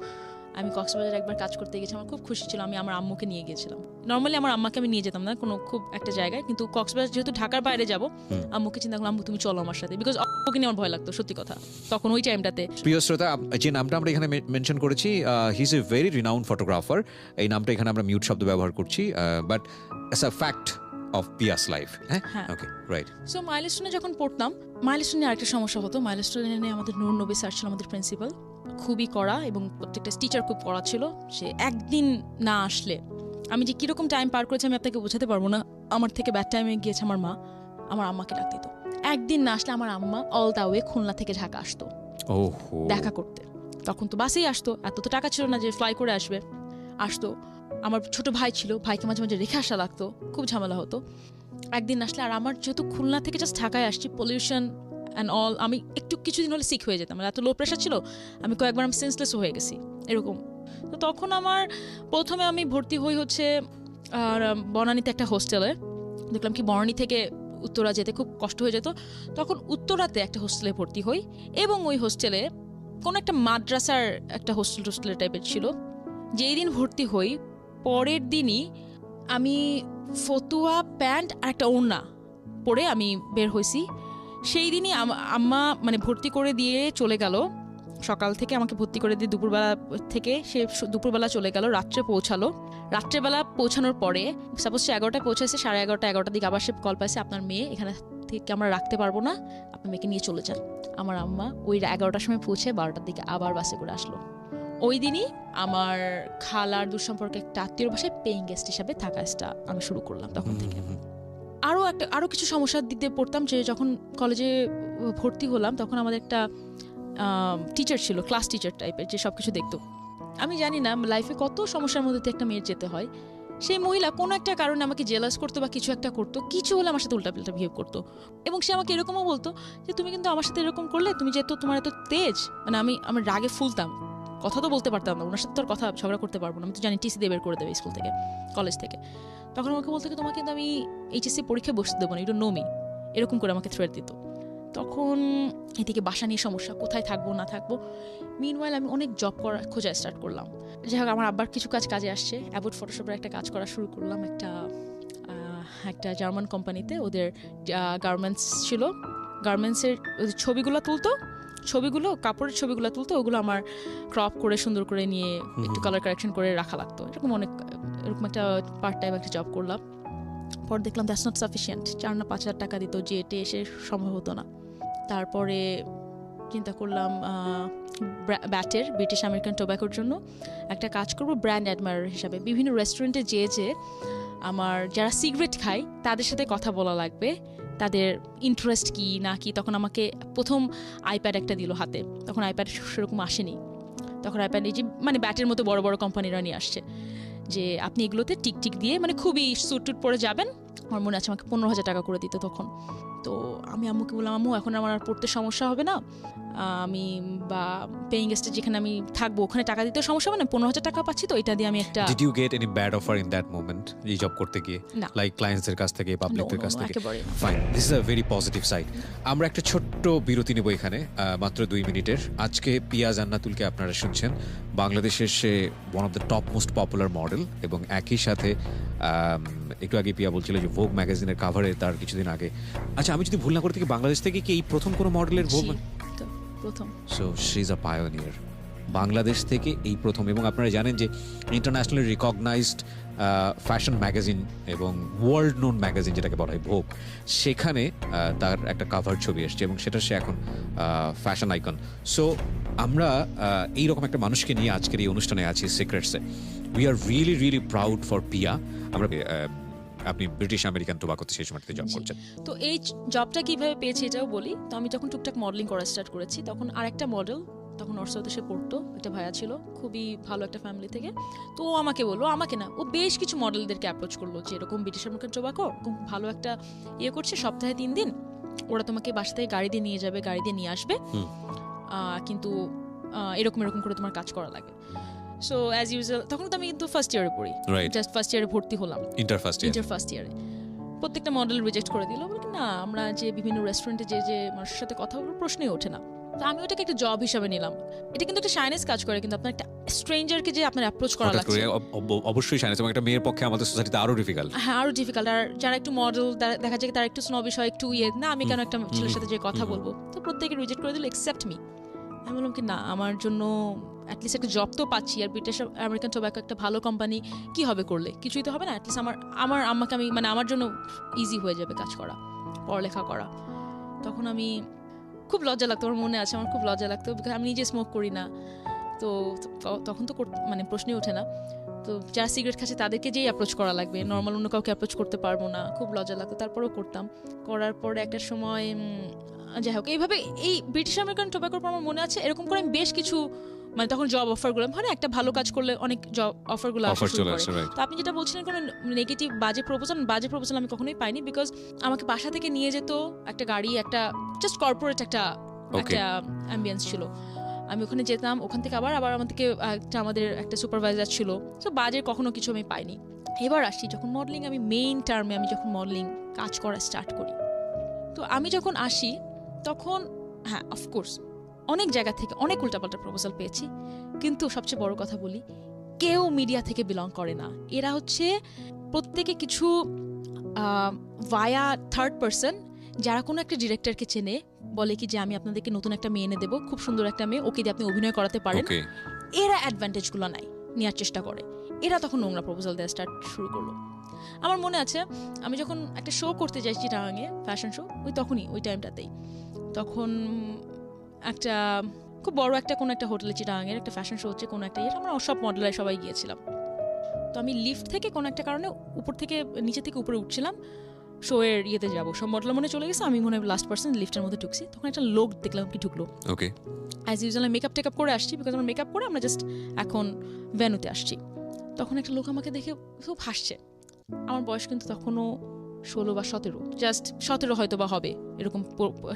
আমি কক্সবাজার একবার কাজ করতে গেছি, আমার খুব খুশি ছিল, আমি আমার আম্মুকে নিয়ে গিয়েছিলাম। নর্মালি আমার আম্মাকে আমি নিয়ে যেতাম না কোনো খুব একটা জায়গায়, কিন্তু কক্সবাজার যেহেতু ঢাকার বাইরে যাব, আম্মুকে চিন্তা করলাম আম্মু তুমি চলো আমার সাথে, বিকজ আম্মুকে নিয়ে আমার ভয় লাগতো সত্যি কথা তখন ওই টাইমটাতে। প্রিয় শ্রোতা, যে নামটা আমরা এখানে মেনশন করেছি, he is a very renowned photographer. এই নামটা এখানে আমরা মিউট শব্দ ব্যবহার করছি, but it's a fact of Pia's life. হ্যাঁ, ওকে, রাইট। সো মাইলস্টোনে যখন পড়তাম, মাইলস্টোনে আরেকটা সমস্যা হতো, মাইলস্টোনে আমাদের নূর নবী স্যার ছিল আমাদের প্রিন্সিপাল, খুবই কড়া, এবং প্রত্যেকটা টিচার খুব কড়া ছিল। সে একদিন না আসলে আমি যে কিরকম টাইম পার করেছি আমি আপনাকে বোঝাতে পারবো না। আমার থেকে ব্যাড টাইমে গিয়েছে আমার মা, আমার আম্মাকে ডাক দিত। একদিন না আসলে আমার আম্মা অল দা ওয়ে খুলনা থেকে ঢাকা আসতো দেখা করতে। তখন তো বাসেই আসতো, এত তো টাকা ছিল না যে ফ্লাই করে আসতো। আমার ছোট ভাই ছিল, ভাইকে মাঝে মাঝে রেখে আসা লাগতো, খুব ঝামেলা হতো। একদিন আসলে, আর আমার যেহেতু খুলনা থেকে জাস্ট ঢাকায় আসছি, পলিউশন অ্যান্ড অল, আমি একটু কিছুদিন হলে সিক হয়ে যেতাম, এত লো প্রেশার ছিল, আমি কয়েকবার আমি সেন্সলেস হয়ে গেছি এরকম। তো তখন আমার প্রথমে আমি ভর্তি হই হচ্ছে আর বনানীতে একটা হোস্টেলে। দেখলাম কি বনানী থেকে উত্তরা যেতে খুব কষ্ট হয়ে যেত, তখন উত্তরাতে একটা হোস্টেলে ভর্তি হই, এবং ওই হোস্টেলে কোনো একটা মাদ্রাসার একটা হোস্টেলের টাইপের ছিল। যেই দিন ভর্তি হই পরের দিনই আমি ফতুয়া প্যান্ট আর একটা ওড়না পরে আমি বের হয়েছি। সেই দিনই আম্মা মানে ভর্তি করে দিয়ে চলে গেল, সকাল থেকে আমাকে ভর্তি করে দিয়ে দুপুরবেলা থেকে সে দুপুরবেলা চলে গেল, রাত্রে পৌঁছালো। রাত্রেবেলা পৌঁছানোর পরে সাপোজ সে 11টায় পৌঁছেছে, 11:30-11টার দিকে আবার সে কল পাইছে, আপনার মেয়ে এখানে থেকে আমরা রাখতে পারবো না, আপনার মেয়েকে নিয়ে চলে যান। আমার আম্মা ওই 11টার সময় পৌঁছে 12টার দিকে আবার বাসে করে আসলো। ওই দিনই আমার খালার দূর সম্পর্কে একটা আত্মীয়র বাসায় পেইং গেস্ট হিসাবে থাকাটা আমি শুরু করলাম তখন থেকে। আরও কিছু সমস্যার দিক দিয়ে পড়তাম, যে যখন কলেজে ভর্তি হলাম তখন আমাদের একটা টিচার ছিল, ক্লাস টিচার টাইপের, যে সব কিছু দেখতো। আমি জানি না লাইফে কত সমস্যার মধ্যে দিয়ে একটা মেয়ের যেতে হয়। সেই মহিলা কোনো একটা কারণে আমাকে জেলাস করতো বা কিছু একটা করতো, কিছু হলে আমার সাথে উল্টাপাল্টা বিহেভ করতো, এবং সে আমাকে এরকমও বলতো যে তুমি কিন্তু আমার সাথে এরকম করলে, তুমি যেহেতু তোমার এত তেজ, মানে আমি রাগে ফুলতাম, কথা তো বলতে পারতাম না, ওনার সাথে তোর কথা ঝগড়া করতে পারবো না, আমি তো জানি টিসি দিয়ে বের করে দেবে স্কুল থেকে, কলেজ থেকে। তখন আমাকে বলতো কি তোমাকে কিন্তু আমি এইচএসসি পরীক্ষায় বসতে দেবো না, ইউ ডোন্ট নো মি, এরকম করে আমাকে থ্রেট দিত। তখন এদিকে বাসা নিয়ে সমস্যা, কোথায় থাকবো না থাকবো। মিনওয়াইল আমি অনেক জব খোঁজা স্টার্ট করলাম। যাই হোক, আমার আব্বার কিছু কাজে আসছে, অ্যাবোট ফটোশপের একটা কাজ করা শুরু করলাম একটা জার্মান কোম্পানিতে। ওদের গার্মেন্টস ছিল, গার্মেন্টসের ছবিগুলো কাপড়ের ছবিগুলো তুলতো, ওগুলো আমার ক্রপ করে সুন্দর করে নিয়ে একটু কালার কারেকশন করে রাখা লাগতো। এরকম একটা পার্ট টাইম একটা জব করলাম। পর দেখলাম দ্যাটস নট সাফিসিয়েন্ট, 4,000-5,000 টাকা দিত, যে এটে এসে সম্ভব হতো না। তারপরে চিন্তা করলাম ব্রিটিশ আমেরিকান টোব্যাকোর জন্য একটা কাজ করব ব্র্যান্ড অ্যাডমায়ার হিসাবে। বিভিন্ন রেস্টুরেন্টে যেয়ে আমার যারা সিগারেট খায় তাদের সাথে কথা বলা লাগবে, তাদের ইন্টারেস্ট কি না কি। তখন আমাকে প্রথম আইপ্যাড একটা দিল হাতে, তখন আইপ্যাড সেরকম আসেনি, তখন আইপ্যাড এই যে মানে ব্যাটের মতো বড় বড় কোম্পানিরা নিয়ে আসছে, যে আপনি এগুলোতে টিকটিক দিয়ে মানে খুবই স্যুট টুট পরে যাবেন। আমার মনে আছে আমাকে 15,000 টাকা করে দিত তখন। তো আমি আম্মুকে বললাম, আম্মু এখন আমার আর পড়তে সমস্যা হবে না, আমি বা পেইং গেস্টে যেখানে আমি থাকবো ওখানে টাকা দিতে সমস্যা হবে না, 15,000 টাকা পাচ্ছি, তো এটা দিয়ে আমি একটা। Did you get any bad offer in that moment এই জব করতে গিয়ে, লাইক ক্লায়েন্টস এর কাছ থেকে, পাবলিকের কাছ থেকে? Fine, this is a very positive side. আমরা একটা ছোট্ট বিরতি নেব এখানে, মাত্র 2 মিনিটের। আজকে পিয়া জান্নাতুলকে আপনারা শুনছেন, বাংলাদেশের সে one of the top most popular model, এবং একই সাথে একটু আগে পিয়া বলছিল যে ভোগ ম্যাগাজিনের কাভারে তার কিছুদিন আগে। আচ্ছা, আমি যদি ভুল না করে থাকি, বাংলাদেশ থেকে কি এই প্রথম কোনো মডেলের ভোগ? প্রথম। So she is a pioneer, Bangladesh থেকে এই প্রথম। এবং আপনারা জানেন যে ইন্টারন্যাশনালি রিকগনাইজড ফ্যাশন ম্যাগাজিন এবং ওয়ার্ল্ড নোন ম্যাগাজিন যেটাকে বলা হয় ভোগ, সেখানে তার একটা কাভার ছবি এসছে, এবং সেটা সে এখন ফ্যাশন আইকন। সো আমরা এইরকম একটা মানুষকে নিয়ে আজকের এই অনুষ্ঠানে আছি সিক্রেটসে। We are really really proud for Pia. আমরা আপনি ব্রিটিশ আমেরিকান টোবাকোতে সেই সময়টাতে জব জি। করছেন। তো এই জবটা কিভাবে পেয়েছি এটাও বলি। তো আমি যখন টুকটাক মডেলিং করা স্টার্ট করেছি তখন আরেকটা মডেল তখন নর্থ সে পড়তো, একটা ভাইয়া ছিল খুবই ভালো একটা ফ্যামিলি থেকে। তো ও আমাকে বললো, আমাকে না, ও বেশ কিছু মডেলদেরকে অ্যাপ্রোচ করলো যে এরকম ব্রিটিশ আমেরিকান টোবাকো এরকম ভালো একটা ইয়ে করছে, সপ্তাহে 3 দিন ওরা তোমাকে বাসা থেকে গাড়ি দিয়ে নিয়ে যাবে, গাড়ি দিয়ে নিয়ে আসবে, কিন্তু এরকম এরকম করে তোমার কাজ করা লাগে। সো অ্যাজ ইউজুয়াল তখন তো আমি কিন্তু ফার্স্ট ইয়ারে পড়ি, রাইট, জাস্ট ফার্স্ট ইয়ারে ভর্তি হলাম, inter first year. Inter first ইয়ারে। প্রত্যেকটা মডেল রিজেক্ট করে দিল, বলে কি না আমরা যে বিভিন্ন রেস্টুরেন্টে যে মানুষের সাথে কথা বলবো প্রশ্নই ওঠে না। তো আমি ওটাকে একটা জব হিসাবে নিলাম। এটা কিন্তু একটা শাইনেস কাজ করে, কিন্তু আপনার একটা স্ট্রেঞ্জারকে যে আপনার অ্যাপ্রোচ করা হঠাৎ করে লাগছে, অবশ্যই শাইনিস, এবং একটা মেয়ের পক্ষে আমাদের সোসাইটিতে আরো ডিফিকাল্ট। হ্যাঁ আরো ডিফিকাল্ট। আর যারা একটু মডেল দেখা যায় তারা একটু স্নবিশ হয়, একটু ইয়ে, না আমি কেন একটা ছেলের সাথে যে কথা বলবো, তো প্রত্যেকে রিজেক্ট করে দিল এক্সেপ্ট মি। আমি বললাম কি না, আমার জন্য অ্যাটলিস্ট একটা জব তো পাচ্ছি, আর ব্রিটিশ আমেরিকান টোব্যাকো একটা ভালো কোম্পানি, কি হবে করলে, কিছুই তো হবে না, অ্যাটলিস্ট আমার আম্মাকে আমি মানে আমার জন্য ইজি হয়ে যাবে কাজ করা, পড়ালেখা করা। তখন আমি খুব লজ্জা লাগতো, আমার মনে আছে আমার খুব লজ্জা লাগতো, বিকজ আমি নিজে স্মোক করি না। তো তখন তো মানে প্রশ্নই ওঠে না, তো যারা সিগারেট খাচ্ছে তাদেরকে যেই অ্যাপ্রোচ করা লাগবে, নর্মাল অন্য কাউকে অ্যাপ্রোচ করতে পারবো না, খুব লজ্জা লাগতো। তারপরেও করতাম, করার পরে একটা সময় যাই হোক এইভাবে এই ব্রিটিশ আমেরিকান টোব্যাকোর পর আমার মনে আছে এরকম করে আমি বেশ কিছু মানে তখন জব অফারগুলো, মানে একটা ভালো কাজ করলে অনেক জব অফারগুলো আসা অফার শুরু চলে করে। আসে, রাইট। তো আপনি যেটা বলছিলেন কোনো নেগেটিভ বাজে প্রপোজাল আমি কখনোই পাইনি, বিকজ আমাকে বাসা থেকে নিয়ে যেত একটা গাড়ি, একটা জাস্ট কর্পোরেট একটা অ্যাম্বিয়েন্স ছিল। আমি ওখানে যেতাম, ওখান থেকে আবার আমার থেকে আমাদের একটা সুপারভাইজার ছিল। তো বাজে কখনো কিছু আমি পাইনি। এবার আসি যখন মডেলিং, আমি মেইন টার্মে আমি যখন মডেলিং কাজ করা স্টার্ট করি, তো আমি যখন আসি তখন হ্যাঁ অফকোর্স অনেক জায়গা থেকে অনেক উল্টাপাল্টা প্রপোজাল পেয়েছি, কিন্তু সবচেয়ে বড় কথা বলি, কেউ মিডিয়া থেকে বিলং করে না। এরা হচ্ছে প্রত্যেকে কিছু ভায়া থার্ড পার্সন, যারা কোনো একটা ডিরেক্টরকে চেনে, বলে কি যে আমি আপনাদেরকে নতুন একটা মেয়ে এনে দেবো, খুব সুন্দর একটা মেয়ে, ওকে দিয়ে আপনি অভিনয় করাতে পারেন। এরা অ্যাডভান্টেজগুলো নেওয়ার চেষ্টা করে। এরা তখন নোংরা প্রপোজাল দেওয়া স্টার্ট শুরু করলো। আমার মনে আছে আমি যখন একটা শো করতে যাই চিটাগাংয়ে, ফ্যাশন শো, ওই টাইমটাতেই তখন একটা খুব বড় একটা কোনো একটা হোটেলে চিটাগাংয়ের একটা ফ্যাশন শো হচ্ছে, কোনো একটা ইয়ে, আমরা সব মডেলার সবাই গিয়েছিলাম। তো আমি লিফট থেকে কোনো একটা কারণে নিচে থেকে উপরে উঠছিলাম, শো এর ইয়েতে যাবো, সব মডেল মনে চলে গেছে, আমি মনে হয় লাস্ট পার্সন লিফটের মধ্যে ঢুকছি। তখন একটা লোক দেখলাম কি ঢুকলো, ওকে, অ্যাজ ইউজুয়াল মেকআপ টেকআপ করে আসছি, বিকজ আমরা মেকআপ করে আমরা জাস্ট এখন ভ্যানুতে আসছি। তখন একটা লোক আমাকে দেখে খুব হাসছে। আমার বয়স কিন্তু তখনও 16 বা 17, জাস্ট 17 হয়তো বা হবে, এরকম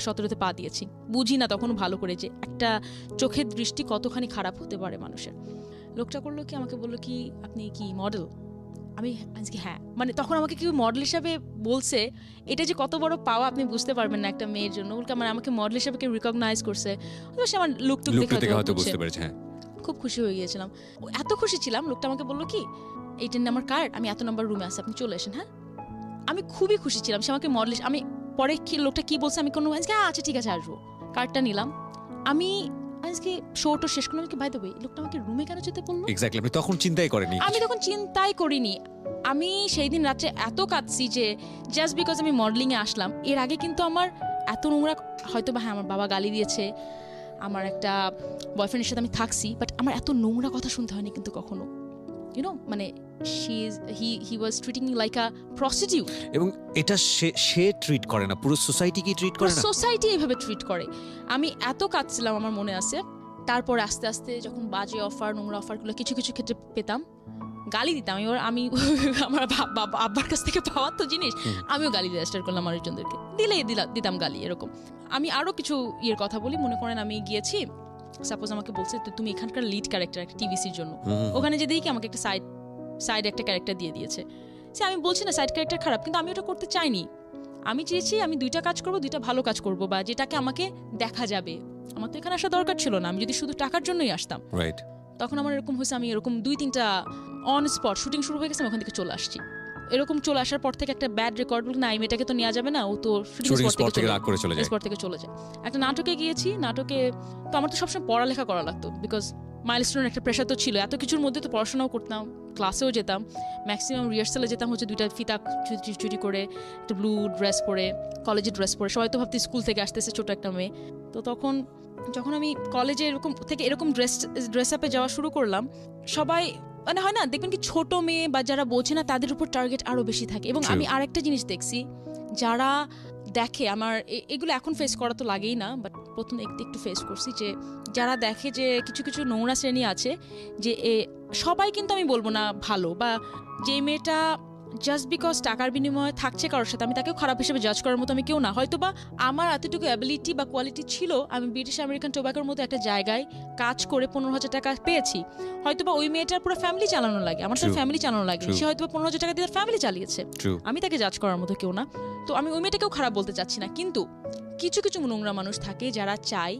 17তে পা দিয়েছি। বুঝি না তখনও ভালো করে যে একটা চোখের দৃষ্টি কতখানি খারাপ হতে পারে মানুষের। লোকটা করলো কি, আমাকে বললো কি আপনি কি মডেল? আমি আজকে হ্যাঁ, মানে তখন আমাকে কি মডেল হিসাবে বলছে, এটা যে কত বড় পাওয়া আপনি বুঝতে পারবেন না একটা মেয়ের জন্য। মানে আমাকে মডেল হিসাবে কেউ রিকগনাইজ করছে, সে আমার লুকটুক দেখে হয়তো বুঝতে পেরেছে। হ্যাঁ, খুব খুশি হয়ে গিয়েছিলাম, এত খুশি ছিলাম। লোকটা আমাকে বললো কি এইটা আমার কার্ড, আমি এত নাম্বার রুমে আছি, আপনি চলে আসেন। হ্যাঁ, আমি খুবই খুশি ছিলাম। সে আমাকে মডেল, আমি পরে কি লোকটা কি বলছে আমি কোনো আজকে আচ্ছা ঠিক আছে আসবো, কার্ডটা নিলাম। আমি আজকে শোটা শেষ করলাম, কি বাই দ্য ওয়ে লোকটা আমাকে রুমে কেন যেতে বললো, এক্স্যাক্টলি, আপনি তখন চিন্তাই করেননি? আমি তখন চিন্তাই করিনি। আমি সেই দিন রাত্রে এত কাঁদছি যে জাস্ট বিকজ আমি মডেলিংয়ে আসলাম। এর আগে কিন্তু আমার এত নোংরা, হয়তো বা হ্যাঁ আমার বাবা গালি দিয়েছে, আমার একটা বয়ফ্রেন্ডের সাথে আমি থাকছি, বাট আমার এত নোংরা কথা শুনতে হয়নি কিন্তু কখনো, ইউনো, মানে he was treating me like a prostitute. এবং এটা সে ট্রিট করে না, পুরো সোসাইটি কি ট্রিট করে না, সোসাইটি এইভাবে ট্রিট করে। আমি এত কাঁদছিলাম, আমার মনে আছে। তারপর আস্তে আস্তে যখন বাজে অফার, নোংরা অফারগুলো কিছু কিছু ক্ষেত্রে পেতাম, গালি দিতাম। আমি আমার আব্বার কাছ থেকে পাওয়ার তো জিনিস, আমিও গালি দেওয়া স্টার্ট করলাম মানুষজনদেরকে, দিতাম গালি। এরকম আমি আরো কিছু ইয়ের কথা বলি। মনে করেন আমি গিয়েছি, সাপোজ আমাকে বলছে তুমি এখানকার লিড ক্যারেক্টার একটা টিভিসির জন্য, ওখানে যে দেখি আমাকে একটা সাইড একটা ক্যারেক্টার দিয়ে দিয়েছে। সে আমি বলছি না সাইড ক্যারেক্টার খারাপ, কিন্তু আমি ওটা করতে চাইনি। আমি চেয়েছি আমি 2টা কাজ করবো, 2টা ভালো কাজ করবো, বা যেটাকে আমাকে দেখা যাবে। আমার তো এখানে আসা দরকার ছিল না, আমি যদি শুধু টাকার জন্যই আসতাম। রাইট। তখন আমার এরকম হয়েছে, আমি এরকম 2-3টা অন স্পট শুটিং শুরু হয়ে গেছে, আমি ওখান থেকে চলে আসছি। এরকম চলে আসার পর থেকে একটা ব্যাড রেকর্ড, না এই মেয়েটাকে তো নেওয়া যাবে না, ও তো শুটিং স্পট থেকে রাগ করে চলে যায়। একটা নাটকে গিয়েছি, নাটকে তো আমার তো সবসময় পড়ালেখা করা লাগতো, বিকজ মাইলস্টোনের একটা প্রেশার তো ছিল। এত কিছুর মধ্যে তো পড়াশোনাও করতাম, ক্লাসেও যেতাম, ম্যাক্সিমাম রিহার্সালে যেতাম হচ্ছে 2টা ফিতা চুরি করে, একটা ব্লু ড্রেস পরে, কলেজের ড্রেস পরে। সবাই তো ভাবতে স্কুল থেকে আসতেছে ছোট একটা মেয়ে। তো তখন যখন আমি কলেজে এরকম ড্রেস আপে যাওয়া শুরু করলাম, সবাই মানে হয় না, দেখবেন কি ছোট মেয়ে বা যারা বোঝে না তাদের উপর টার্গেট আরো বেশি থাকে। এবং True. আমি আরেকটা জিনিস দেখছি, যারা দেখে আমার এগুলো এখন ফেস করা তো লাগেই না, বাট প্রথম একটু ফেস করছি, যে যারা দেখে যে কিছু কিছু নোংরা শ্রেণী আছে, যে সবাই কিন্তু আমি বলবো না ভালো, বা যে মেয়েটা জাস্ট বিকজ টাকার বিনিময়ে থাকছে কারোর সাথে, আমি তাকেও খারাপ হিসেবে জাজ করার মতো আমি কেউ না। হয়তো বা আমার এতটুকু অ্যাবিলিটি বা কোয়ালিটি ছিল, আমি ব্রিটিশ আমেরিকান টোব্যাকোর মতো একটা জায়গায় কাজ করে 15,000 টাকা পেয়েছি। হয়তো বা ওই মেয়েটার পুরো ফ্যামিলি চালানো লাগে, আমার তার True. ফ্যামিলি চালানো লাগে, True. সে হয়তো 15,000 টাকা দিয়ে তার ফ্যামিলি চালিয়েছে। True. আমি তাকে জাজ করার মতো কেউ না, তো আমি ওই মেয়েটাকেও খারাপ বলতে চাচ্ছি না। কিন্তু কিছু কিছু নোংরা মানুষ থাকে যারা চায়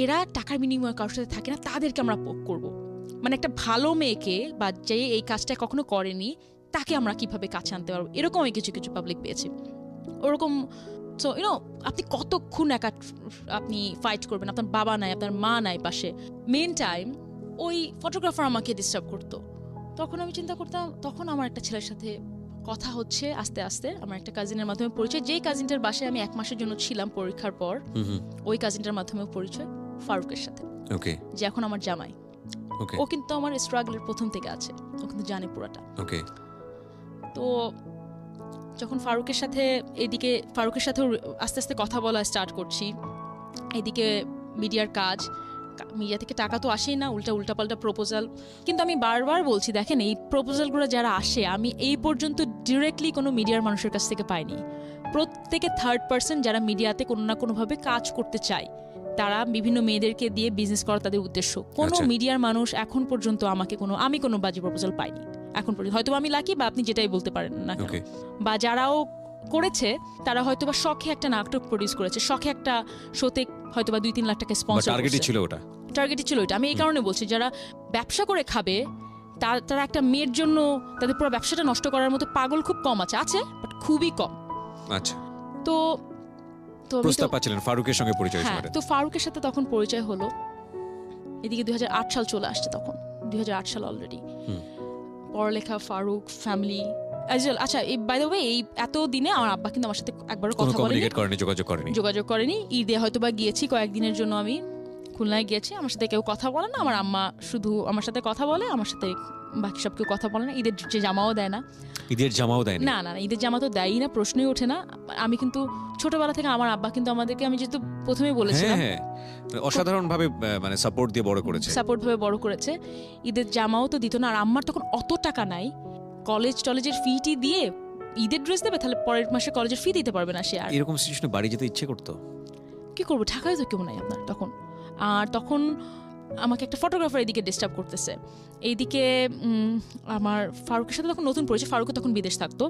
এরা টাকার বিনিময়ে কারোর সাথে থাকে না, তাদেরকে আমরা পোক করব। মানে একটা ভালো মেয়েকে বা যে এই কাজটা কখনো করেনি তাকে আমরা কিভাবে কাছে আনতে পারবো, এরকম আমি কিছু কিছু পাবলিক পেয়েছি ওরকম। সো আপনি কতক্ষণ একা আপনি ফাইট করবেন, আপনার বাবা নাই, আপনার মা নাই পাশে। মেন টাইম ওই ফটোগ্রাফার আমাকে ডিস্টার্ব করতো, তখন আমি চিন্তা করতাম, তখন আমার একটা ছেলের সাথে কথা হচ্ছে আস্তে আস্তে, আমার একটা কাজিনের মাধ্যমে পরিচয়, যেই কাজিনটার বাসায় আমি 1 মাসের জন্য ছিলাম পরীক্ষার পর, ওই কাজিনটার মাধ্যমে পরিচয় ফারুকের সাথে, ওকে যে এখন আমার জামাই। ওকে ও কিন্তু আমার স্ট্রাগলের প্রথম থেকে আছে, ও কিন্তু জানে পুরোটা। ওকে তো যখন ফারুকের সাথে ফারুকের সাথে আস্তে আস্তে কথা বলা স্টার্ট করছি, এদিকে মিডিয়ার কাজ, মিডিয়া থেকে টাকা তো আসেই না, উল্টাপাল্টা প্রপোজাল। কিন্তু আমি বারবার বলছি, দেখেন এই প্রপোজালগুলো যারা আসে, আমি এই পর্যন্ত ডিরেক্টলি কোনো মিডিয়ার মানুষের কাছ থেকে পাইনি। প্রত্যেকে থার্ড পার্সন যারা মিডিয়াতে কোনো না কোনোভাবে কাজ করতে চায়, তারা বিভিন্ন মেয়েদেরকে দিয়ে বিজনেস করা তাদের উদ্দেশ্য। কোনো আচ্ছা। মিডিয়ার মানুষ এখন পর্যন্ত আমি কোনো বাজে প্রপোজাল পাইনি এখন পর্যন্ত। হয়তো আমি লাকি, বা আপনি যেটাই বলতে পারেন না কেন, ওকে বা যারাও করেছে তারা হয়তো বা শখে একটা নাটক প্রডিউস করেছে, শখে একটা শোতে হয়তো বা 2-3 লাখ টাকা স্পন্সর টার্গেটই ছিল ওটা। টার্গেটই ছিল এটা। আমি এই কারণে বলছি, যারা ব্যবসা করে খাবে তারা একটা মেয়ের জন্য তাদের পুরো ব্যবসাটা নষ্ট করার মতো পাগল খুব কম আছে, বাট খুবই কম। আচ্ছা, তো আমি প্রস্তাব তো পাচ্ছিলেন ফারুকের সঙ্গে পরিচয় হ্যাঁ, ছিল। তো ফারুকের সাথে তখন পরিচয় হলো। এদিকে 2008 সাল চলে আসছে, তখন 2008 সাল অলরেডি। পড়ালেখা, ফারুক, ফ্যামিলি। আচ্ছা, বাই দ্য ওয়ে, এই এত দিনে আমার আব্বা কিন্তু আমার সাথে একবারও কোনো কথা বলেনি, কমিউনিকেট করেনি, যোগাযোগ করেনি। ঈদে হয়তো বা গিয়েছি কয়েকদিনের জন্য, আমি খুলনায় গিয়েছি, আমার সাথে কেউ কথা বলে না। আমার আম্মা শুধু আমার সাথে কথা বলে, আমার সাথে বাকি সব কেউ কথা বলে না। ঈদের যে জামাও দেয় না, ঈদের জামাও দেয়নি? না, ঈদের জামা তো দেয়ই না, প্রশ্নই ওঠে না। আমি কিন্তু ছোটবেলা থেকে আমার আব্বা কিন্তু আমাদেরকে, আমি যেহেতু প্রথমেই বলেছিলাম, হ্যাঁ, অসাধারণ ভাবে মানে সাপোর্ট দিয়ে বড় করেছে, সাপোর্ট ভাবে বড় করেছে। ঈদের জামাও তো দিত না, আর আম্মার তখন অত টাকা নাই, কলেজের ফিটি দিয়ে ঈদের ড্রেস দেবে, তাহলে পরের মাসে কলেজের ফি দিতে পারবে না সে। আর এরকম সিচুয়েশনে বাড়ি যেতে ইচ্ছে করতো? কি করবো, ঢাকায় তো কেউ নাই আপনার তখন। আর তখন আমাকে একটা ফটোগ্রাফার এদিকে ডিস্টার্ব করতেছে, এইদিকে আমার ফারুকের সাথে তখন নতুন পরিচয়, ফারুকও তখন বিদেশ থাকতো।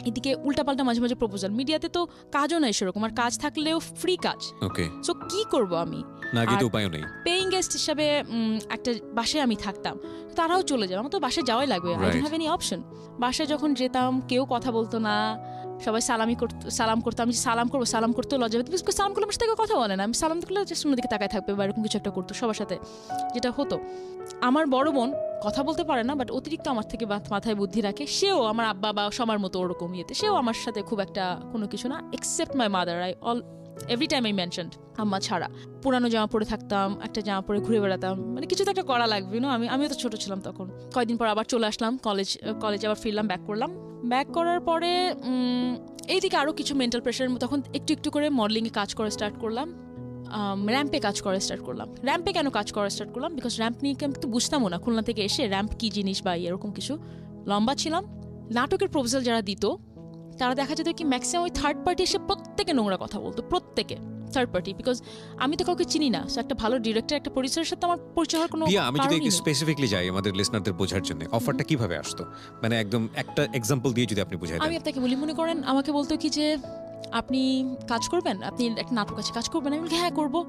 এদিকে উল্টাপাল্টা মাঝে মাঝে প্রপোজাল, মিডিয়াতে তো কাজও নাই সেরকম, আর কাজ থাকলেও ফ্রি কাজ। ওকে, সো কি করব আমি, না গিয়ে তো আর উপায়ও নেই। পেইং গেস্ট হিসাবে একটা বাসায় আমি থাকতাম, তারাও চলে যাবে, আমার তো বাসায় যাওয়াই লাগবে, I don't have any option. বাসায় যখন যেতাম কেউ কথা বলতো না, সবাই সালাম করতো, আমি সালাম করতে লজ্জা পেত, সালাম করলে আমার সাথে কেউ কথা বলে না, আমি সালাম করলে জাস্ট অন্যদিকে তাকায় থাকবে বা এরকম কিছু একটা করতো সবার সাথে, যেটা হতো। আমার বড় বোন কথা বলতে পারে না, বাট অতিরিক্ত আমার থেকে মাথায় বুদ্ধি রাখে, সেও আমার আব্বা বা সবার মতো ওরকম ইয়েতে, সেও আমার সাথে খুব একটা কোনো কিছু না, except my mother. Every time I mentioned, আম্মা ছাড়া পুরানো জামা পরে থাকতাম, একটা জামা পরে ঘুরে বেড়াতাম, মানে কিছু তো একটা করা লাগবে না। আমিও তো ছোট ছিলাম তখন। কয়েকদিন পর আবার চলে আসলাম কলেজে, আবার ফিরলাম, ব্যাক করার পরে এইদিকে আরও কিছু মেন্টাল প্রেশার, তখন একটু একটু করে মডেলিংয়ে কাজ করা স্টার্ট করলাম, র্যাম্পে কাজ করা স্টার্ট করলাম। র্যাম্পে কেন কাজ করা স্টার্ট করলাম, বিকজ র্যাম্প নিয়ে কিন্তু বুঝতামও না, খুলনা থেকে এসে র্যাম্প কি জিনিস বা এরকম কিছু। লম্বা ছিলাম, নাটকের প্রপোজাল যারা দিত তারা দেখা যেত কি ম্যাক্সিমাম ওই থার্ড পার্টি এসে প্রত্যেকে নোংরা কথা বলতো, প্রত্যেকে থার্ড পার্টি, বিকজ আমি তো কাউকে চিনি না। একটা ভালো ডিরেক্টর, একটা প্রডিউসারের সাথে আমার পরিচয় হওয়ার কোনো আমি যদি কারণই নেই। স্পেসিফিকলি যাই আমাদের লিসনারদের বোঝার জন্য, অফারটা কিভাবে আসতো, মানে একদম একটা এক্সাম্পল দিয়ে যদি আপনি বুঝাই দেন। আমি আপনাকে বলি, মনে করেন আমাকে বলতো কি যে আপনি কাজ করবেন, আপনি একটা নাটক আছে কাজ করবেন, আমি বলি হ্যাঁ করবো।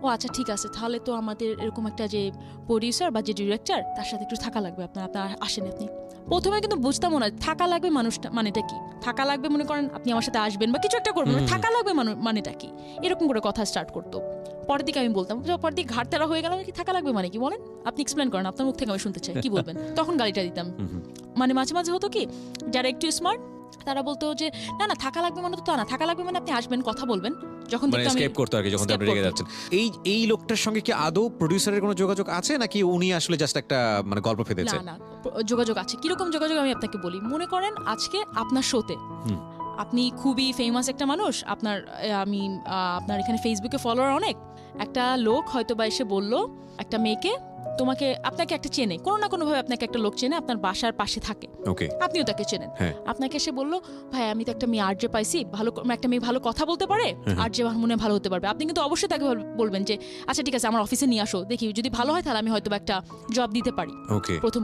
ও আচ্ছা ঠিক আছে, তাহলে তো আমাদের এরকম একটা যে প্রডিউসার বা যে ডিরেক্টর তার সাথে একটু থাকা লাগবে, আপনার আসেন। আপনি প্রথমে কিন্তু বুঝতামও না থাকা লাগবে মানুষটা মানেটা কি, থাকা লাগবে মনে করেন আপনি আমার সাথে আসবেন বা কিছু একটা করবেন, থাকা লাগবে মানেটা কি, এরকম করে কথা স্টার্ট করতো। পরের দিকে আমি বলতাম, পরের দিকে ঘাট তারা হয়ে গেলাম, কি থাকা লাগবে মানে কি বলেন, আপনি এক্সপ্লেন করেন, আপনার মুখ থেকে আমি শুনতে চাই কি বলবেন। তখন গালিটা দিতাম। মানে মাঝে মাঝে হতো কি, যারা একটু স্মার্ট তারা বলতো যে না থাকা লাগবে মানে তো তা না, থাকা লাগবে মানে আপনি আসবেন, কথা বলবেন, যখন মানে দেখতো আমি এসকেপ করতে আর কি, যখন escape আপনি রেগে করতো। যাচ্ছেন। এই লোকটার সঙ্গে কি আদৌ প্রোডিউসারের কোনো যোগাযোগ আছে, নাকি উনি আসলে জাস্ট একটা মানে গল্প ফেঁদেছে? না না যোগাযোগ আছে। কিরকম যোগাযোগ আমি আপনাকে বলি। মনে করেন আজকে আপনার শোতে হুম। আপনি খুবই ফেমাস একটা মানুষ, আপনার আপনার এখানে ফেসবুকে ফলোয়ার অনেক, একটা লোক হয়তো বা এসে বলল একটা মেয়েকে, আপনাকে একটা চেনে, কোনো না কোনোভাবে আপনাকে একটা লোক চেনে, আপনার বাসার পাশে থাকে, ওকে। আপনিও তাকে চেনেন। হ্যাঁ। আপনাকে এসে বললো, ভাই আমি তো একটা মেয়ে আরজে পাইছি, একটা মেয়ে ভালো কথা বলতে পারে, আরজে মনে হয় ভালো হতে পারবে। আপনি কিন্তু অবশ্যই তাকে বলবেন যে আচ্ছা ঠিক আছে আমার অফিসে নিয়ে আসো, দেখি যদি ভালো হয় তাহলে আমি হয়তো বা একটা জব দিতে পারি ওকে। প্রথম।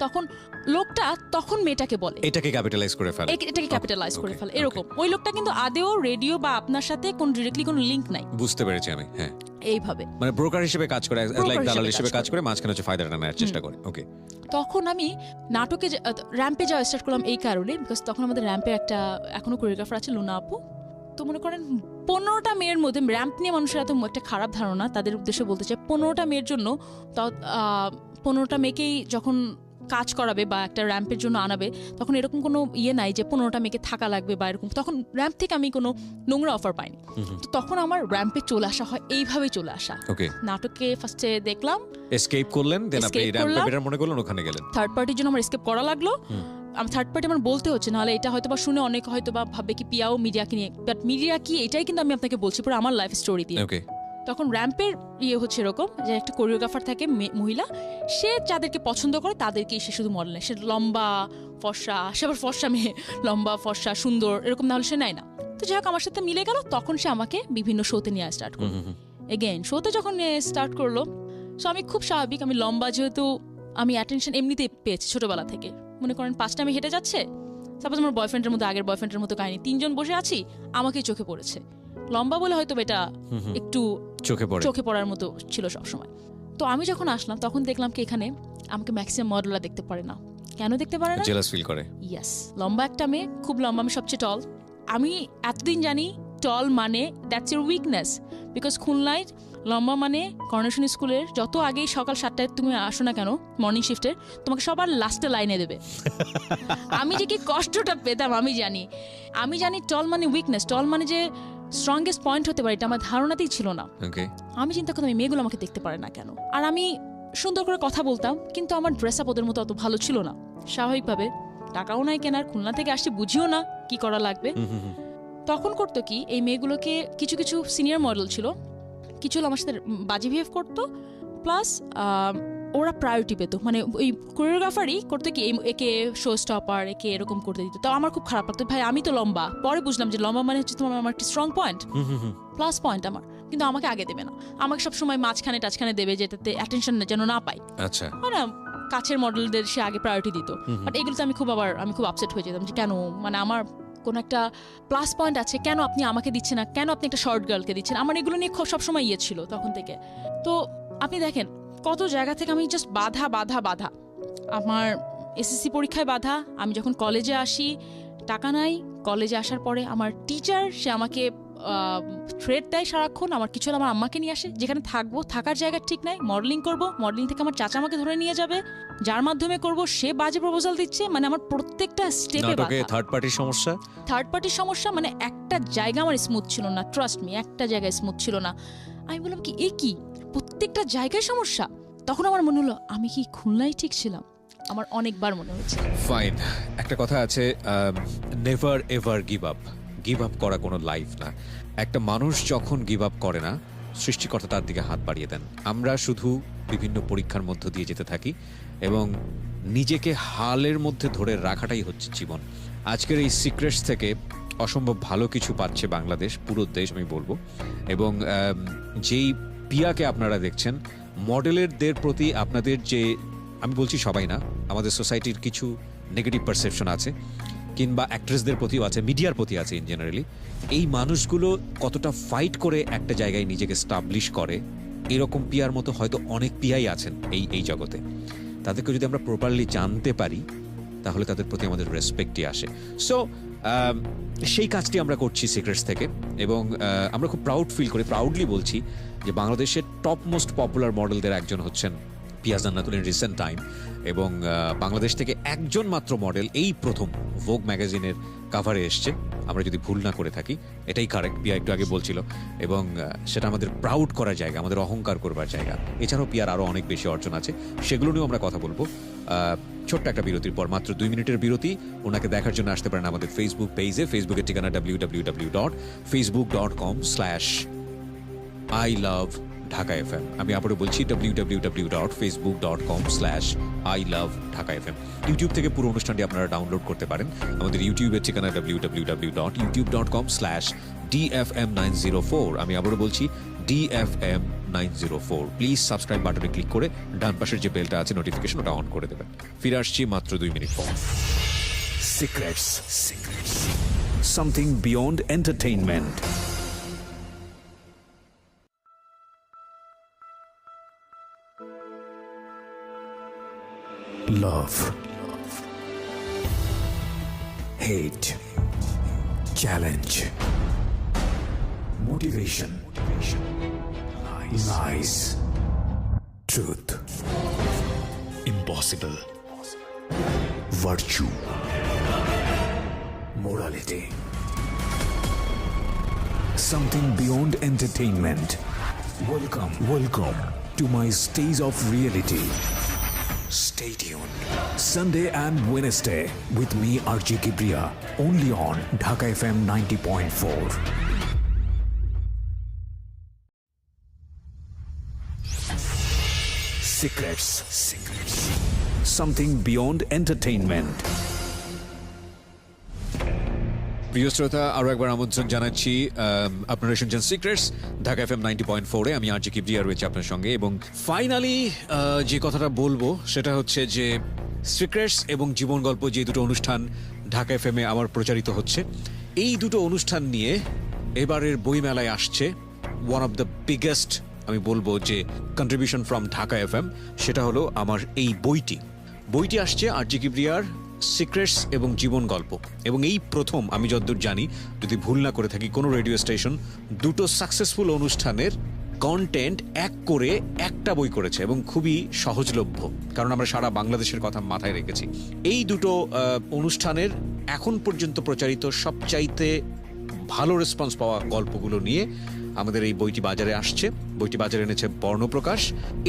তখন লোকটা তখন মেয়েটাকে বলে, এটাকে ক্যাপিটালাইজ করে ফেলে। এটাকে ক্যাপিটালাইজ করে okay, ফেলে এরকম। ওই লোকটা কিন্তু আদেও রেডিও বা আপনার সাথে কোন ডিরেক্টলি কোনো লিংক নাই, বুঝতে পেরেছি আমি। হ্যাঁ, এইভাবে। মানে ব্রোকার হিসেবে কাজ করে, Broker লাইক দালাল হিসেবে হিসেবে কাজ কাজ করে, মাঝখানে হচ্ছে ফায়দাটা নেওয়ার চেষ্টা করে। ওকে। তখন আমি নাটকে র্যাম্পে যাওয়া স্টার্ট করলাম এই কারণে, বিকজ তখন আমাদের র্যাম্পে একটা এখনো কোরিওগ্রাফার আছে, লুনা আপু। তো মনে করেন 15টা মেয়ের মধ্যে, র্যাম্প নিয়ে মানুষের এত একটা খারাপ ধারণা, তাদের উদ্দেশ্যে বলতে চাই 15টা মেয়ের জন্য 15টা মেয়েকেই যখন কাজ করাবে বা একটা র্যাম্পের জন্য আনাবে, তখন এরকম কোনো নাই যে 15টা মেয়েকে থাকা লাগবে বা এরকম। তখন র্যাম্প থেকে আমি কোনো নোংরা অফার পাইনি। তো তখন আমার র্যাম্পে চলে আসা হয় এইভাবেই চলে আসা। ওকে। নাটকে ফার্স্টে দেখলাম, এসকেপ করলেন, দেন আপনি Escape র্যাম্পে করলাম। বেটার মনে করলেন, ওখানে গেলেন। থার্ড পার্টির জন্য আমার এসকেপ করা লাগলো। আমি থার্ড পার্টি আমার বলতে হচ্ছে, নাহলে এটা হয়তো বা শুনে অনেক হয়তো বা ভাববে কি পিয়াও মিডিয়াকে নিয়ে, বাট মিডিয়া কি এটাই কিন্তু আমি আপনাকে বলছি পুরো আমার লাইফ স্টোরি দিয়ে। ওকে। তখন র্যাম্পের হচ্ছে এরকম যে একটা কোরিওগ্রাফার থাকে মহিলা, সে যাদেরকে পছন্দ করে তাদেরকেই সে শুধু মডেল নেয়। সে লম্বা ফর্সা, সে আবার ফর্সা মেয়ে, লম্বা ফর্সা সুন্দর এরকম, না হলে সে নেয় না। তো যাই হোক আমার সাথে মিলে গেল, তখন সে আমাকে বিভিন্ন শোতে নিয়ে স্টার্ট করলো। এগেইন শোতে যখন স্টার্ট করলো, সো আমি খুব স্বাভাবিক, আমি লম্বা যেহেতু আমি অ্যাটেনশন এমনিতেই পেয়েছি ছোটবেলা থেকে। মনে করেন 5টা আমি হেঁটে যাচ্ছে, সাপোজ আমার বয়ফ্রেন্ডের মতো, আগের বয়ফ্রেন্ডের মতো কাহিনী, 3 জন বসে আছি, আমাকেই চোখে পড়েছে। লম্বা বলে হয়তো এটা একটু চোখে পড়ার মতো ছিল সবসময়। তো আমি যখন আসলাম তখন দেখলাম কি এখানে আমাকে ম্যাক্সিমাম মডেলরা দেখতে পারে না। কেন দেখতে পারে না? জেলাস ফিল করে। ইয়েস, লম্বা একটা মেয়ে, খুব লম্বা, আমি সবচেয়ে টল। আমি এতদিন জানি টল মানে দ্যাটস ইউর উইকনেস, বিকজ খুলনায় লম্বা মানে কর্নেশন স্কুলের যত আগেই সকাল 7টায় তুমি আসো না কেন মর্নিং শিফটে, তোমাকে সবার লাস্টে লাইনে দেবে। আমি যে কি কষ্টটা পেতাম আমি জানি টল মানে উইকনেস, টল মানে যে স্ট্রংগেস্ট পয়েন্ট হতে পারে, এটা আমার ধারণাতেই ছিল না। আমি চিন্তা করতাম এই মেয়েগুলো আমাকে দেখতে পারে না কেন। আর আমি সুন্দর করে কথা বলতাম, কিন্তু আমার ড্রেস আপ ওদের মতো অত ভালো ছিল না। স্বাভাবিকভাবে টাকাও নাই কেনার, খুলনা থেকে আসছি, বুঝিও না কি করা লাগবে। তখন করতো কি, এই মেয়েগুলোকে কিছু কিছু সিনিয়র মডেল ছিল, কিছু আমার সাথে বাজে বিহেভ করতো, প্লাস ওরা প্রায়োরিটি পেত। মানে ওই কোরিওগ্রাফারই করতো কি, একে শো স্টপার, একে এরকম করতে দিত। তো আমার খুব খারাপ লাগতো, ভাই আমি তো লম্বা। পরে বুঝলাম যে লম্বা মানে হচ্ছে তোমার আমার একটা স্ট্রং পয়েন্ট, প্লাস পয়েন্ট আমার, কিন্তু আমাকে আগে দেবে না, আমাকে সবসময় মাঝখানে টাচখানে দেবে, যেটাতে অ্যাটেনশন যেন না পাই। আচ্ছা, না কাছের মডেলদের সে আগে প্রায়োরিটি দিত। বাট এগুলোতে আমি খুব আপসেট হয়ে যেতাম যে কেন, মানে আমার কোন একটা প্লাস পয়েন্ট আছে, কেন আপনি আমাকে দিচ্ছেন না, কেন আপনি একটা শর্ট গার্লকে দিচ্ছেন। আমার এগুলো নিয়ে সবসময় ছিল তখন থেকে। তো আপনি দেখেন কত জায়গা থেকে আমি জাস্ট বাধা। আমার এসএসসি পরীক্ষায় বাধা, আমি যখন কলেজে আসি টাকা নাই, কলেজে আসার পরে আমার টিচার সে আমাকে থ্রেট দেয় সারাক্ষণ, আমার কিছু আমার আম্মাকে নিয়ে আসে, যেখানে থাকবো থাকার জায়গা ঠিক নাই, মডেলিং করবো, মডেলিং থেকে আমার চাচা আমাকে ধরে নিয়ে যাবে, যার মাধ্যমে করব সে বাজে প্রপোজাল দিচ্ছে। মানে আমার প্রত্যেকটা স্টেপে থার্ড পার্টির সমস্যা, মানে একটা জায়গা আমার স্মুথ ছিল না, ট্রাস্ট মি, একটা জায়গায় স্মুথ ছিল না। আমি বললাম কি এ কি, প্রত্যেকটা জায়গায় সমস্যা। তখন আমার মনে হলো আমি কি খুলনায় ঠিক ছিলাম, আমার অনেকবার মনে হচ্ছে। ফাইন, একটা কথা আছে, নেভার এভার গিভ আপ করা কোনো লাইফ না। একটা মানুষ যখন গিভ আপ করে না, সৃষ্টিকর্তা তার দিকে হাত বাড়িয়ে দেন। আমরা শুধু বিভিন্ন পরীক্ষার মধ্য দিয়ে যেতে থাকি এবং নিজেকে হালের মধ্যে ধরে রাখাটাই হচ্ছে জীবন। আজকের এই সিক্রেটস থেকে অসম্ভব ভালো কিছু পাচ্ছে বাংলাদেশ, পুরো দেশ আমি বলবো। এবং যেই পিয়াকে আপনারা দেখছেন, মডেলেরদের প্রতি আপনাদের যে, আমি বলছি সবাই না, আমাদের সোসাইটির কিছু নেগেটিভ পারসেপশন আছে, কিংবা অ্যাক্ট্রেসদের প্রতিও আছে, মিডিয়ার প্রতি আছে ইন জেনারেলি। এই মানুষগুলো কতটা ফাইট করে একটা জায়গায় নিজেকে স্টাবলিশ করে, এরকম পিয়ার মতো হয়তো অনেক পিয়াই আছেন এই জগতে। তাদেরকে যদি আমরা প্রপারলি জানতে পারি, তাহলে তাদের প্রতি আমাদের রেসপেক্টই আসে। সো সেই কাজটি আমরা করছি সিক্রেটস থেকে, এবং আমরা খুব প্রাউডলি বলছি যে বাংলাদেশের টপ মোস্ট পপুলার মডেলদের একজন হচ্ছেন পিয়া জান্নাতুল ইন রিসেন্ট টাইম। এবং বাংলাদেশ থেকে একজন মাত্র মডেল এই প্রথম ভোগ ম্যাগাজিনের কাভারে এসছে, আমরা যদি ভুল না করে থাকি। এটাই কারেক্ট, পিয়া একটু আগে বলছিল, এবং সেটা আমাদের প্রাউড করার জায়গা, আমাদের অহংকার করবার জায়গা। এছাড়াও পিয়ার আরও অনেক বেশি অর্জন আছে, সেগুলো নিয়েও আমরা কথা বলবো। ছোট্ট একটা বিরতির পর, মাত্র 2 মিনিটের বিরতি। ওনাকে দেখার জন্য আসতে পারেন আমাদের ফেসবুক পেজে। ফেসবুকের ঠিকানা www.facebook.com/iloveDhakaFM। আমি আবারও বলছি www.facebook.com/iloveDhakaFM। ইউটিউব থেকে পুরো অনুষ্ঠানটি আপনারা ডাউনলোড করতে পারেন। আমাদের ইউটিউবের ঠিকানা www.youtube.com/DFM904। আমি আবারও বলছি DFM904। প্লিজ সাবস্ক্রাইব বাটনে ক্লিক করে ডান পাশের যে বেলটা আছে নোটিফিকেশন, ওটা অন করে দেবেন। ফিরে আসছি মাত্র 2 মিনিট পর। Secrets. Something beyond entertainment. Love. Hate. Challenge. Motivation. Lies. Truth. Impossible. Virtue. Morality. Something beyond entertainment. Welcome to my stage of reality. Stay tuned. Sunday and Wednesday with me RJ Kibriya, only on Dhaka FM 90.4. Secrets. Something beyond entertainment. প্রিয় শ্রোতা, আরও একবার আমন্ত্রণ জানাচ্ছি। আপনারা শুনছেন secrets, Dhaka FM 90.4-এ। আমি আরজি কিবরিয়া রয়েছে আপনার সঙ্গে, এবং ফাইনালি যে কথাটা বলবো সেটা হচ্ছে যে সিক্রেটস এবং জীবন গল্প, যে দুটো অনুষ্ঠান ঢাকা FM-এ আমার প্রচারিত হচ্ছে, এই দুটো অনুষ্ঠান নিয়ে এবারের বইমেলায় আসছে ওয়ান অফ দ্য বিগেস্ট, আমি বলবো যে কন্ট্রিবিউশন ফ্রম ঢাকা FM, সেটা হলো আমার এই বইটি আসছে আরজি কিবরিয়ার সিক্রেটস এবং জীবন গল্প। এবং এই প্রথম, আমি যতদূর জানি, যদি ভুল না করে থাকি, কোনো রেডিও স্টেশন দুটো সাকসেসফুল অনুষ্ঠানের কন্টেন্ট এক করে একটা বই করেছে, এবং খুবই সহজলভ্য, কারণ আমরা সারা বাংলাদেশের কথা মাথায় রেখেছি। এই দুটো অনুষ্ঠানের এখন পর্যন্ত প্রচারিত সবচাইতে ভালো রেসপন্স পাওয়া গল্পগুলো নিয়ে আমাদের এই বইটি বাজারে আসছে। বইটি বাজারে এনেছে বর্ণপ্রকাশ।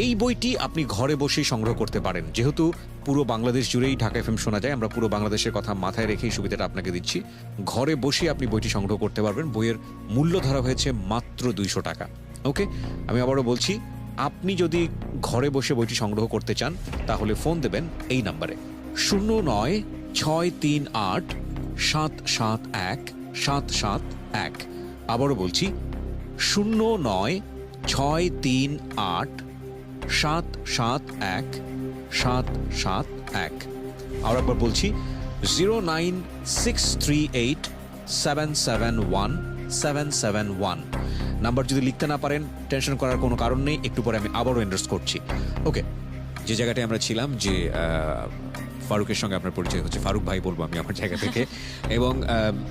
এই বইটি আপনি ঘরে বসেই সংগ্রহ করতে পারেন, যেহেতু পুরো বাংলাদেশ জুড়েই ঢাকা FM শোনা যায়, আমরা পুরো বাংলাদেশের কথা মাথায় রেখেই সুবিধাটা আপনাকে দিচ্ছি। ঘরে বসে আপনি বইটি সংগ্রহ করতে পারবেন। বইয়ের মূল্য ধরা হয়েছে মাত্র 200 টাকা। ওকে, আমি আবারও বলছি, আপনি যদি ঘরে বসে বইটি সংগ্রহ করতে চান তাহলে ফোন দেবেন এই নাম্বারে 0963871771। আবারও বলছি 0963871771। আর একবার বলছি 09638771771। নাম্বার যদি লিখতে না পারেন, টেনশন করার কোনো কারণ নেই, একটু পরে আমি আবারও এন্ডোর্স করছি। ওকে, যে জায়গাটায় আমরা ছিলাম, যে ফারুকের সঙ্গে আপনার পরিচয় হচ্ছে, ফারুক ভাই বলবো আমি আমার জায়গা থেকে। এবং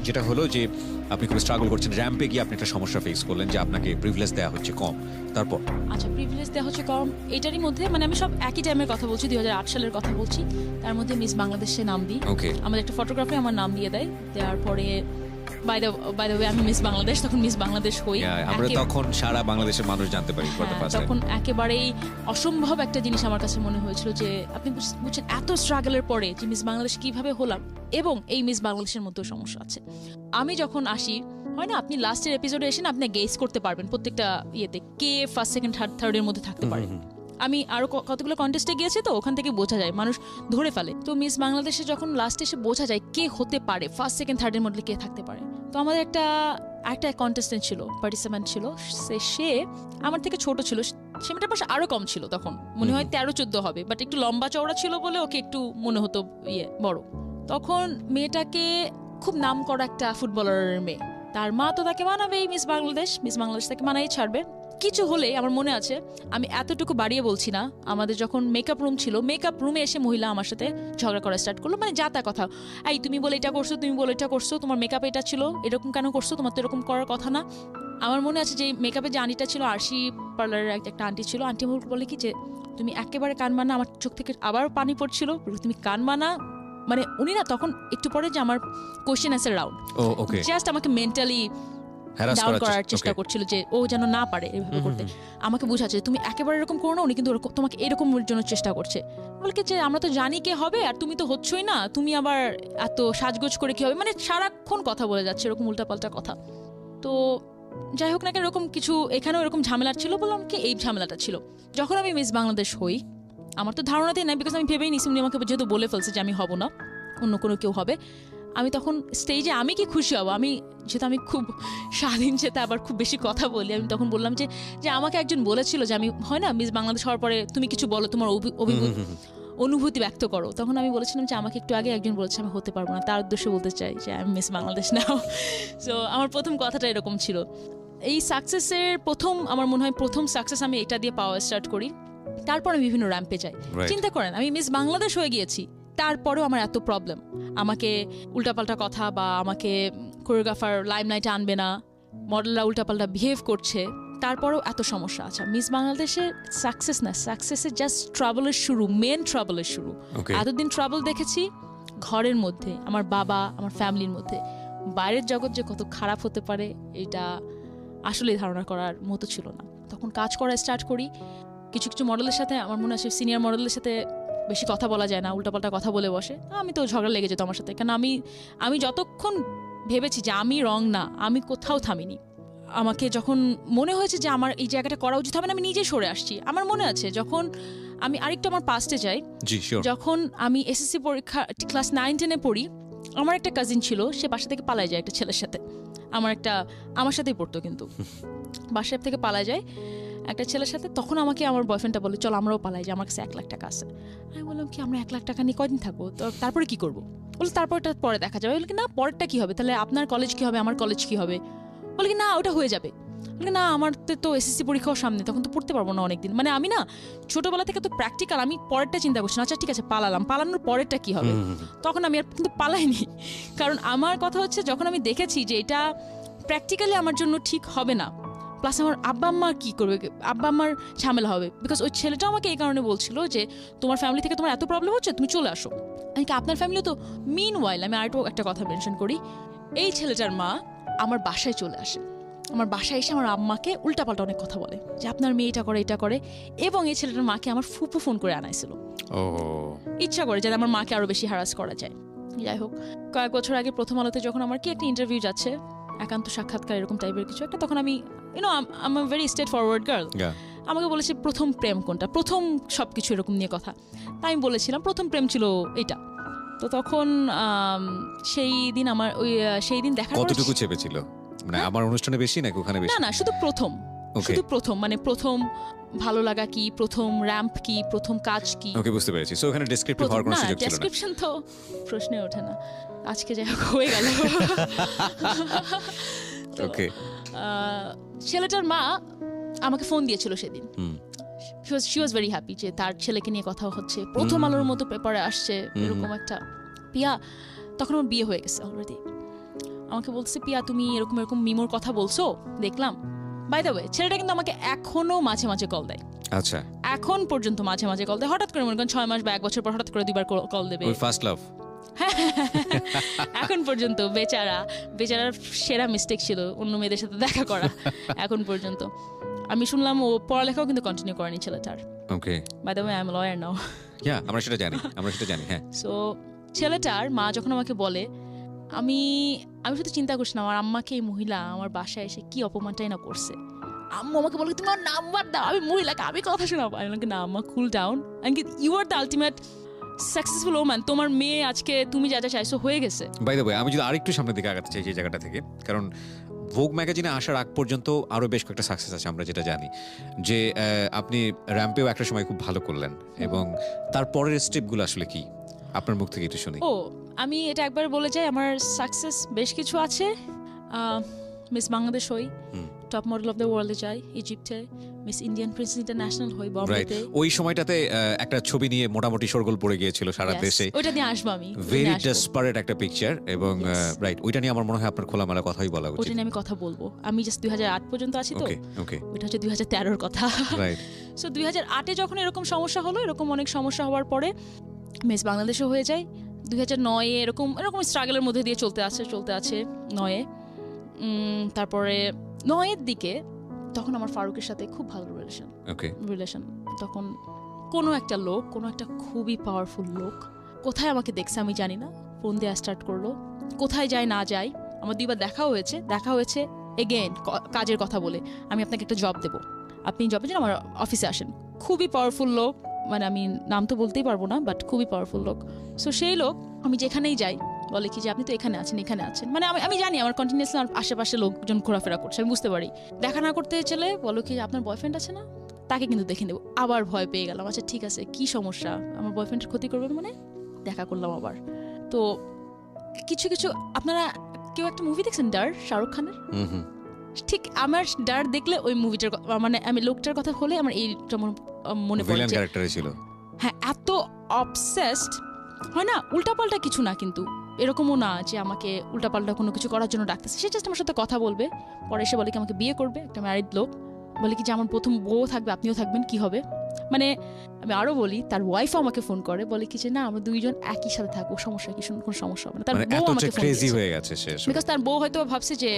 যেটা হলো যে আপনি খুব স্ট্রাগল করছেন, র্যাম্পে গিয়ে আপনি একটা সমস্যা ফেস করলেন যে আপনাকে প্রিভিলেজ দেওয়া হচ্ছে কম। তারপর আচ্ছা, প্রিভিলেজ দেওয়া হচ্ছে কম, এটারই মধ্যে মানে আমি সব একই টাইমের কথা বলছি, 2008 সালের কথা বলছি। তার মধ্যে মিস বাংলাদেশে নাম দিই। ওকে, আমাদের একটা ফটোগ্রাফি আমার নাম দিয়ে দেয়, দেওয়ার পরে বাই দ্য ওয়ে আমি মিস বাংলাদেশ, তখন মিস বাংলাদেশ হই। আমরা তখন সারা বাংলাদেশের মানুষ জানতে পারি। তখন একেবারেই অসম্ভব একটা জিনিস আমার কাছে মনে হয়েছিল, যে আপনি বুঝছেন এত স্ট্রাগলের পরে যে মিস বাংলাদেশ কিভাবে হলাম, এবং এই মিস বাংলাদেশের মধ্যেও সমস্যা আছে। আমি যখন আসি, হয় না, আপনি লাস্টের এপিসোডে এসে আপনি গেস করতে পারবেন প্রত্যেকটা ইয়েতে কে ফার্স্ট সেকেন্ড থার্ডের মধ্যে থাকতে পারে। আমি আরো কতগুলো কন্টেস্টে গিয়েছি, তো ওখান থেকে বোঝা যায়, মানুষ ধরে ফেলে। তো মিস বাংলাদেশে যখন লাস্টে এসে বোঝা যায় কে হতে পারে, ফার্স্ট সেকেন্ড থার্ডের মধ্যে কে থাকতে পারে। তো আমাদের একটা কন্টেস্টেন্ট ছিল, পার্টিসিপেন্ট ছিল, সে আমার থেকে ছোট ছিল, সে মেয়েটার পাশে আরো কম ছিল, তখন মনে হয় 13-14 হবে, বাট একটু লম্বা চওড়া ছিল বলে ওকে একটু মনে হতো বড়। তখন মেয়েটাকে খুব নাম করা একটা ফুটবলারের মেয়ে, তার মা তো তাকে মানাবে, মিস বাংলাদেশ তাকে মানাই ছাড়বে। কিছু হলে আমার মনে আছে, আমি এতটুকু বাড়িয়ে বলছি না, আমাদের যখন মেকআপ রুম ছিল, মেকআপ রুমে এসে মহিলা আমার সাথে ঝগড়া করা স্টার্ট করলো, মানে যা তা কথা, এই তুমি বলে এটা করছো, তুমি বলে এটা করছো, তোমার মেকআপ এটা ছিল, এরকম কেন করছো, তোমার তো এরকম করার কথা না। আমার মনে আছে যে মেকআপের যে আন্টিটা ছিল, আরশি পার্লারের একটা আন্টি ছিল, আন্টি আমাকে বলে কি যে তুমি একেবারে কান বানা, আমার চোখ থেকে আবার পানি পড়ছিল, তুমি কান বানা, মানে উনি না তখন একটু পরে যে আমার কোশ্চেন অ্যান্সার রাউন্ড ও ওকে, জাস্ট আমাকে মেন্টালি হ্যারাস ডাউন করার চেষ্টা okay. করছিল যে ও যেন না পারে এভাবে করতে। আমাকে বুঝাচ্ছে তুমি একেবারে এরকম করো না, উনি কিন্তু তোমাকে এরকমের জন্য চেষ্টা করছে। বলকে যে আমরা তো জানি কে হবে, আর তুমি তো হচ্ছই না, তুমি আবার এত সাজগোজ করে কি হবে, মানে সারাক্ষণ কথা বলে যাচ্ছে এরকম উল্টাপাল্টা কথা। তো যাই হোক না কেন, এরকম কিছু এখানেও এরকম ঝামেলা ছিল, বললাম কি এই ঝামেলাটা ছিল। যখন আমি মিস বাংলাদেশ হই, আমার তো ধারণাতেই নাই, বিকজ আমি ভেবেই নিছি উনি আমাকে যেহেতু বলে ফেলছে যে আমি হব না, অন্য কোনো কেউ হবে। আমি তখন স্টেজে আমি কি খুশি হব, আমি যেহেতু আমি খুব স্বাধীন চেতা, আবার খুব বেশি কথা বলি, আমি তখন বললাম যে আমাকে একজন বলেছিল যে আমি হয় না মিস বাংলাদেশ হওয়ার পরে তুমি কিছু বলো, তোমার অনুভূতি ব্যক্ত করো। তখন আমি বলেছিলাম যে আমাকে একটু আগে একজন বলেছে আমি হতে পারবো না, তার উদ্দেশ্যে বলতে চাই যে আমি মিস বাংলাদেশ নাও। সো আমার প্রথম কথাটা এরকম ছিল। এই সাকসেসের আমার মনে হয় প্রথম সাকসেস আমি এটা দিয়ে পাওয়া স্টার্ট করি, তারপর আমি বিভিন্ন র্যাম্পে যাই। চিন্তা করেন আমি মিস বাংলাদেশ হয়ে গিয়েছি, তারপরেও আমার এত প্রবলেম, আমাকে উল্টাপাল্টা কথা বা আমাকে কোরিওগ্রাফার লাইমলাইটে আনবে না, মডেলরা উল্টাপাল্টা বিহেভ করছে, তারপরেও এত সমস্যা। আচ্ছা মিস বাংলাদেশের সাকসেস না, সাকসেসের জাস্ট ট্রাবলের শুরু, মেন ট্রাবলের শুরু। এতদিন ট্রাবল দেখেছি ঘরের মধ্যে, আমার বাবা, আমার ফ্যামিলির মধ্যে, বাইরের জগৎ যে কত খারাপ হতে পারে এটা আসলে ধারণা করার মতো ছিল না। তখন কাজ করা স্টার্ট করি, কিছু কিছু মডেলের সাথে আমার মনে আছে সিনিয়র মডেলের সাথে বেশি কথা বলা যায় না, উল্টাপাল্টা কথা বলে বসে, আমি তো ঝগড়া লেগে যেত আমার সাথে, কারণ আমি যতক্ষণ ভেবেছি যে আমি রং না, আমি কোথাও থামিনি। আমাকে যখন মনে হয়েছে যে আমার এই জায়গাটা করা উচিত হবে না, আমি নিজে সরে আসছি। আমার মনে আছে যখন আমি আরেকটু আমার পাস্টে যাই, যখন আমি এসএসসি পরীক্ষা ক্লাস 9-10-এ পড়ি, আমার একটা কাজিন ছিল, সে বাসা থেকে পালায় যায় একটা ছেলের সাথে, আমার সাথেই পড়তো, কিন্তু বাসা থেকে পালায় যায় একটা ছেলের সাথে। তখন আমাকে আমার বয়ফ্রেন্ডটা বলে চল আমরাও পালাই, যে আমার কাছে 1 লাখ টাকা আছে। আমি বললাম কি আমরা 1 লাখ টাকা নিয়ে কয়দিন থাকবো, তারপরে কি করবো? বলে তারপরটা পরে দেখা যাবে। বলে কি না পরেরটা কি হবে, তাহলে আপনার কলেজ কি হবে, আমার কলেজ কি হবে? বলে কি না ওটা হয়ে যাবে। বলে না আমার তো এসএসসি পরীক্ষাও সামনে, তখন তো পড়তে পারবো না অনেকদিন। মানে আমি না ছোটবেলা থেকে তো প্র্যাকটিক্যাল, আমি পরেরটা চিন্তা করছি না। আচ্ছা ঠিক আছে পালানোর পরেরটা কি হবে। তখন আমি আর কিন্তু পালাইনি, কারণ আমার কথা হচ্ছে যখন আমি দেখেছি যে এটা প্র্যাকটিক্যালি আমার জন্য ঠিক হবে না, প্লাস আমার আব্বা আম্মা কি করবে, আব্বা আম্মার ঝামেলা হবে, বিকজ ওই ছেলেটাও আমাকে এই কারণে বলছিল যে তোমার ফ্যামিলি থেকে তোমার এত প্রবলেম হচ্ছে, তুমি চলে আসো। আমি আপনার ফ্যামিলিও তো মিন ওয়াইল, আমি আরেকটু একটা কথা মেনশন করি, এই ছেলেটার মা আমার বাসায় চলে আসে, আমার বাসায় এসে আমার আম্মাকে উল্টাপাল্টা অনেক কথা বলে যে আপনার মেয়ে এটা করে, এবং এই ছেলেটার মাকে আমার ফুপু ফোন করে আনাইছিল, ইচ্ছা করে যাতে আমার মাকে আরো বেশি হ্যারাস করা যায়। যাই হোক, কয়েক বছর আগে প্রথম আলোতে যখন আমার কি একটা ইন্টারভিউ যাচ্ছে, একান্ত সাক্ষাৎকার এরকম টাইপের কিছু একটা, তখন আমি I am very straight forward girl, আমাকে বলেছে প্রথম প্রেম কোনটা, প্রথম সবকিছু এরকম নিয়ে কথা। তাই আমি বলেছিলাম প্রথম প্রেম ছিল এটা। তো তখন সেই দিন দেখার পর কতটুকু চেপেছিল, মানে আমার অনুষ্ঠানে বেশি নাকি ওখানে বেশি? না শুধু প্রথম মানে প্রথম ভালো লাগা কি, প্রথম র্যাম্প কি, প্রথম কাজ কি। ওকে বুঝতে পেরেছি। সো ওখানে ডেসক্রিপটিভ হওয়ার কোনো সুযোগ ছিল না? ডেসক্রিপশন তো প্রশ্নই ওঠে না, আজকে যাই হোক হয়ে গেল। ওকে, ছেলেটার মা আমাকে ফোন দিয়েছিল সেদিন, শি ওয়াজ ভেরি হ্যাপি যে তার ছেলেকে নিয়ে কথা হচ্ছে, প্রথম আলোর মতো পেপারে আসছে এরকম একটা। পিয়া তখন আমার বিয়ে হয়ে গেছে অলরেডি, আমাকে বলছে পিয়া তুমি এরকম মিমোর কথা বলছো দেখলাম। বাই দ্য ওয়ে ছেলেটা কিন্তু আমাকে এখনো মাঝে মাঝে কল দেয়। আচ্ছা, এখন পর্যন্ত মাঝে মাঝে কল দেয়, হঠাৎ করে মনে করেন 6 মাস বা 1 বছর পর হঠাৎ করে 2বার কল দেবে। ওই ফার্স্ট লাভ এখন পর্যন্ত বেচারার সেরা মিস্টেক ছিল অন্য মেয়েদের সাথে দেখা করা। এখন পর্যন্ত আমি শুনলাম ও পড়ালেখাও কিন্তু কন্টিনিউ করেনি ছেলেটার। Okay, by the way I am lawyer now. হ্যাঁ আমরা সেটা জানি হ্যাঁ। সো ছেলেটার মা যখন আমাকে বলে, আমি শুধু চিন্তা করছি না আমার আম্মাকে এই মহিলা আমার বাসায় এসে কি অপমানটাই না করছে। আম্মু আমাকে বলে তুমি আমার নাম্বার দাও, আমি মহিলাকে আমি কথা শোনাবো। আমি বলি না আম্মা cool down, you are the ultimate successful woman, তোমার মেয়ে আজকে তুমি যা যা চাইছো হয়ে গেছে। বাই দ্য ওয়ে আমি যদি আরেকটু সামনের দিকে আগাতে চাই এই জায়গাটা থেকে, কারণ ভোগ ম্যাগাজিনে আসার আগ পর্যন্ত আরও বেশ কয়েকটা সাকসেস আছে আমরা যেটা জানি, যে আপনি র্যাম্পেও একটা সময় খুব ভালো করলেন, এবং তারপরের স্টেপগুলো আসলে কি আপনার মুখ থেকে একটু শুনি। আমি এটা একবার বলে যাই, আমার সাকসেস বেশ কিছু আছে। মিস বাংলাদেশ হই, টপ মডেল অফ দ্য ওয়ার্ল্ডে যাই ইজিপ্টে, মিস ইন্ডিয়ান প্রিন্সেস ইন্টারন্যাশনাল হই রাইট, বম্বেতে। ওই সময়টাতে একটা ছবি নিয়ে মোটামুটি শোরগোল পড়ে গিয়েছিল সারা Yes, দেশে, ওইটা নিয়ে আসবো আমি, ভেরি নিয়ে আসবো। ডেসপারেট একটা পিকচার, এবং Yes. রাইট ওইটা নিয়ে আমার মনে হয় আপনার খোলামেলা কথাই বলা ওটা উচিত। নিয়ে আমি কথা বলবো। আমি জাস্ট 2008 পর্যন্ত আছি তো, ওকে ওকে ওইটা হচ্ছে 2013 কথা। রাইট সো 2008-এ যখন এরকম সমস্যা হলো, এরকম অনেক সমস্যা হওয়ার পরে মিস বাংলাদেশও হয়ে যায়। 2009-এ এরকম এরকম স্ট্রাগলের মধ্যে দিয়ে চলতে আছে 9-এ। তারপরে 9-এর দিকে তখন আমার ফারুকের সাথে খুব ভালো ওকে রিলেশন। তখন কোনো একটা লোক, কোনো একটা খুবই পাওয়ারফুল লোক কোথায় আমাকে দেখছে আমি জানি না, ফোন দেওয়া স্টার্ট করলো। কোথায় যায় না যায়, আমার 2বার দেখা হয়েছে এগেইন কাজের কথা বলে, আমি আপনাকে একটা জব দেবো, আপনি জবের জন্য আমার অফিসে আসেন। খুবই পাওয়ারফুল লোক, মানে আমি নাম তো বলতেই পারবো না, বাট খুবই পাওয়ারফুল লোক। সো সেই লোক আমি যেখানেই যাই বলে কি যে আপনি তো এখানে আছেন, মানে আমি জানি আমার কন্টিনিউয়াসলি আমার আশেপাশে লোকজন ঘোরাফেরা করছে, আমি বুঝতে পারি। দেখা না করতে চলে বলো কি আপনার বয়ফ্রেন্ড আছে না, তাকে কিন্তু দেখে নেবো। আবার ভয় পেয়ে গেলাম, আচ্ছা ঠিক আছে কি সমস্যা, আমার বয়ফ্রেন্ডের ক্ষতি করবে মানে। দেখা করলাম আবার। তো কিছু আপনারা কেউ একটা মুভি দেখছেন ডার, শাহরুখ খানের? ঠিক আমার ডার দেখলে ওই মুভিটার মানে আমি লোকটার কথা হলে আমার এইটা মনে পড়ে ভিলেন যে ক্যারেক্টারে ছিল। হ্যাঁ, এত অবসেসড হয় না, উল্টাপাল্টা কিছু না, কিন্তু এরকমও না যে আমাকে উল্টাপাল্টা কোনো কিছু করার জন্য ডাকতেছে। সে জাস্ট আমার সাথে কথা বলবে, পরে এসে বলে কি আমাকে বিয়ে করবে, একটা ম্যারিড লোক, বলে কি যে আমার প্রথম বউ থাকবে, আপনিও থাকবেন, কি হবে। মানে আমি আরো বলি, তার ওয়াইফও আমাকে ফোন করে, বলে কি যে না আমরা দুইজন একই সাথে থাকবো, সমস্যা কি, কোনো সমস্যা হবে না। তার মানে বউ এত আমাকে ফোন ক্রেজি দিয়েছে হয়ে গেছে সে আসলে। বিকজ তার বউ হয়তো ভাবছে যে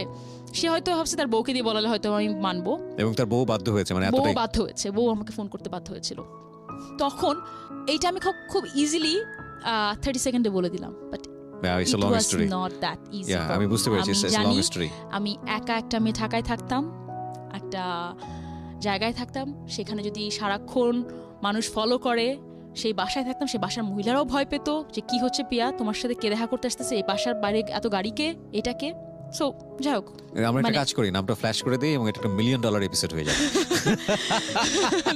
সে হয়তো ভাবছে তার বউকে দিয়ে বলালে হয়তো আমি মানবো, এবং তার বউ বাধ্য হয়েছে, মানে বউ এতটাই বাধ্য হয়েছে, বউ আমাকে ফোন করতে বাধ্য হয়েছিল। তখন এইটা আমি খুব ইজিলি 30 সেকেন্ডে বলে দিলাম, but it's a it long was story. not that easy yeah for আমি me. বুঝতে পেরেছি, আমি ইটস লং জানি, স্টোরি। আমি একটা মেয়ে ঢাকায় থাকতাম, একটা জায়গায় থাকতাম, সেখানে যদি সারাক্ষণ মানুষ ফলো করে, সেই বাসায় থাকতাম, সেই বাসার মহিলারাও ভয় পেত যে কি হচ্ছে পিয়া, তোমার সাথে কে দেখা করতে আসতেছে, এই বাসার বাইরে এত গাড়িকে, এটাকে। সো যাই হোক, আমরা একটা মানে- কাজ করি, নামটা ফ্ল্যাশ করে দিই এবং এটা একটা $1 মিলিয়ন এপিসোড হয়ে যায়।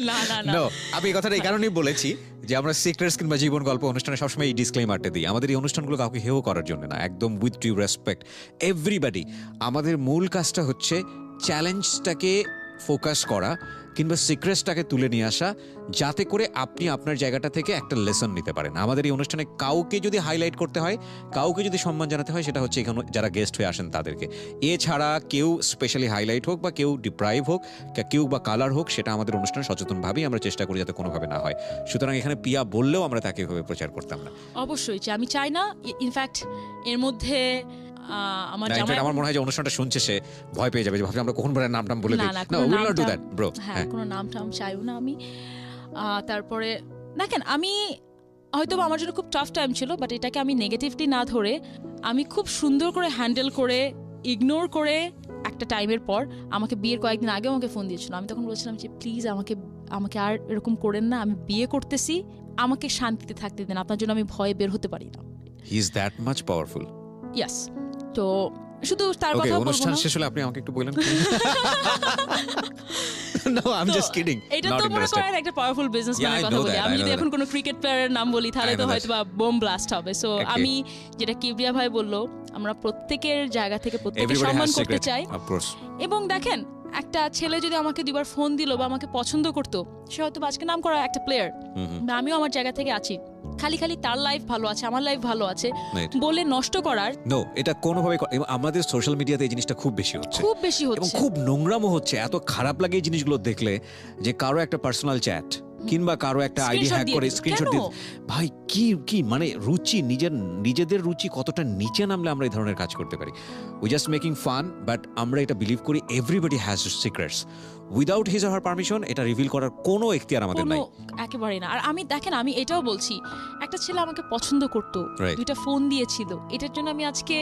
না নো, আমি এই কথাটা এই কারণেই বলেছি যে আমরা সিক্রেটস কিংবা জীবন গল্প অনুষ্ঠানে সবসময় এই ডিসক্লেইমারটা দিই। আমাদের এই অনুষ্ঠানগুলো কাউকে হেও করার জন্য না, একদম উইথ ডিউ রেসপেক্ট এভরিবডি। আমাদের মূল কাজটা হচ্ছে চ্যালেঞ্জটাকে ফোকাস করা কিংবা সিক্রেটসটাকে তুলে নিয়ে আসা, যাতে করে আপনি আপনার জায়গাটা থেকে একটা লেসন নিতে পারেন। আমাদের এই অনুষ্ঠানে কাউকে যদি হাইলাইট করতে হয়, কাউকে যদি সম্মান জানাতে হয়, সেটা হচ্ছে এখানে যারা গেস্ট হয়ে আসেন তাদেরকে। এছাড়া কেউ স্পেশালি হাইলাইট হোক বা কেউ ডিপ্রাইভ হোক, কেউ বা কালার হোক, সেটা আমাদের অনুষ্ঠানে সচেতনভাবেই আমরা চেষ্টা করি যাতে কোনোভাবে না হয়। সুতরাং এখানে পিয়া বললেও আমরা তাকে এভাবে প্রচার করতাম না। অবশ্যই যে আমি চাই না, ইনফ্যাক্ট এর মধ্যে আমার না, জামাই, আমার মনে হয় যে অনুষ্ঠানটা শুনছে সে ভয় পেয়ে যাবে, যে ভাবছে আমরা কখন বলে নাম বলে দিই। না, না, কোনো উই উইল নট ডু নাম-টাম- দ্যাট ব্রো। হ্যাঁ, কোনো নাম টাম চাইও না আমি। তারপরে দেখেন, আমি হয়তো আমার জন্য খুব টাফ টাইম ছিল, বাট এটাকে আমি নেগেটিভলি না ধরে আমি খুব সুন্দর করে হ্যান্ডেল করে, ইগনোর করে, একটা টাইমের পর আমাকে বিয়ের কয়েকদিন আগে আমাকে ফোন দিয়েছিল। আমি তখন বলেছিলাম যে প্লিজ আমাকে আর এরকম করেন না, আমি বিয়ে করতেছি, আমাকে শান্তিতে থাকতে দেন, আপনার জন্য আমি ভয়ে বের হতে পারি না। He is that much powerful. Yes, তো শুধু তার ওকে, কথা বলবো অনুষ্ঠান না। শেষ হলে আপনি আমাকে একটু বলেন। নো, আই এম তো জাস্ট কিডিং, এটা নট তো মনে ইন্টারেস্টেড। করেন একটা পাওয়ারফুল Yeah, বিজনেসম্যানের I কথা know বলি। that, আমি I যদি know এখন কোনো ক্রিকেট প্লেয়ারের নাম বলি তাহলে I তো know হয়তো বা বোম ব্লাস্ট হবে। So Okay. আমি যেটা কিবরিয়া ভাই বললো, আমরা প্রত্যেকের জায়গা থেকে প্রত্যেককে Everybody সম্মান has করতে secret, চাই। of course. এবং দেখেন, একটা ছেলে যদি আমাকে 2বার ফোন দিল বা আমাকে পছন্দ করতো, সে হয়তো বা আজকে নাম করা একটা প্লেয়ার, বা আমিও আমার জায়গা থেকে আছি, খালি তার লাইফ ভালো আছে, আমার লাইফ ভালো আছে Right. বলে নষ্ট করার নো, এটা কোনোভাবে এবং আমাদের সোশ্যাল মিডিয়াতে এই জিনিসটা খুব বেশি হচ্ছে, খুব বেশি এবং হচ্ছে। খুব নোংরামও হচ্ছে। এত খারাপ লাগে এই জিনিসগুলো দেখলে, যে কারো একটা পার্সোনাল চ্যাট কিংবা কারো একটা আইডি Screenshot হ্যাক দিয়ে করে দিল। স্ক্রিনশট কেন? দিয়ে, ভাই কি মানে রুচি, নিজেদের রুচি কতটা নিচে নামলে আমরা এই ধরনের কাজ করতে পারি। We just making fun, but আমরা এটা বিলিভ করি everybody has secrets. Without his or her permission এটা রিভিল করার কোনো এখতিয়ার আমাদের কোনো নাই। একেবারেই না। আর আমি দেখেন, আমি এটাও বলছি, একটা ছেলে আমাকে পছন্দ করতো, Right. 2টা ফোন দিয়েছিল, এটার জন্য আমি আজকে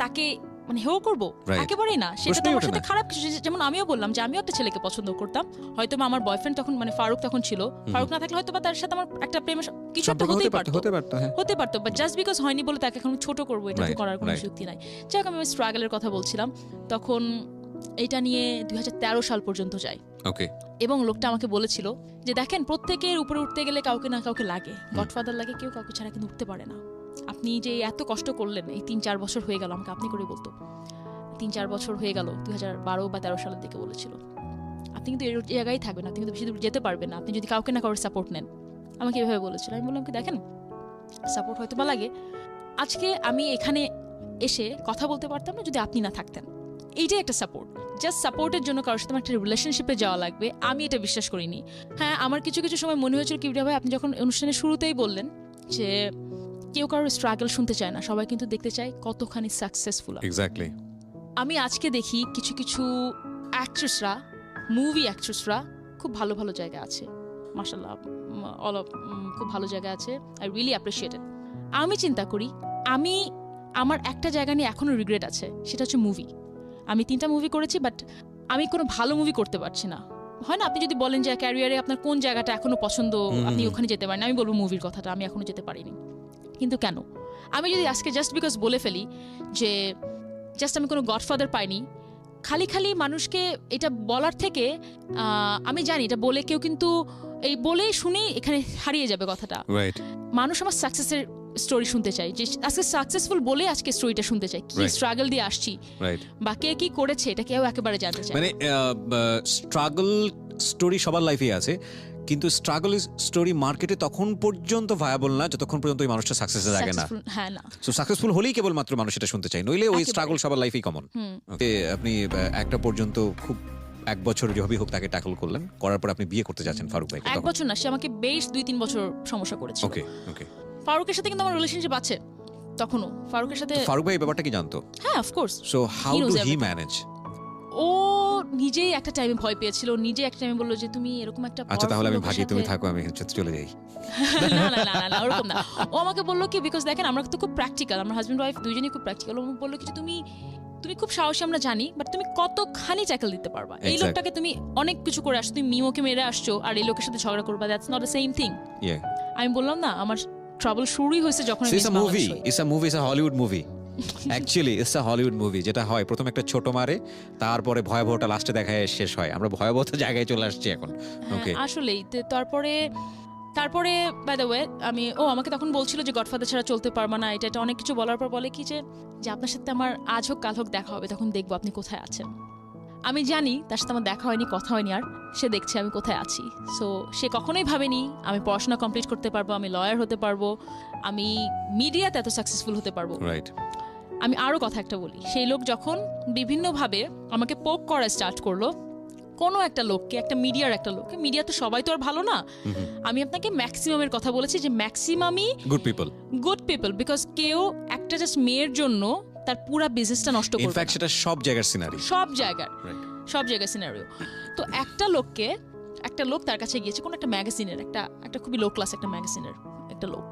তাকে মানে হেও করবো? Right. একেবারেই না। সেটা তো প্রশ্নই আমার ওঠে সাথে না। খারাপ কিছু। যেমন আমিও বললাম যে আমিও একটা ছেলেকে পছন্দ করতাম, হয়তো বা আমার বয়ফ্রেন্ড তখন মানে ফারুক তখন ছিল, ফারুক না থাকলে হয়তো বা তার সাথে আমার একটা প্রেমের কিছু একটা হতেই পারতো, হ্যাঁ। হতে পারতো। বাট জাস্ট বিকজ হয়নি বলে তাকে এখন ছোট করবো, এটা তো Right, করার কোনো right. যুক্তি নাই। যাই হোক, আমি স্ট্রাগলের কথা বলছিলাম, তখন এটা নিয়ে 2013 সাল পর্যন্ত যাই। ওকে, এবং লোকটা আমাকে বলেছিল যে দেখেন, প্রত্যেকের উপরে উঠতে গেলে কাউকে না কাউকে লাগে, গডফাদার লাগে, কেউ কাউকে ছাড়া কিন্তু উঠতে পারে না। আপনি যে এত কষ্ট করলেন, এই 3-4 বছর হয়ে গেল, আমাকে আপনি করে বলতো, 3-4 বছর হয়ে গেল, 2012 বা 13 সালের দিকে বলেছিল। আপনি কিন্তু এই জায়গায় থাকবেন, আপনি কিন্তু বেশি দূর যেতে পারবেন না আপনি যদি কাউকে না কারোর সাপোর্ট নেন। আমাকে এভাবে বলেছিল। আমি বললাম কি দেখেন, সাপোর্ট হয়তো বা লাগে, আজকে আমি এখানে এসে কথা বলতে পারতাম না যদি আপনি না থাকতেন। এইটাই একটা সাপোর্ট। জাস্ট সাপোর্টের জন্য কারোর সাথে আমার একটা রিলেশনশিপে যাওয়া লাগবে, আমি এটা বিশ্বাস করিনি। হ্যাঁ, আমার কিছু কিছু সময় মনে হয়েছিল কিবরিয়া ভাই আপনি যখন অনুষ্ঠানের শুরুতেই বললেন যে কেউ কারোর স্ট্রাগল শুনতে চায় না, সবাই কিন্তু দেখতে চায় কতখানি সাকসেসফুল। এক্স্যাক্টলি। আমি আজকে দেখি কিছু কিছু অ্যাক্ট্রেসরা, মুভি অ্যাক্ট্রেসরা খুব ভালো ভালো জায়গা আছে, মাশাআল্লাহ, অল অফ খুব ভালো জায়গা আছে। আই রিয়েলি অ্যাপ্রিশিয়েট ইট। আমি চিন্তা করি আমার একটা জায়গা নিয়ে এখনো রিগ্রেট আছে, সেটা হচ্ছে মুভি। আমি 3টা মুভি করেছি, বাট আমি কোনো ভালো মুভি করতে পারছি না। হয় না, আপনি যদি বলেন যে ক্যারিয়ারে আপনার কোন জায়গাটা এখনো পছন্দ, আপনি ওখানে যেতে পারেন, আমি বলবো মুভির কথাটা, আমি এখনো যেতে পারিনি। কিন্তু কেন? আমি যদি আজকে জাস্ট বিকজ বলে ফেলি যে জাস্ট আমি কোনো গডফাদার পাইনি, খালি খালি মানুষকে এটা বলার থেকে আমি জানি এটা বলে কেউ কিন্তু এই বলেই শুনেই এখানে হারিয়ে যাবে কথাটা। রাইট। মানুষ আমার সাকসেসের স্টোরি শুনতে চাই, যে আজকে সাকসেসফুল বলে আজকে স্টোরিটা শুনতে চাই, কি স্ট্রাগল দিয়ে আসছি, রাইট, বা কে কি করেছে এটা কেউ একেবারে জানতে চায়। মানে স্ট্রাগল স্টোরি সবার লাইফেই আছে, কিন্তু স্ট্রাগল স্টোরি মার্কেটে তখন পর্যন্ত ভায়াবল না যতক্ষণ পর্যন্ত ওই মানুষটা সাকসেসে লাগে না। হ্যাঁ, না, সো সাকসেসফুল হলেই কেবলমাত্র মানুষ এটা শুনতে চায়, নইলে ওই স্ট্রাগল সবার লাইফেই কমন। আপনি একটা পর্যন্ত খুব 1 বছর যবে হোক তাকে ট্যাকল করলেন, করার পর আপনি বিয়ে করতে যাচ্ছেন ফারুক ভাইকে। 1 বছর না, সে আমাকে বেশ 2-3 বছর সমস্যা করেছে। ওকে ওকে। ফারুকের সাথে কিন্তু আমার রিলেশনশিপ আছে তখনও। ফারুকের সাথে ফারুক ভাই এই ব্যাপারটা কি জানতো? হ্যাঁ, of course. So how He knows do he everything. Manage? ও নিজেই একটা টাইমে ভয় পেয়েছিল, নিজে একটা টাইমে বললো যে তুমি এরকম একটা আচ্ছা তাহলে আমি powerful ভাগি, লোকের তুমি সাথে- থাকো, আমি চলে যাই। না না না না না, ওরকম না। ও আমাকে বললো কি, বিকজ দেখেন আমরা তো খুব প্র্যাকটিক্যাল, আমার হাজবেন্ড ওয়াইফ দুইজনই খুব প্র্যাকটিক্যাল। ও বললো কি যে তুমি খুব সাহসী আমরা জানি, বাট তুমি কতখানি ট্যাকল দিতে পারবা? এই Exactly. লোকটাকে তুমি অনেক কিছু করে আসছো, তুমি মিমোকে মেরে আসছো, আর এই লোকের সাথে ঝগড়া করবা, that's not the same thing. আমি বললাম না, আমার ট্রাবল শুরুই হয়েছে যখন আমি It's a movie. It's a movie. It's a Hollywood movie. Actually, it's a Hollywood movie. যেটা হয় প্রথম একটা ছোট মারে, তারপরে ভয়াবহটা লাস্টে দেখায় শেষ হয়। আমরা ভয়াবহতা জায়গায় চলে আসছি এখন। ওকে। আসলেই তারপরে বাই দ্য ওয়ে আমাকে তখন বলছিল যে গডফাদার ছাড়া চলতে পারবা না, এটা অনেক কিছু বলার পর বলে কি যে আপনার সাথে আমার আজ হোক কাল হোক দেখা হবে, তখন দেখবো আপনি কোথায় আছেন। আমি জানি তার সাথে আমার দেখা হয়নি, কথা হয়নি, আর সে দেখছে আমি কোথায় আছি। সো সে কখনোই ভাবেনি আমি পড়াশোনা কমপ্লিট করতে পারবো, আমি লয়ার হতে পারবো, আমি মিডিয়াতে এত সাকসেসফুল হতে পারবো। রাইট। আমি আরও কথা একটা বলি, সেই লোক যখন বিভিন্নভাবে আমাকে পোক করা স্টার্ট করলো, কোনো একটা লোককে, একটা মিডিয়ার একটা লোককে, মিডিয়া তো সবাই তো আর ভালো না, আমি আপনাকে ম্যাক্সিমামের কথা বলেছি যে ম্যাক্সিমামই গুড পিপল, বিকজ কেউ একটা জাস্ট মেয়ের জন্য তার পুরো বিজনেসটা নষ্ট করবে। ইনফ্যাক্ট সেটা সব জায়গার সিনারি, সব জায়গার সিনারিও। তো একটা লোক তার কাছে গিয়েছে, কোন একটা ম্যাগাজিনের, একটা খুবই লো ক্লাস একটা ম্যাগাজিনের একটা লোক,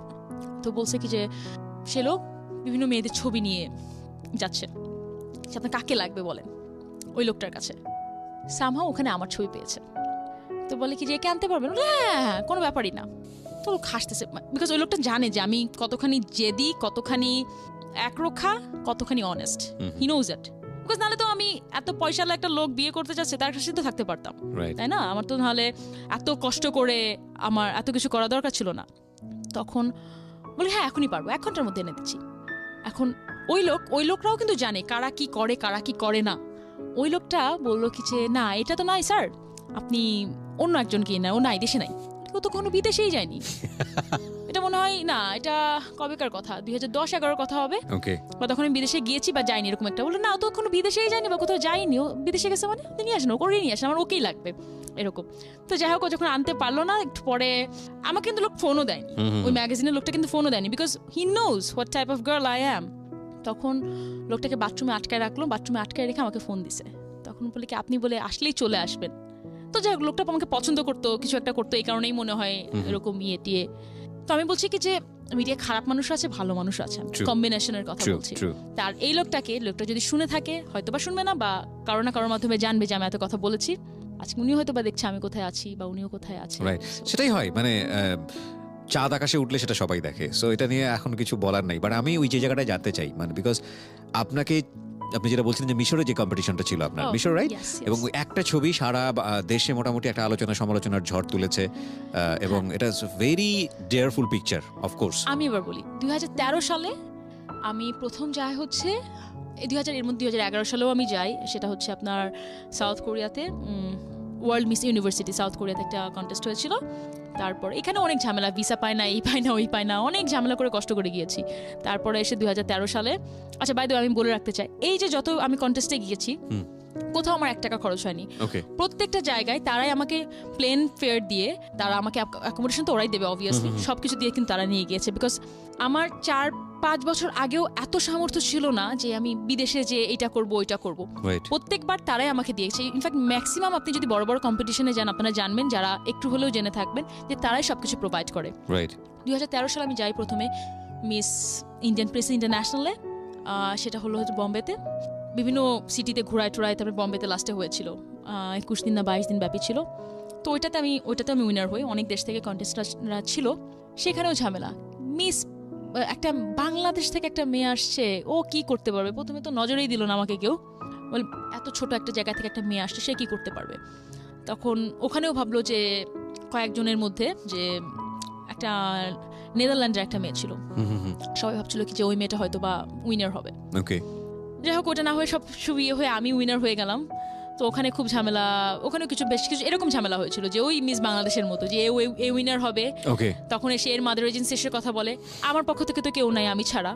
তো বলছে কি যে সে লোক বিভিন্ন মেয়েদের ছবি নিয়ে যাচ্ছে, আপনার কাকে লাগবে বলেন, ওই লোকটার কাছে সামহাও ওখানে আমার ছবি পেয়েছে, তো বলে কি যে একে আনতে পারবেন? হ্যাঁ, কোনো ব্যাপারই না। তো লোক হাসতেছে, বিকজ ওই লোকটা জানে যে আমি কতখানি জেদি, কতখানি একরোখা, কতখানি honest. He knows it, because নাহলে তো আমি এত পয়সাওয়ালা একটা লোক বিয়ে করতে যাচ্ছে, তার কাছে তো থাকতে পারতাম, তাই না? আমার তো নাহলে এত কষ্ট করে আমার এত কিছু করা দরকার ছিল না। তখন বলি হ্যাঁ এখনই পারবো, 1 ঘন্টার মধ্যে এনে দিচ্ছি। এখন ওই লোকরাও কিন্তু জানে কারা কি করে, কারা কি করে না। ওই লোকটা বললো কি যে না এটা তো নাই স্যার, আপনি অন্য একজনকে না, ও নাই, দেশে নাই, ও তো কোনো বিদেশেই যায়নি। এটা মনে হয় না, এটা কবেকার কথা, 2010-11 কথা হবে, বা তখন আমি বিদেশে গিয়েছি বা যাইনি, এরকম একটা। বললো না ও তো কোনো বিদেশেই যায়নি বা কোথাও যায়নি, ও বিদেশে গেছে, মানে আপনি নিয়ে আসেন, ও করে নিয়ে আসেন, আমার ওকেই লাগবে, এরকম। তো যাই হোক, ও যখন আনতে পারলো না, একটু পরে আমাকে কিন্তু লোক ফোনও দেয়নি, ওই ম্যাগাজিনের লোকটা কিন্তু ফোনও দেয়নি, because he knows what type of girl I am. তখন লোকটাকে বাথরুমে আটকায় রাখলো, বাথরুমে আটকায় রেখে আমাকে ফোন দিছে। তখন বলে কি আপনি বলে আসলেই চলে আসবেন। তো যাই হোক, লোকটা আমাকে পছন্দ করতো, কিছু একটা করতো, এই কারণেই মনে হয় এরকম টিয়ে। তো আমি বলছি কি যে মিডিয়া খারাপ মানুষ আছে, ভালো মানুষ আছে, কম্বিনেশনের কথা বলছি। তার এই লোকটা যদি শুনে থাকে, হয়তো বা শুনবে না, বা কারো না কারোর মাধ্যমে জানবে যে আমি এত কথা বলেছি, আজকে উনিও হয়তো বা দেখছে আমি কোথায় আছি, বা উনিও কোথায় আছে। সেটাই হয়, মানে চাঁদ আকাশে উঠলে সেটা সবাই দেখে। সো এটা নিয়ে এখন কিছু বলার নাই, বাট আমি ওই যে জায়গাটায় জানতে চাই, মানে বিকজ আপনি যেটা বলছিলেন যে মিশরে যে কম্পিটিশনটা ছিল আপনার, মিশর, রাইট? এবং একটা ছবি সারা দেশে মোটামুটি একটা আলোচনা সমালোচনার ঝড় তুলেছে, এবং এটা ভেরি ডেয়ারফুল পিকচার, অফকোর্স। আমি এবার বলি 2013 সালে আমি প্রথম যাই হচ্ছে, 2011 সালেও আমি যাই, সেটা হচ্ছে আপনার সাউথ কোরিয়াতে ওয়ার্ল্ড মিস ইউনিভার্সিটি সাউথ কোরিয়াতে একটা কন্টেস্ট হয়েছিল। তারপর এখানে অনেক ঝামেলা, ভিসা পায় না, এই পায় না, ওই পায় না, অনেক ঝামেলা করে কষ্ট করে গিয়েছি। তারপরে এসে 2013 সালে, আচ্ছা বাই দ্য ওয়ে আমি বলে রাখতে চাই, এই যে যত আমি কন্টেস্টে গিয়েছি কোথাও আমার 1 টাকা খরচ হয়নি। প্রত্যেকটা জায়গায় তারাই আমাকে প্লেন ফেয়ার দিয়ে, তারা আমাকে অ্যাকোমোডেশন তো ওরাই দেবে অবভিয়াসলি, সবকিছু দিয়ে কিন্তু তারা নিয়ে গিয়েছে। বিকজ আমার 4-5 বছর আগেও এত সামর্থ্য ছিল না যে আমি বিদেশে যে এটা করব ওইটা করব। প্রত্যেকবার তারাই আমাকে দিয়েছে। ইনফ্যাক্ট ম্যাক্সিমাম আপনি যদি বড় বড় কম্পিটিশনে যান আপনারা জানবেন, যারা একটু হলেও জেনে থাকবেন যে তারাই সবকিছু প্রোভাইড করে। 2013 সালে আমি যাই প্রথমে মিস ইন্ডিয়ান প্রেস ইন্টারন্যাশনালে, সেটা হলো বম্বেতে। বিভিন্ন সিটিতে ঘোরায় টোরায়, তারপরে বম্বেতে লাস্টে হয়েছিল, 21 দিন না 22 দিন ব্যাপী ছিল। তো ওইটাতে আমি উইনার হই। অনেক দেশ থেকে কন্টেস্টরা ছিল, সেখানেও ঝামেলা। মিস একটা বাংলাদেশ থেকে একটা মেয়ে আসছে, ও কি করতে পারবে? প্রথমে তো নজরেই দিল না আমাকে কেউ, বলে এত ছোট একটা জায়গা থেকে একটা মেয়ে আসছে, সে কি করতে পারবে? তখন ওখানেও ভাবলো যে কয়েকজনের মধ্যে যে একটা নেদারল্যান্ডের একটা মেয়ে ছিল, সবাই ভাবছিল কি যে ওই মেয়েটা হয়তো বা উইনার হবে। যাই হোক, ওটা না হয়ে সব সুবিয়ে হয়ে আমি উইনার হয়ে গেলাম। তো ওখানে খুব ঝামেলা, ওখানে বেশ কিছু এরকম ঝামেলা হয়েছিল যে ওই মিস বাংলাদেশের মতো যে এ উইনার হবে, তখন এসে এর মাদার এজেন্সি এসে কথা বলে। আমার পক্ষ থেকে তো কেউ নাই, আমি ছাড়া।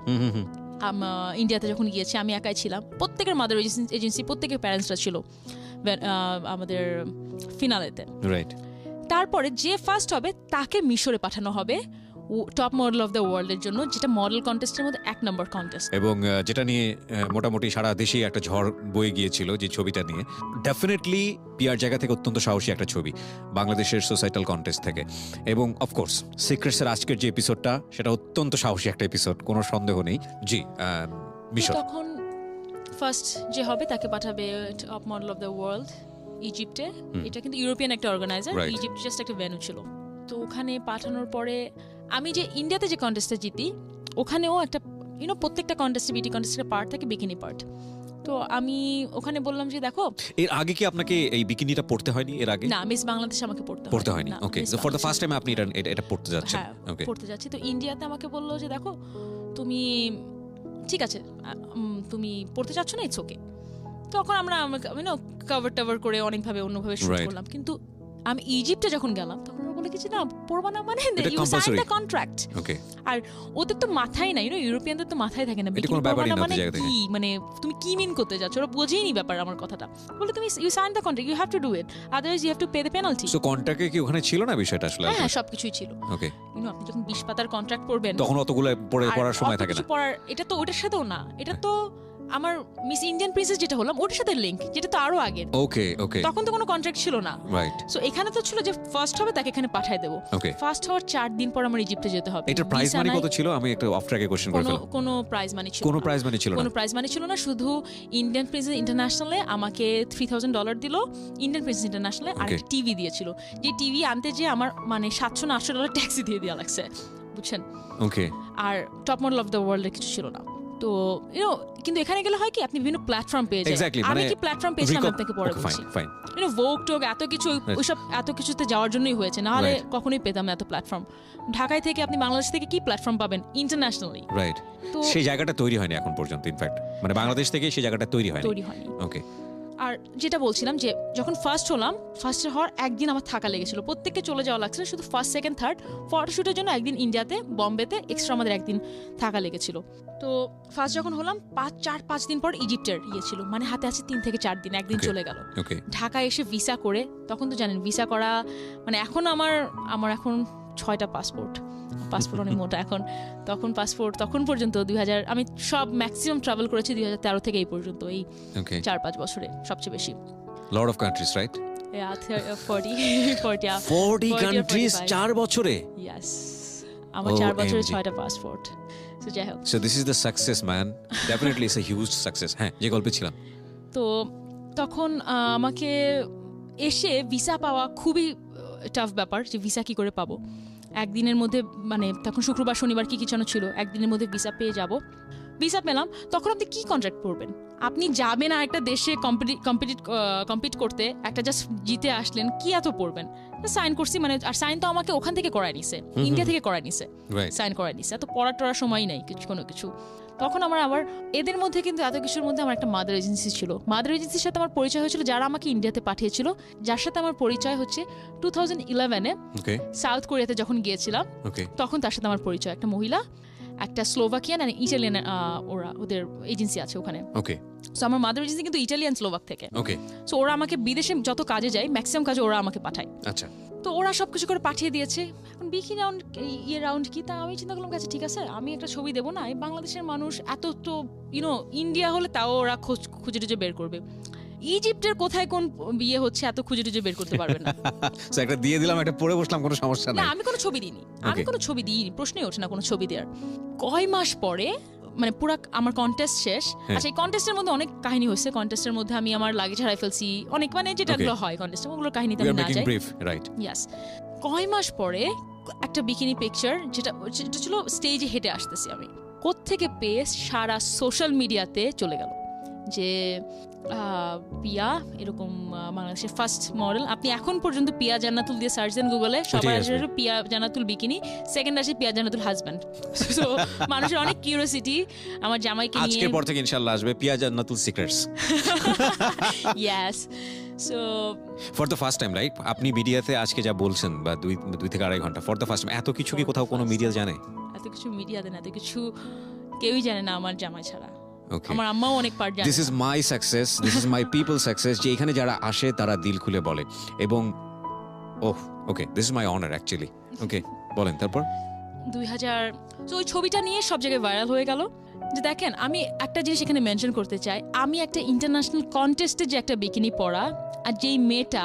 ইন্ডিয়াতে যখন গিয়েছি আমি একাই ছিলাম, প্রত্যেকের মাদার এজেন্সি, প্রত্যেকের প্যারেন্টসরা ছিল আমাদের ফিনালেতে। তারপরে যে ফার্স্ট হবে তাকে মিশরে পাঠানো হবে top model of the world এর জন্য, যেটা মডেল কন্টেস্টের মধ্যে 1 নম্বর কন্টেস্ট, এবং যেটা নিয়ে মোটামুটি সারা দেশেই একটা ঝড় বয়ে গিয়েছিল যে ছবিটা নিয়ে। ডেফিনেটলি পিআর জায়গা থেকে অত্যন্ত সাহসী একটা ছবি বাংলাদেশের সোসাইটাল কন্টেস্ট থেকে। এবং অফকোর্স সিক্রেটসের আজকের যে এপিসোডটা, সেটা অত্যন্ত সাহসী একটা এপিসোড, কোনো সন্দেহ নেই। জি, মিশর। তখন ফার্স্ট যে হবে তাকে পাঠাবে top model of the world ইজিপ্টে। এটা কিন্তু ইউরোপিয়ান একটা অর্গানাইজার, ইজিপ্ট জাস্ট একটা ভেন্যু ছিল। তো ওখানে পাঠানোর পরে আমি যে ইন্ডিয়াতে যে কন্টেস্টে জিতি, ওখানেও একটা প্রত্যেকটা কন্টেস্টে বিউটি কন্টেস্টের পার্ট থাকে, বিকিনি পার্ট। তো আমি ওখানে বললাম যে দেখো, এর আগে কি আপনাকে এই বিকিনিটা পড়তে হয়নি? এর আগে না, মিস বাংলাদেশ আমাকে পড়তে হয়নি। Okay, so for the first time আপনি এটা পড়তে যাচ্ছেন? ওকে, পড়তে যাচ্ছি। তো ইন্ডিয়াতে আমাকে বললো যে দেখো তুমি ঠিক আছে, তুমি পড়তে চাচ্ছ না, ইটস ওকে। তখন আমরা কভার টাভার করে অনেকভাবে অন্যভাবে শুট করলাম। কিন্তু আমি ইজিপ্টে যখন গেলাম তখন ওরা বলে কিছু না, পড়বা না, মানে ইউ সাইন দ্য কন্ট্রাক্ট। আর ওদের তো মাথায় নাই, ইউরোপিয়ানদের তো মাথায় থাকে না মানে কি, মানে তুমি কি মিন করতে যাচ্ছ, ওরা বোঝেইনি ব্যাপার আমার কথাটা। বলে তুমি you sign the contract, you have to do it, otherwise you have to pay the penalty. So কন্ট্রাক্টে কি ওখানে ছিল না বিষয়টা আসলে? হ্যাঁ, সবকিছুই ছিল। ওকে, আপনি যখন 20 পাতার কন্ট্রাক্ট পড়বেন তখন অতগুলো পড়ার সময় থাকে না। এটা তো ওটার সাথেও না, এটা তো আমার মিস ইন্ডিয়ান প্রিন্সেস যেটা হলাম ওটার সাথে লিংক, যেটা তো আরো আগে। ওকে, তখন তো কোনো কন্ট্রাক্ট ছিল না। সো এখানে তো ছিল যে ফার্স্ট হবে তাকে এখানে পাঠিয়ে দেব। ফার্স্ট হওয়ার 4 দিন পর আমার ইজিপ্টে যেতে হবে। এটা প্রাইজ মানি কত ছিল? আমি একটা অফ ট্র্যাকে কোশ্চেন করে ফেললাম। কোনো প্রাইজ মানি ছিল না। কোনো প্রাইজ মানি ছিল না, শুধু ইন্ডিয়ান প্রিন্সেস ইন্টারন্যাশনালে আমাকে $3000 দিল ইন্ডিয়ান প্রিন্সেস ইন্টারন্যাশনালে, আর একটা টিভি দিয়েছিল। যে টিভি আনতে যে আমার মানে $700 না $800 ট্যাক্সি দিয়ে দেওয়া লাগছে, বুঝছেন? আর টপ মডেল অফ দ্য ওয়ার্ল্ডের কিছু ছিল না। তো কিন্তু এখানে গেলে হয় কি, আপনি বিভিন্ন প্ল্যাটফর্ম পেয়ে যান। আমি কি প্ল্যাটফর্ম পেয়েছিলাম আপনাকে পরে বলছি। ভোগ টোগ এত কিছু, ওইসব এত কিছুতে যাওয়ার জন্যই হয়েছে, না হলে কখনোই পেতাম না এত প্ল্যাটফর্ম। ঢাকায় থেকে আপনি বাংলাদেশ থেকে কি প্ল্যাটফর্ম পাবেন ইন্টারন্যাশনালি? তো সেই জায়গাটা তৈরি হয়নি এখন পর্যন্ত। ইনফ্যাক্ট মানে বাংলাদেশ থেকে সেই জায়গাটা তৈরি হয়নি। ওকে, আর যেটা বলছিলাম যে যখন ফার্স্ট হলাম, ফার্স্ট হওয়ার একদিন আমার থাকা লেগেছিল, প্রত্যেককে চলে যাওয়া লাগছিল, শুধু ফার্স্ট সেকেন্ড থার্ড ফটোশুটের জন্য একদিন ইন্ডিয়াতে বম্বেতে এক্সট্রা আমাদের একদিন থাকা লেগেছিল। তো ফার্স্ট যখন হলাম 4-5 দিন পর ইজিপ্টের ছিল, মানে হাতে আছে 3 থেকে 4 দিন, একদিন চলে গেল। ঢাকায় এসে ভিসা করে, তখন তো জানেন ভিসা করা মানে এখন আমার এখন 6টা পাসপোর্ট অনেক মোটা এখন। তখন পর্যন্ত 2000 আমি সব ম্যাক্সিমাম ট্রাভেল করেছি 2013 থেকে এই পর্যন্ত, এই 4-5 বছরে সবচেয়ে বেশি। Lot of countries, right? Yeah, 40 countries 4 বছরে। ইয়েস, আমার 4 বছরে 6টা পাসপোর্ট। সো যাই হোক, so this is the success man, definitely it's a huge success. হ্যাঁ, যে গল্পে ছিলাম। তো তখন আমাকে এসে ভিসা পাওয়া খুবই টাফ ব্যাপার, যে ভিসা কি করে পাবো একদিনের মধ্যে, মানে তখন শুক্রবার শনিবার কি যেন ছিল, একদিনের মধ্যে ভিসা পেয়ে যাব। ভিসা পেলাম, তখন আপনি কি কন্ট্রাক্ট করবেন? আপনি যাবেন আর একটা দেশে কম্পিট করতে, একটা জাস্ট জিতে আসলেন, কি এত পড়বেন? সাইন করছি, মানে আর সাইন তো আমাকে ওখান থেকে করায় নিছে, ইন্ডিয়া থেকে করায় নিছে, সাইন করায় নিছে, এত পড়ার টড়ার সময় নাই কোনো কিছু। তখন আমার আবার এদের মধ্যে কিন্তু এত কিছুর মধ্যে আমার একটা মাদার এজেন্সি ছিল। মাদার এজেন্সির সাথে আমার পরিচয় হয়েছিল যারা আমাকে ইন্ডিয়াতে পাঠিয়েছিল, যার সাথে আমার পরিচয় হচ্ছে 2011-এ ওকে সাউথ কোরিয়াতে যখন গিয়েছিলাম, ওকে তখন তার সাথে আমার পরিচয়। একটা মহিলা, একটা স্লোভাকিয়ান আর ইটালিয়ান, ওরা ওদের এজেন্সি আছে ওখানে। ওকে সো আমার মাদার এজেন্সি কিন্তু ইটালিয়ান স্লোভাক থেকে। ওকে সো ওরা আমাকে বিদেশে যত কাজে যায় ম্যাক্সিমাম কাজে ওরা আমাকে পাঠায়। আচ্ছা তো ওরা সবকিছু করে পাঠিয়ে দিয়েছে। এখন বিকি রাউন্ড রাউন্ড কি, তা আমি চিন্তা করলাম কাছে ঠিক আছে আমি একটা ছবি দেবো না, এই বাংলাদেশের মানুষ এত তো ইন্ডিয়া হলে তাও ওরা খুঁজে টুজে বের করবে, ইজিপ্টের কোথায় কোন বিয়ে হচ্ছে এত খুঁজে টুজে বের করতে পারবে না। সো একটা দিয়ে দিলাম, একটা পরে বসলাম, কোনো সমস্যা না নাই। আমি কোনো ছবি দিইনি, আমি Okay. কোনো ছবি দিইনি, প্রশ্নই ওঠে না কোনো ছবি দেওয়ার। কয় মাস পরে মানে পুরা আমার কন্টেস্ট শেষ। আচ্ছা এই কন্টেস্টের মধ্যে অনেক কাহিনী হয়েছে, কন্টেস্টের মধ্যে আমি আমার লাগেজ হারাই ফেলছি অনেক, মানে যেটাগুলো হয় কন্টেস্টে ওগুলোর কাহিনীতে উই আমি আর না মেকিং যাই। Brief, right? ইয়াস, কয় মাস পরে একটা বিকিনি পিকচার যেটা ছিল স্টেজে হেঁটে আসতেছি আমি, কোত্থেকে পেয়ে সারা সোশ্যাল মিডিয়াতে চলে গেল যে পিয়া এরকম বাংলাদেশের ফার্স্ট মডেল। আপনি এখন পর্যন্ত পিয়া জান্নাতুল দিয়ে সার্চ দেন গুগলে, সবার আসবে। আসে পিয়া জান্নাতুল বিকিনি, সেকেন্ড আসে পিয়া জান্নাতুল হাজব্যান্ড। সো মানুষের অনেক কিউরিওসিটি আমার জামাইকে নিয়ে। আজকের পর থেকে ইনশাআল্লাহ আসবে Pia Jannatul Secrets yes, so for the first time, right? আপনি মিডিয়াতে আজকে যা বলছেন বা দুই থেকে আড়াই ঘন্টা, ফর দ্য ফার্স্ট টাইম এত কিছু কি কোথাও কোনো মিডিয়া জানে? এত কিছু মিডিয়া দেন, এত কিছু কেউই জানে না আমার জামাই ছাড়া। ওকে, আমার আম্মাও অনেক পার্ট জানে। This is my success, this is my people success, যে এখানে যারা আসে তারা দিল খুলে বলে। এবং oh okay, this is my honour actually. Okay বলেন তারপর। 2000, তো ওই ছবিটা নিয়ে সব জায়গায় ভাইরাল হয়ে গেল। যে দেখেন আমি একটা জিনিস এখানে মেনশন করতে চাই, আমি একটা ইন্টারন্যাশনাল কন্টেস্টে যে একটা বিকিনি পরা, আর যেই মেয়েটা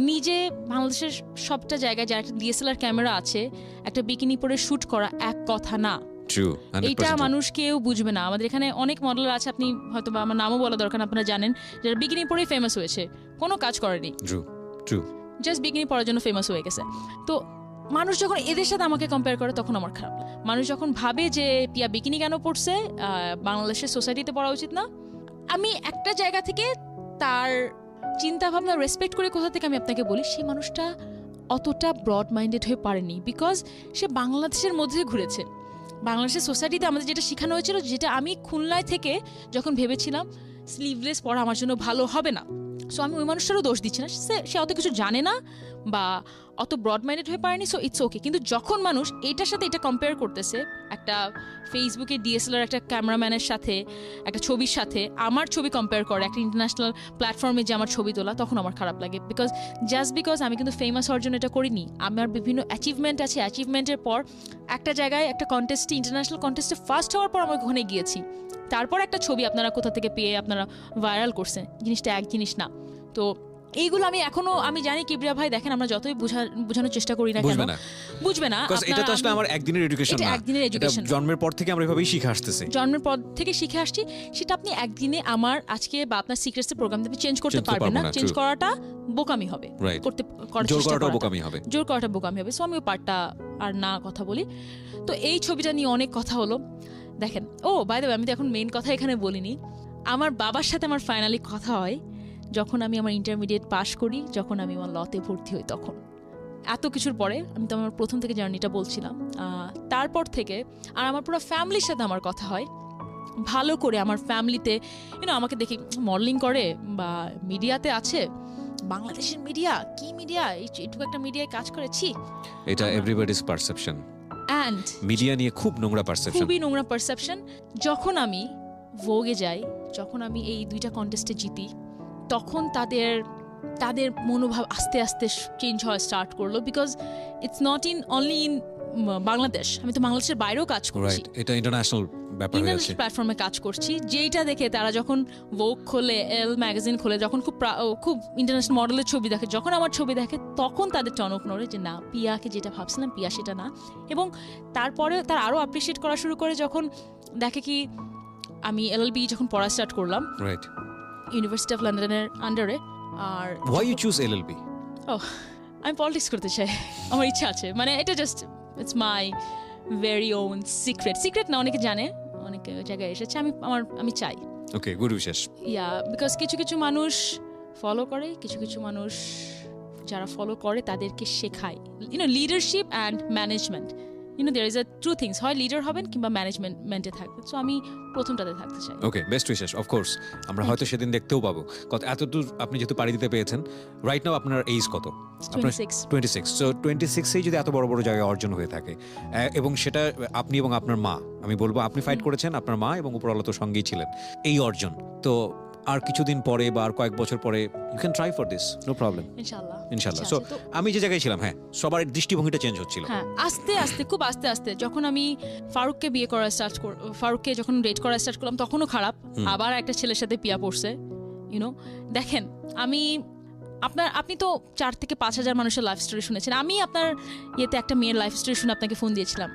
নিজে বাংলাদেশের সবটা জায়গায় যার একটা ডিএসএলআর ক্যামেরা আছে, একটা বিকিনি পরে শুট করা এক কথা না। ট্রু, এইটা মানুষ কেউ বুঝবে না। আমাদের এখানে অনেক মডেল আছে, আপনি হয়তো বা আমার নামও বলা দরকার, আপনারা জানেন, যারা বিকিনি পরেই ফেমাস হয়েছে, কোনো কাজ করেনি, ট্রু ট্রু। জাস্ট বিকিনি পরার জন্য ফেমাস হয়ে গেছে। তো মানুষ যখন এদের সাথে আমাকে কম্পেয়ার করে তখন আমার খারাপ লাগে। মানুষ যখন ভাবে যে পিয়া বিকিনি কেন পড়ছে, বাংলাদেশের সোসাইটিতে পড়া উচিত না, আমি একটা জায়গা থেকে তার চিন্তা ভাবনা রেসপেক্ট করে কোথা থেকে আমি আপনাকে বলি, সেই মানুষটা অতটা ব্রড মাইন্ডেড হয়ে পারেনি, বিকজ সে বাংলাদেশের মধ্যে ঘুরেছে। বাংলাদেশের সোসাইটিতে আমাদের যেটা শেখানো হয়েছিল, যেটা আমি খুলনায় থেকে যখন ভেবেছিলাম স্লিভলেস পরা আমার জন্য ভালো হবে না, সো আমি ওই মানুষটারও দোষ দিচ্ছি না, সে অত কিছু জানে না বা অত ব্রড মাইন্ডেড হয়ে পারেনি, সো ইটস ওকে। কিন্তু যখন মানুষ এইটার সাথে এটা কম্পেয়ার করতেছে, একটা ফেসবুকে ডিএসএলআর একটা ক্যামেরাম্যানের সাথে, একটা ছবির সাথে আমার ছবি কম্পেয়ার করে একটা ইন্টারন্যাশনাল প্ল্যাটফর্মে যে আমার ছবি তোলা, তখন আমার খারাপ লাগে। বিকজ আমি কিন্তু ফেমাস হওয়ার জন্য এটা করিনি, আমার বিভিন্ন অ্যাচিভমেন্ট আছে, অ্যাচিভমেন্টের পর একটা জায়গায় একটা কন্টেস্টে, ইন্টারন্যাশনাল কন্টেস্টে ফার্স্ট হওয়ার পর আমি ওখানে গিয়েছি, তারপর একটা ছবি আপনারা কোথা থেকে পেয়ে আপনারা ভাইরাল করছেন, জিনিসটা এক জিনিস না। তো এইগুলো আমি এখনো আমি জানি কিবরিয়া ভাই, দেখেন আমরা যতই বোঝানোর চেষ্টা করি না কেন বুঝবে না। এটা তো আসলে আমার একদিনের এডুকেশন না, একদিনের এডুকেশন, জন্মের পর থেকে আমরা এভাবেই শিখে আসতেছি, জন্মের পর থেকে শিখে আসছি। সেটা আপনি একদিনে আমার আজকে বা আপনার সিক্রেটসের প্রোগ্রাম আপনি চেঞ্জ করতে পারবেন না। চেঞ্জ করাটা বোকামি হবে, জোর করাটা বোকামি হবে, জোর করাটা বোকামি হবে। সো আমি ওই পার্টটা আর না কথা বলি। তো এই ছবিটা নিয়ে অনেক কথা হলো। দেখেন, ও বাই দ্য ওয়ে, আমি তো এখন মেইন কথা এখানে বলিনি। আমার বাবার সাথে আমার ফাইনালি কথা হয় যখন আমি আমার ইন্টারমিডিয়েট পাশ করি, যখন আমি আমার লতে ভর্তি হই। তখন এত কিছুর পরে আমি তো আমার প্রথম থেকে জার্নিটা বলছিলাম, তারপর থেকে আর আমার পুরো ফ্যামিলির সাথে আমার কথা হয় ভালো করে। আমার ফ্যামিলিতে আমাকে দেখি মডেলিং করে বা মিডিয়াতে আছে, বাংলাদেশের মিডিয়া কি মিডিয়া, এইটুকু একটা মিডিয়ায় কাজ করেছি, এটা এভরিবডিজ পারসেপশন। অ্যান্ড মিডিয়া নিয়ে খুব নোংরা পারসেপশন, খুবই নোংরা পারসেপশন। যখন আমি ভোগে যাই, যখন আমি এই দুইটা কন্টেস্টে জিতি, তখন তাদের মনোভাব আস্তে আস্তে চেঞ্জ হওয়া স্টার্ট করলো। Because it's not only in Bangladesh, আমি তো বাংলাদেশের বাইরেও কাজ করছি, এটা ইন্টারন্যাশনাল ব্যাপার হয়ে আছে, প্ল্যাটফর্মে কাজ করছি। যেইটা দেখে তারা যখন ভোগ খোলে, এল ম্যাগাজিন খোলে, যখন খুব ইন্টারন্যাশনাল মডেলের ছবি দেখে, যখন আমার ছবি দেখে, তখন তাদের টনক নড়ে যে না, পিয়াকে যেটা ভাবছিলাম পিয়া সেটা না। এবং তারপরে তারা আরও অ্যাপ্রিসিয়েট করা শুরু করে যখন দেখে কি আমি এলএলবি যখন পড়া স্টার্ট করলাম, রাইট, ইউনিভার্সিটি অফ লন্ডনের আন্ডারে। আর why you choose LLB? আমি পলিটিক্স করতে চাই, আমার ইচ্ছা আছে, মানে এটা just it's my very on secret না, অনেকে জানে, অনেক জায়গায় এসেছে, আমি চাই। ওকে, গুড উইশেস। বিকজ কিছু মানুষ ফলো করে, কিছু মানুষ যারা ফলো করে তাদেরকে শেখায় leadership and management, there is a two things, হয় লিডার হবেন কিংবা ম্যানেজমেন্টে থাকবেন। সো আমি প্রথমটাতে থাকতে চাই। ওকে, বেস্ট উইশেস। অফকোর্স আমরা হয়তো সেদিন দেখতেও পাবো। কত এতদূর আপনি যেহেতু পাড়ি দিতে পেরেছেন, রাইট নাও আপনার এজ কত? 26। সো 26এই যদি এত বড় বড় জায়গায় অর্জন হয়ে থাকে, এবং সেটা আপনি এবং আপনার মা, আমি বলবো আপনি ফাইট করেছেন, আপনার মা এবং উপরওয়ালা তো সঙ্গেই ছিলেন, এই অর্জন তো আর কিছুদিন পরে বা আর কয়েক বছর পরে you can try for this, no problem, ইনশাল্লাহ। সো আমি যে জায়গায় ছিলাম, হ্যাঁ, সবার দৃষ্টিভঙ্গিটা চেঞ্জ হচ্ছিল। হ্যাঁ, আস্তে আস্তে, খুব আস্তে আস্তে। যখন আমি ফারুককে বিয়ে করা ফারুককে যখন ডেট করা স্টার্ট করলাম, তখনও খারাপ, আবার একটা ছেলের সাথে পিয়া পড়ছে, দেখেন আপনি তো 4 থেকে 5 হাজার মানুষের লাইফ স্টোরি শুনেছেন। আমি আপনার ইয়েতে একটা মেয়ের লাইফ স্টোরি শুনে আপনাকে ফোন দিয়েছিলাম,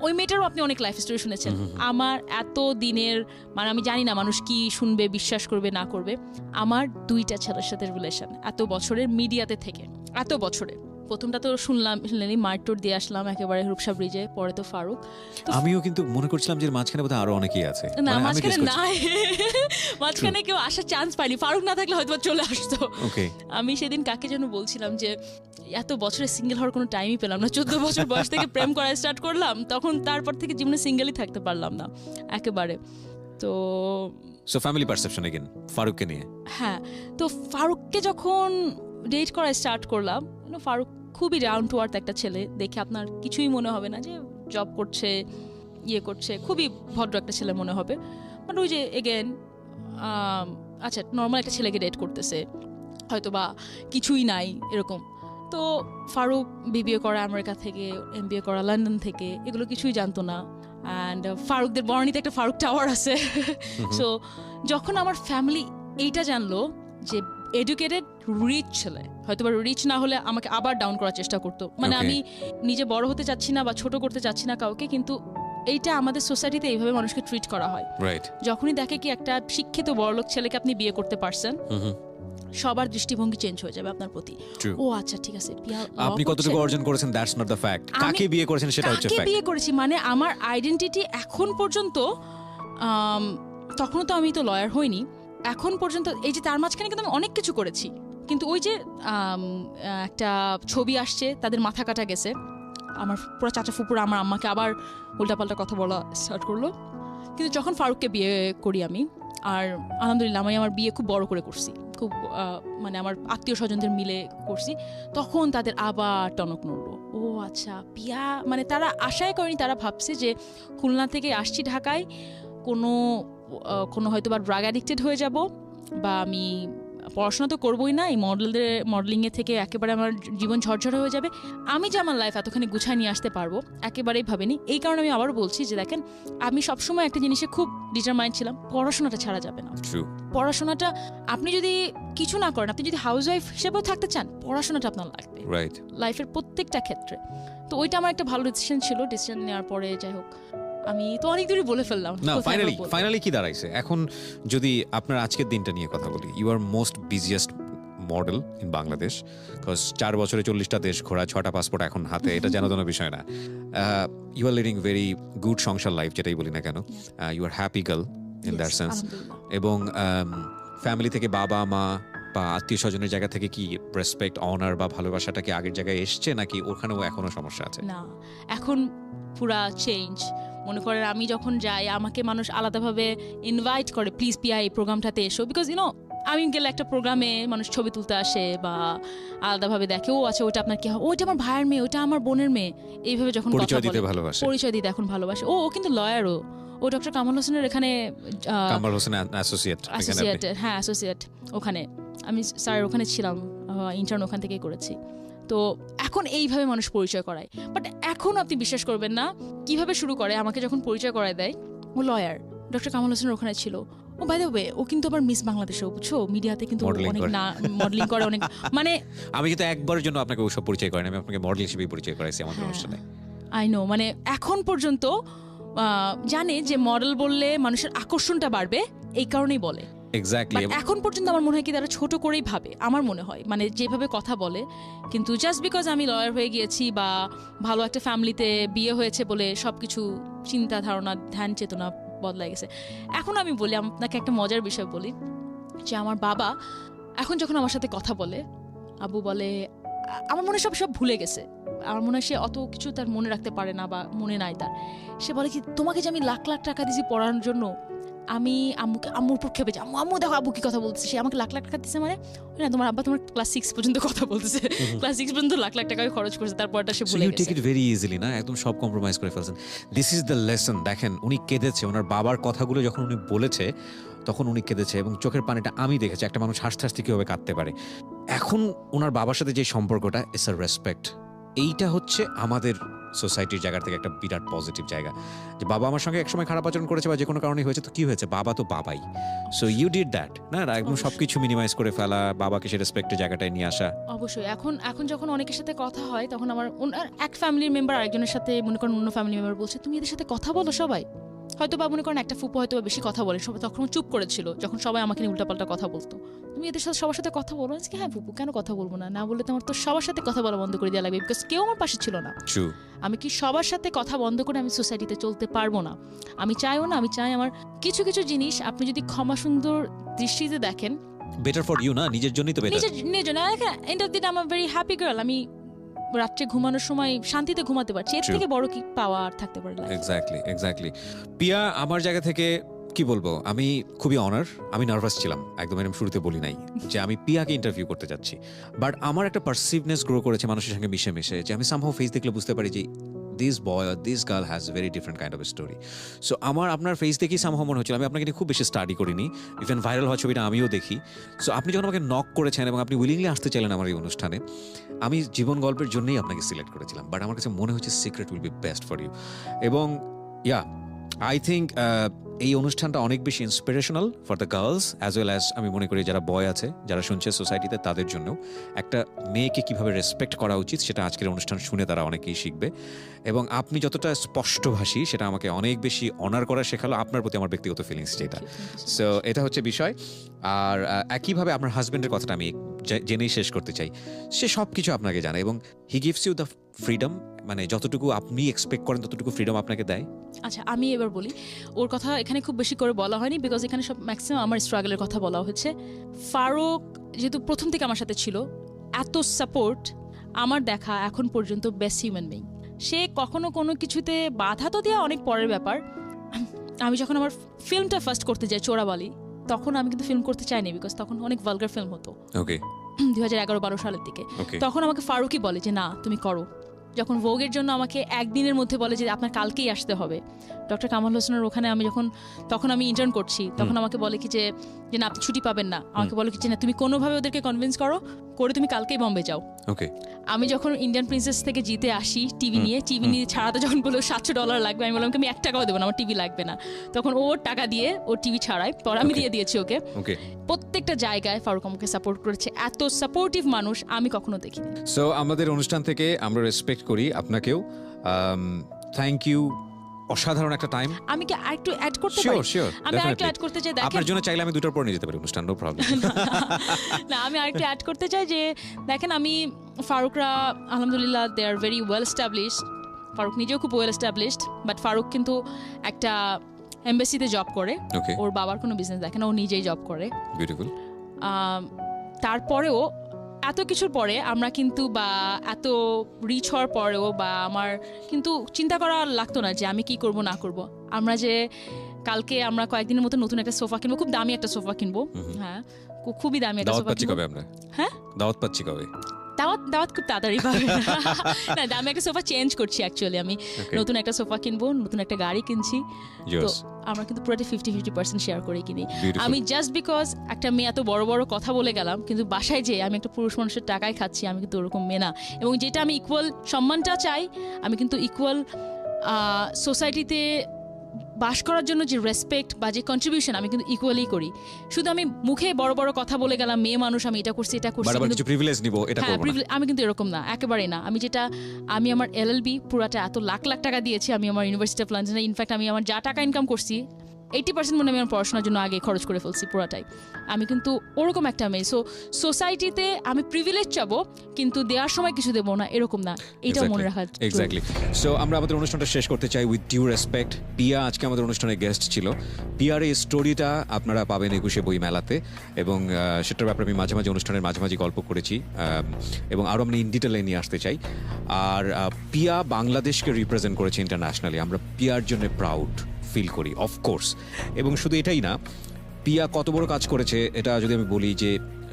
ওই মেয়েটারও আপনি অনেক লাইফ স্টোরি শুনেছেন। আমার এত দিনের, মানে আমি জানি না মানুষ কি শুনবে, বিশ্বাস করবে না করবে, আমার 2টা ছেলের সাথে রিলেশন এত বছরের, মিডিয়াতে থেকে এত বছরে। প্রথমটা তো শুনলেনই, মারটোর দিয়ে আসলাম একেবারে রূপসা ব্রিজে, পরে তো ফারুক। আমিও কিন্তু মনে করছিলাম যে মাঝখানে বোধহয় আরো অনেকেই আছে। না, মাঝখানে কেউ আসার চান্স পাইনি, ফারুক না থাকলে হয়তো চলে আসতো। আমি সেদিন কাকে যেন বলছিলাম যে এত বছরে সিঙ্গেল হওয়ার কোনো টাইমই পেলাম না। 14 বছর বয়স থেকে প্রেম করা স্টার্ট করলাম, তখন তারপর থেকে জীবনে সিঙ্গেলই থাকতে পারলাম না একেবারে। তো ফ্যামিলি পারসেপশন अगेन ফারুককে নিয়ে। হ্যাঁ, তো ফারুককে যখন ডেট করা স্টার্ট করলাম, ফারুক খুবই ডাউন টু আর্থ একটা ছেলে, দেখে আপনার কিছুই মনে হবে না যে জব করছে, ইয়ে করছে, খুবই ভদ্র একটা ছেলে মনে হবে। বাট ওই যে এগেন, আচ্ছা, নর্মাল একটা ছেলেকে ডেট করতেছে, হয়তো বা কিছুই নাই এরকম। তো ফারুক বিবিএ করা আমেরিকা থেকে, এমবিএ করা লন্ডন থেকে, এগুলো কিছুই জানতো না। অ্যান্ড ফারুকদের বর্ণিতে একটা ফারুক টাওয়ার আছে। সো যখন আমার ফ্যামিলি এইটা জানলো যে এডুকেটেড রিচ ছেলে, হয়তো বা রিচ না হলে আমাকে আবার ডাউন করার চেষ্টা করতো। মানে আমি নিজে বড় হতে চাচ্ছি না বা ছোট করতে চাচ্ছি না কাউকে, কিন্তু এইটা আমাদের সোসাইটিতে এইভাবে মানুষকে ট্রিট করা হয়। যখনই দেখে কি একটা শিক্ষিত বড়লোক ছেলেকে আপনি বিয়ে করতে পারছেন, সবার দৃষ্টিভঙ্গি চেঞ্জ হয়ে যাবে আপনার প্রতি। ও আচ্ছা, ঠিক আছে, আপনি কতটুকু অর্জন করেছেন দ্যাটস নট দ্য ফ্যাক্ট, কাকে বিয়ে করেছেন সেটা হচ্ছে ফ্যাক্ট। কাকে বিয়ে করেছি মানে আমার আইডেন্টিটি এখন পর্যন্ত, তখনও তো আমি তো লয়ার হইনি, এখন পর্যন্ত এই যে তার মাঝখানে কিন্তু আমি অনেক কিছু করেছি, কিন্তু ওই যে একটা ছবি আসছে, তাদের মাথা কাটা গেছে, আমার পুরো চাচা ফুপুরা আমার আম্মাকে আবার উল্টাপাল্টা কথা বলা স্টার্ট করলো। কিন্তু যখন ফারুককে বিয়ে করি আমি, আর আলহামদুলিল্লাহ আমি আমার বিয়ে খুব বড় করে করছি, খুব মানে আমার আত্মীয় স্বজনদের মিলে করছি, তখন তাদের আবার টনক নড়লো। ও আচ্ছা, পিয়া, মানে তারা আশাই করেনি, তারা ভাবছে যে খুলনা থেকে আসছি ঢাকায়, কোনো হয়তো বা ড্রাগ অ্যাডিক্টেড হয়ে যাব, বা আমি পড়াশোনা তো করবোই না, এই মডেলিংয়ে থেকে একেবারে আমার জীবন ঝরঝরে হয়ে যাবে, আমি যে আমার লাইফ এতখানি গুছায় নিয়ে আসতে পারবো একেবারেই ভাবিনি। এই কারণে আমি আবারও বলছি যে দেখেন, আমি সবসময় একটা জিনিসে খুব ডিটারমাইন্ড ছিলাম, পড়াশোনাটা ছাড়া যাবে না। পড়াশোনাটা আপনি যদি কিছু না করেন, আপনি যদি হাউস ওয়াইফ হিসেবেও থাকতে চান, পড়াশোনাটা আপনার লাগবে লাইফের প্রত্যেকটা ক্ষেত্রে। তো ওইটা আমার একটা ভালো ডিসিশন ছিল। ডিসিশন নেওয়ার পরে যাই হোক, আমি তো অনেক দূরই বলে ফেললাম। না, ফাইনালি কি দাঁড়াইছে এখন? যদি আপনার আজকের দিনটা নিয়ে কথা বলি, you are most busiest model in Bangladesh, because 4 বছরে 40টা দেশ ঘোরা, 6টা পাসপোর্ট এখন হাতে, এটা জানানো বিষয় না। You are leading very good সংসার লাইফ, যেটাই বলি না কেন, you are happy girl in that sense. এবং ফ্যামিলি থেকে বাবা মা বা আত্মীয় স্বজনের জায়গা থেকে কি রেসপেক্ট, অনার বা ভালোবাসাটা কি আগের জায়গায় এসছে, নাকি ওখানেও এখনো সমস্যা আছে? না, এখন পুরা চেঞ্জ। মনে করেন আমি যখন যাই, আমাকে মানুষ আলাদাভাবে ইনভাইট করে, প্লিজ পিয়া এই প্রোগ্রামটাতে এসো, বিকজ আমি গেলে একটা প্রোগ্রামে মানুষ ছবি তুলতে আসে বা আলাদাভাবে দেখে, ও আচ্ছা ওটা আপনার কি হয়, ওটা আমার ভাইয়ের মেয়ে, ওটা আমার বোনের মেয়ে, এইভাবে যখন পরিচয় দিতে এখন ভালোবাসে। ও কিন্তু লয়ারও, ও ডক্টর কামাল হোসেনের এখানে, কামাল হোসেন অ্যাসোসিয়েট, হ্যাঁ অ্যাসোসিয়েট, ওখানে আমি স্যার ওখানে ছিলাম, ইন্টার্ন ওখান থেকেই করেছি। তো এখন এইভাবে মানুষ পরিচয় করায়, বাট এখন আপনি বিশ্বাস করবেন না কিভাবে শুরু করে। আমাকে যখন পরিচয় করায় দেয়, ও লয়ার, ডক্টর কামাল হোসেনের ওখানে ছিল, ও বাই দ্য ওয়ে ও কিন্তু আবার মিস বাংলাদেশও, বুঝছো, মিডিয়াতে কিন্তু অনেক না মডেলিং করে অনেক, মানে আমি কিন্তু একবারের জন্য আপনাকে ওসব পরিচয় করিনি, আমি আপনাকে মডেল হিসেবে পরিচয় করাইছি আমাদের অনুষ্ঠানে। আই নো, মানে এখন পর্যন্ত জানে যে মডেল বললে মানুষের আকর্ষণটা বাড়বে, এই কারণেই বলে। এক্স্যাক্টলি। এখন পর্যন্ত আমার মনে হয় কি তারা ছোট করেই ভাবে, আমার মনে হয়, মানে যেভাবে কথা বলে। কিন্তু জাস্ট বিকজ আমি লয়ার হয়ে গিয়েছি বা ভালো একটা ফ্যামিলিতে বিয়ে হয়েছে বলে সবকিছু চিন্তা ধারণা, ধ্যান চেতনা বদলাই গেছে। এখন আমি বলি, আপনাকে একটা মজার বিষয় বলি, যে আমার বাবা এখন যখন আমার সাথে কথা বলে, আব্বু বলে, আমার মনে সব ভুলে গেছে, আমার মনে হয় সে অত কিছু তার মনে রাখতে পারে না বা মনে নাই তার। সে বলে কি তোমাকে যে আমি লাখ লাখ টাকা দিয়েছি পড়ানোর জন্য, আমি আম্মুর উপর খেপে যাই, আম্মু দেখো আব্বু কি কথা বলতেছে, সে আমাকে লাখ লাখ টাকা দিচ্ছে, মানে না তোমার আব্বা তোমার ক্লাস 6 পর্যন্ত কথা বলতেছে, ক্লাস 6 পর্যন্ত লাখ লাখ টাকা খরচ করছে, তারপরটা সে So ভুলে you গেছে। take it very easily, না একদম সব কম্প্রোমাইজ করে ফেলছেন। This is the lesson. দেখেন উনি কেঁদেছে, ওনার বাবার কথাগুলো যখন উনি বলেছে তখন উনি কেঁদেছে এবং চোখের পানিটা আমি দেখেছি। একটা মানুষ হাসতে হাসতে কীভাবে কাঁদতে পারে। এখন ওনার বাবার সাথে যে সম্পর্কটা, ইটস আ রেসপেক্ট। এইটা হচ্ছে আমাদের সোসাইটির জায়গা থেকে একটা বিরাট পজিটিভ জায়গা, যে বাবা আমার সঙ্গে একসময় খারাপ আচরণ করেছে বা যে কোনো কারণে হয়েছে, তো কি হয়েছে, বাবা তো বাবাই। সো ইউ ডিড দ্যাট, না একদম অবশ্যই। সবকিছু মিনিমাইজ করে ফেলা, বাবাকে সে রেসপেক্টের জায়গাটায় নিয়ে আসা। অবশ্যই। এখন যখন অনেকের সাথে কথা হয় তখন আমার এক ফ্যামিলির মেম্বার আরেকজনের সাথে, মনে করেন অন্য ফ্যামিলি মেম্বার বলছে তুমি এদের সাথে কথা বলো সবাই, হয়তো বা মনে করেন একটা ফুপু হয়তো বা বেশি কথা বলে, সবাই তখন চুপ করেছিল যখন সবাই আমাকে নিয়ে উল্টাপাল্টা কথা বলতো, তুমি এদের সাথে সবার সাথে কথা বলো। আজকে হ্যাঁ ফুপু কেন কথা বলবো না, না বললে তো আমার তো সবার সাথে কথা বলা বন্ধ করে দেওয়া লাগবে, বিকজ কেউ আমার পাশে ছিল না। ট্রু। আমি কি সবার সাথে কথা বন্ধ করে আমি সোসাইটিতে চলতে পারবো না, আমি চাইও না। আমি চাই আমার কিছু কিছু জিনিস আপনি যদি ক্ষমা সুন্দর দৃষ্টিতে দেখেন, বেটার ফর ইউ, না নিজের জন্যই তো বেটার। নিজের end of the day I am very happy girl. আমি রাত্রে ঘুমানোর সময় শান্তিতে ঘুমাতে পারছি, এর True. থেকে বড় কি পাওয়া আর থাকতে পারে life এ? এক্স্যাক্টলি। পিয়া, আমার জায়গা থেকে কি বলবো, আমি খুবই অনার। আমি নার্ভাস ছিলাম, একদম এরকম শুরুতে বলি নাই যে আমি পিয়াকে ইন্টারভিউ করতে যাচ্ছি, বাট আমার একটা পারসিভনেস গ্রো করেছে মানুষের সঙ্গে মিশে মিশে, যে আমি সামহাও ফেস দেখলে বুঝতে পারি যে দিস বয় আর this girl has very different kind of story. So আমার আপনার ফেস দেখেই সামহাও মনে হচ্ছিল, আমি আপনাকে নিয়ে খুব বেশি স্টাডি করিনি, ইভেন ভাইরাল হওয়া ছবিটা আমিও দেখি। সো আপনি যখন আমাকে নক করেছেন এবং আপনি উইলিংলি আসতে চাইলেন আমার এই অনুষ্ঠানে, আমি জীবন গল্পের জন্যই আপনাকে সিলেক্ট করেছিলাম, বাট আমার কাছে মনে হচ্ছে secret will be best for you. এবং ইয়া, আই থিঙ্ক এই অনুষ্ঠানটা অনেক বেশি inspirational for the girls as well as আমি মনে করি যারা বয় আছে, যারা শুনছে সোসাইটিতে, তাদের জন্য একটা মেয়েকে কিভাবে রেসপেক্ট করা উচিত সেটা আজকের অনুষ্ঠান শুনে তারা অনেকেই শিখবে। এবং আপনি যতটা স্পষ্টভাষী সেটা আমাকে অনেক বেশি অনার করা শেখালো, আপনার প্রতি আমার ব্যক্তিগত ফিলিংস যেটা। সো এটা হচ্ছে বিষয়। আর একইভাবে আপনার হাজব্যান্ডের কথাটা আমি জেনেই শেষ করতে চাই। সে সব কিছু আপনাকে জানে এবং he gives you the freedom, মানে যতটুকু আপনি এক্সপেক্ট করেন ততটুকু ফ্রিডম আপনাকে দেয়। আচ্ছা আমি এবার বলি, ওর কথা এখানে খুব বেশি করে বলা হয়নি, বিকজ এখানে সব ম্যাক্সিমাম আমার স্ট্রাগলের কথা বলা হয়েছে। ফারুক যেহেতু প্রথম থেকে আমার সাথে ছিল, এত সাপোর্ট আমার দেখা এখন পর্যন্ত বেস্ট হিউম্যান বিং। সে কখনো কোনো কিছুতে বাধা তো দেওয়া অনেক পরের ব্যাপার। আমি যখন আমার ফিল্মটা ফার্স্ট করতে যাই চোরাবালি, তখন আমি কিন্তু ফিল্ম করতে চাইনি, বিকজ তখন অনেক ভালগার ফিল্ম হতো ওকে 2011-12 সালের দিকে। ওকে। তখন আমাকে ফারুকই বলে যে না তুমি করো। যখন ভোগের জন্য আমাকে একদিনের মধ্যে বলে যে আপনার কালকেই আসতে হবে, ডক্টর কামাল হোসেনের ওখানে আমি তখন আমি ইন্টার্ন করছি, তখন আমাকে বলে কি যে না আপনি ছুটি পাবেন না, আমাকে বলে কি যে না তুমি কোনোভাবে ওদেরকে কনভিন্স করো করে তুমি কালকেই বম্বে যাও। ওকে। আমি যখন ইন্ডিয়ান প্রিন্সেস থেকে জিতে আসি টিভি নিয়ে ছাড়াতে যখন বললো $700 লাগবে, আমি বললাম আমি 1 টাকাও দেবো না, আমার টিভি লাগবে না। তখন ওর টাকা দিয়ে ওর টিভি ছাড়াই, পর আমি দিয়ে দিয়েছি ওকে। ওকে। প্রত্যেকটা জায়গায় ফারুক আমাকে সাপোর্ট করেছে, এত সাপোর্টিভ মানুষ আমি কখনো দেখিনি। সো আমাদের অনুষ্ঠান থেকে আমরা রেসপেক্ট করি আপনাকেও। থ্যাংক ইউ, অসাধারণ একটা টাইম। আমি কি আরেকটু অ্যাড করতে শিওর পারি? শিওর, আমি আরেকটু অ্যাড করতে চাই। আপনার জন্য চাইলে আমি 2টার পর নিয়ে যেতে পারি অনুষ্ঠান, নো প্রবলেম। না আমি আরেকটু অ্যাড করতে চাই যে দেখেন আমি ফারুকরা আলহামদুলিল্লাহ they are very well established. Faruk নিজেও খুব ওয়েল এস্টাবলিশড, বাট ফারুক কিন্তু একটা এমবাসিতে জব করে, ওকে। ওর বাবার কোনো বিজনেস দেখে না, ও নিজেই জব করে। বিউটিফুল। তারপরেও এত কিছুর পরে আমরা কিন্তু বা এত রিচ হওয়ার পরেও বা আমার কিন্তু চিন্তা করা লাগতো না যে আমি কি করব না করব। আমরা যে কালকে আমরা কয়েকদিনের মতো নতুন একটা সোফা কিনবো, খুব দামি একটা সোফা কিনবো। হ্যাঁ খুবই দামি একটা দাওয়াত সোফা পাচ্ছি কিনবো। কবে আমরা? হ্যাঁ দাওয়াত পাচ্ছি কবে? দাওয়াত খুব তাড়াতাড়ি পাবে না, দামি একটা সোফা চেঞ্জ করছি অ্যাকচুয়ালি। আমি Okay. নতুন একটা সোফা কিনবো, নতুন একটা গাড়ি কিনছি, তো Yours. আমরা কিন্তু পুরোটা 50-50% শেয়ার করে কিনি। Beautiful. আমি জাস্ট বিকজ একটা মেয়ে এত বড় বড় কথা বলে গেলাম, কিন্তু বাসায় যে আমি একটা পুরুষ মানুষের টাকায় খাচ্ছি, আমি কিন্তু ওরকম মেয়ে না। এবং যেটা আমি ইকুয়াল সম্মানটা চাই, আমি কিন্তু ইকুয়াল সোসাইটিতে বাস করার জন্য যে রেসপেক্ট বা যে কন্ট্রিবিউশন আমি কিন্তু ইকুয়ালি করি। শুধু আমি মুখে বড় বড় কথা বলে গেলাম মেয়ে মানুষ, আমি এটা করছি এটা করছি, বাট আবার কিন্তু কিছু প্রিভিলেজ নিব এটা হ্যাঁ, করব না। আমি কিন্তু এরকম না, একেবারেই না। আমি আমার LLB পুরাটা এত লাখ লাখ টাকা দিয়েছি আমি আমার ইউনিভার্সিটি অফ লন্ডনে। ইনফ্যাক্ট আমি আমার যা টাকা ইনকাম করছি 80% মনে হয় আমি আমার পড়াশোনার জন্য আগে খরচ করে ফেলছি পুরাটাই। আমি কিন্তু ওরকম একটা মেয়ে। সো সোসাইটিতে আমি প্রিভিলেজ চাবো কিন্তু দেওয়ার সময় কিছু দেবো না, এরকম না, এটাও মনে রাখা জরুরি। এক্স্যাক্টলি। সো আমরা আমাদের অনুষ্ঠানটা শেষ করতে চাই উইথ ডিউ রেসপেক্ট। পিয়া আজকে আমাদের অনুষ্ঠানে গেস্ট ছিল। পিয়ার এই স্টোরিটা আপনারা পাবেন 21শে বই মেলাতে, এবং সেটার ব্যাপারে আমি মাঝে মাঝে অনুষ্ঠানের মাঝে মাঝে গল্প করেছি, এবং আরও আমি ইন ডিটেলে নিয়ে আসতে চাই। আর পিয়া বাংলাদেশকে রিপ্রেজেন্ট করেছে ইন্টারন্যাশনালি। আমরা পিয়ার জন্য প্রাউড ফিল করি অফকোর্স। এবং শুধু এটাই না, পিয়া কত বড় কাজ করেছে এটা যদি আমি বলি যে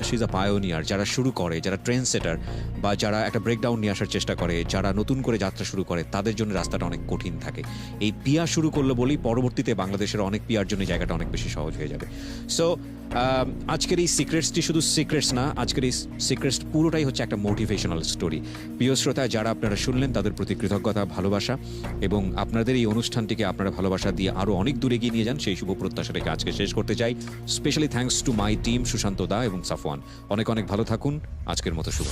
শি ইজ আ পায়োনিয়ার। যারা শুরু করে, যারা ট্রেন্ড সেটার বা যারা একটা ব্রেকডাউন নিয়ে আসার চেষ্টা করে, যারা নতুন করে যাত্রা শুরু করে, তাদের জন্য রাস্তাটা অনেক কঠিন থাকে। এই পিয়া শুরু করলো বলেই পরবর্তীতে বাংলাদেশের অনেক পিয়ার জন্য জায়গাটা অনেক বেশি সহজ হয়ে যাবে। সো আজকের এই সিক্রেটসটি শুধু সিক্রেটস না, আজকের এই সিক্রেটস পুরোটাই হচ্ছে একটা মোটিভেশনাল স্টোরি। প্রিয় শ্রোতা, যারা আপনারা শুনলেন তাদের প্রতি কৃতজ্ঞতা, ভালোবাসা, এবং আপনাদের এই অনুষ্ঠানটিকে আপনারা ভালোবাসা দিয়ে আরও অনেক দূরে এগিয়ে নিয়ে যান, সেই শুভ প্রত্যাশা রেখে আজকে শেষ করতে চাই। Specially thanks to my team, Sushanta da এবং সাফওয়ান। অনেক অনেক ভালো থাকুন। আজকের মতো শুভ।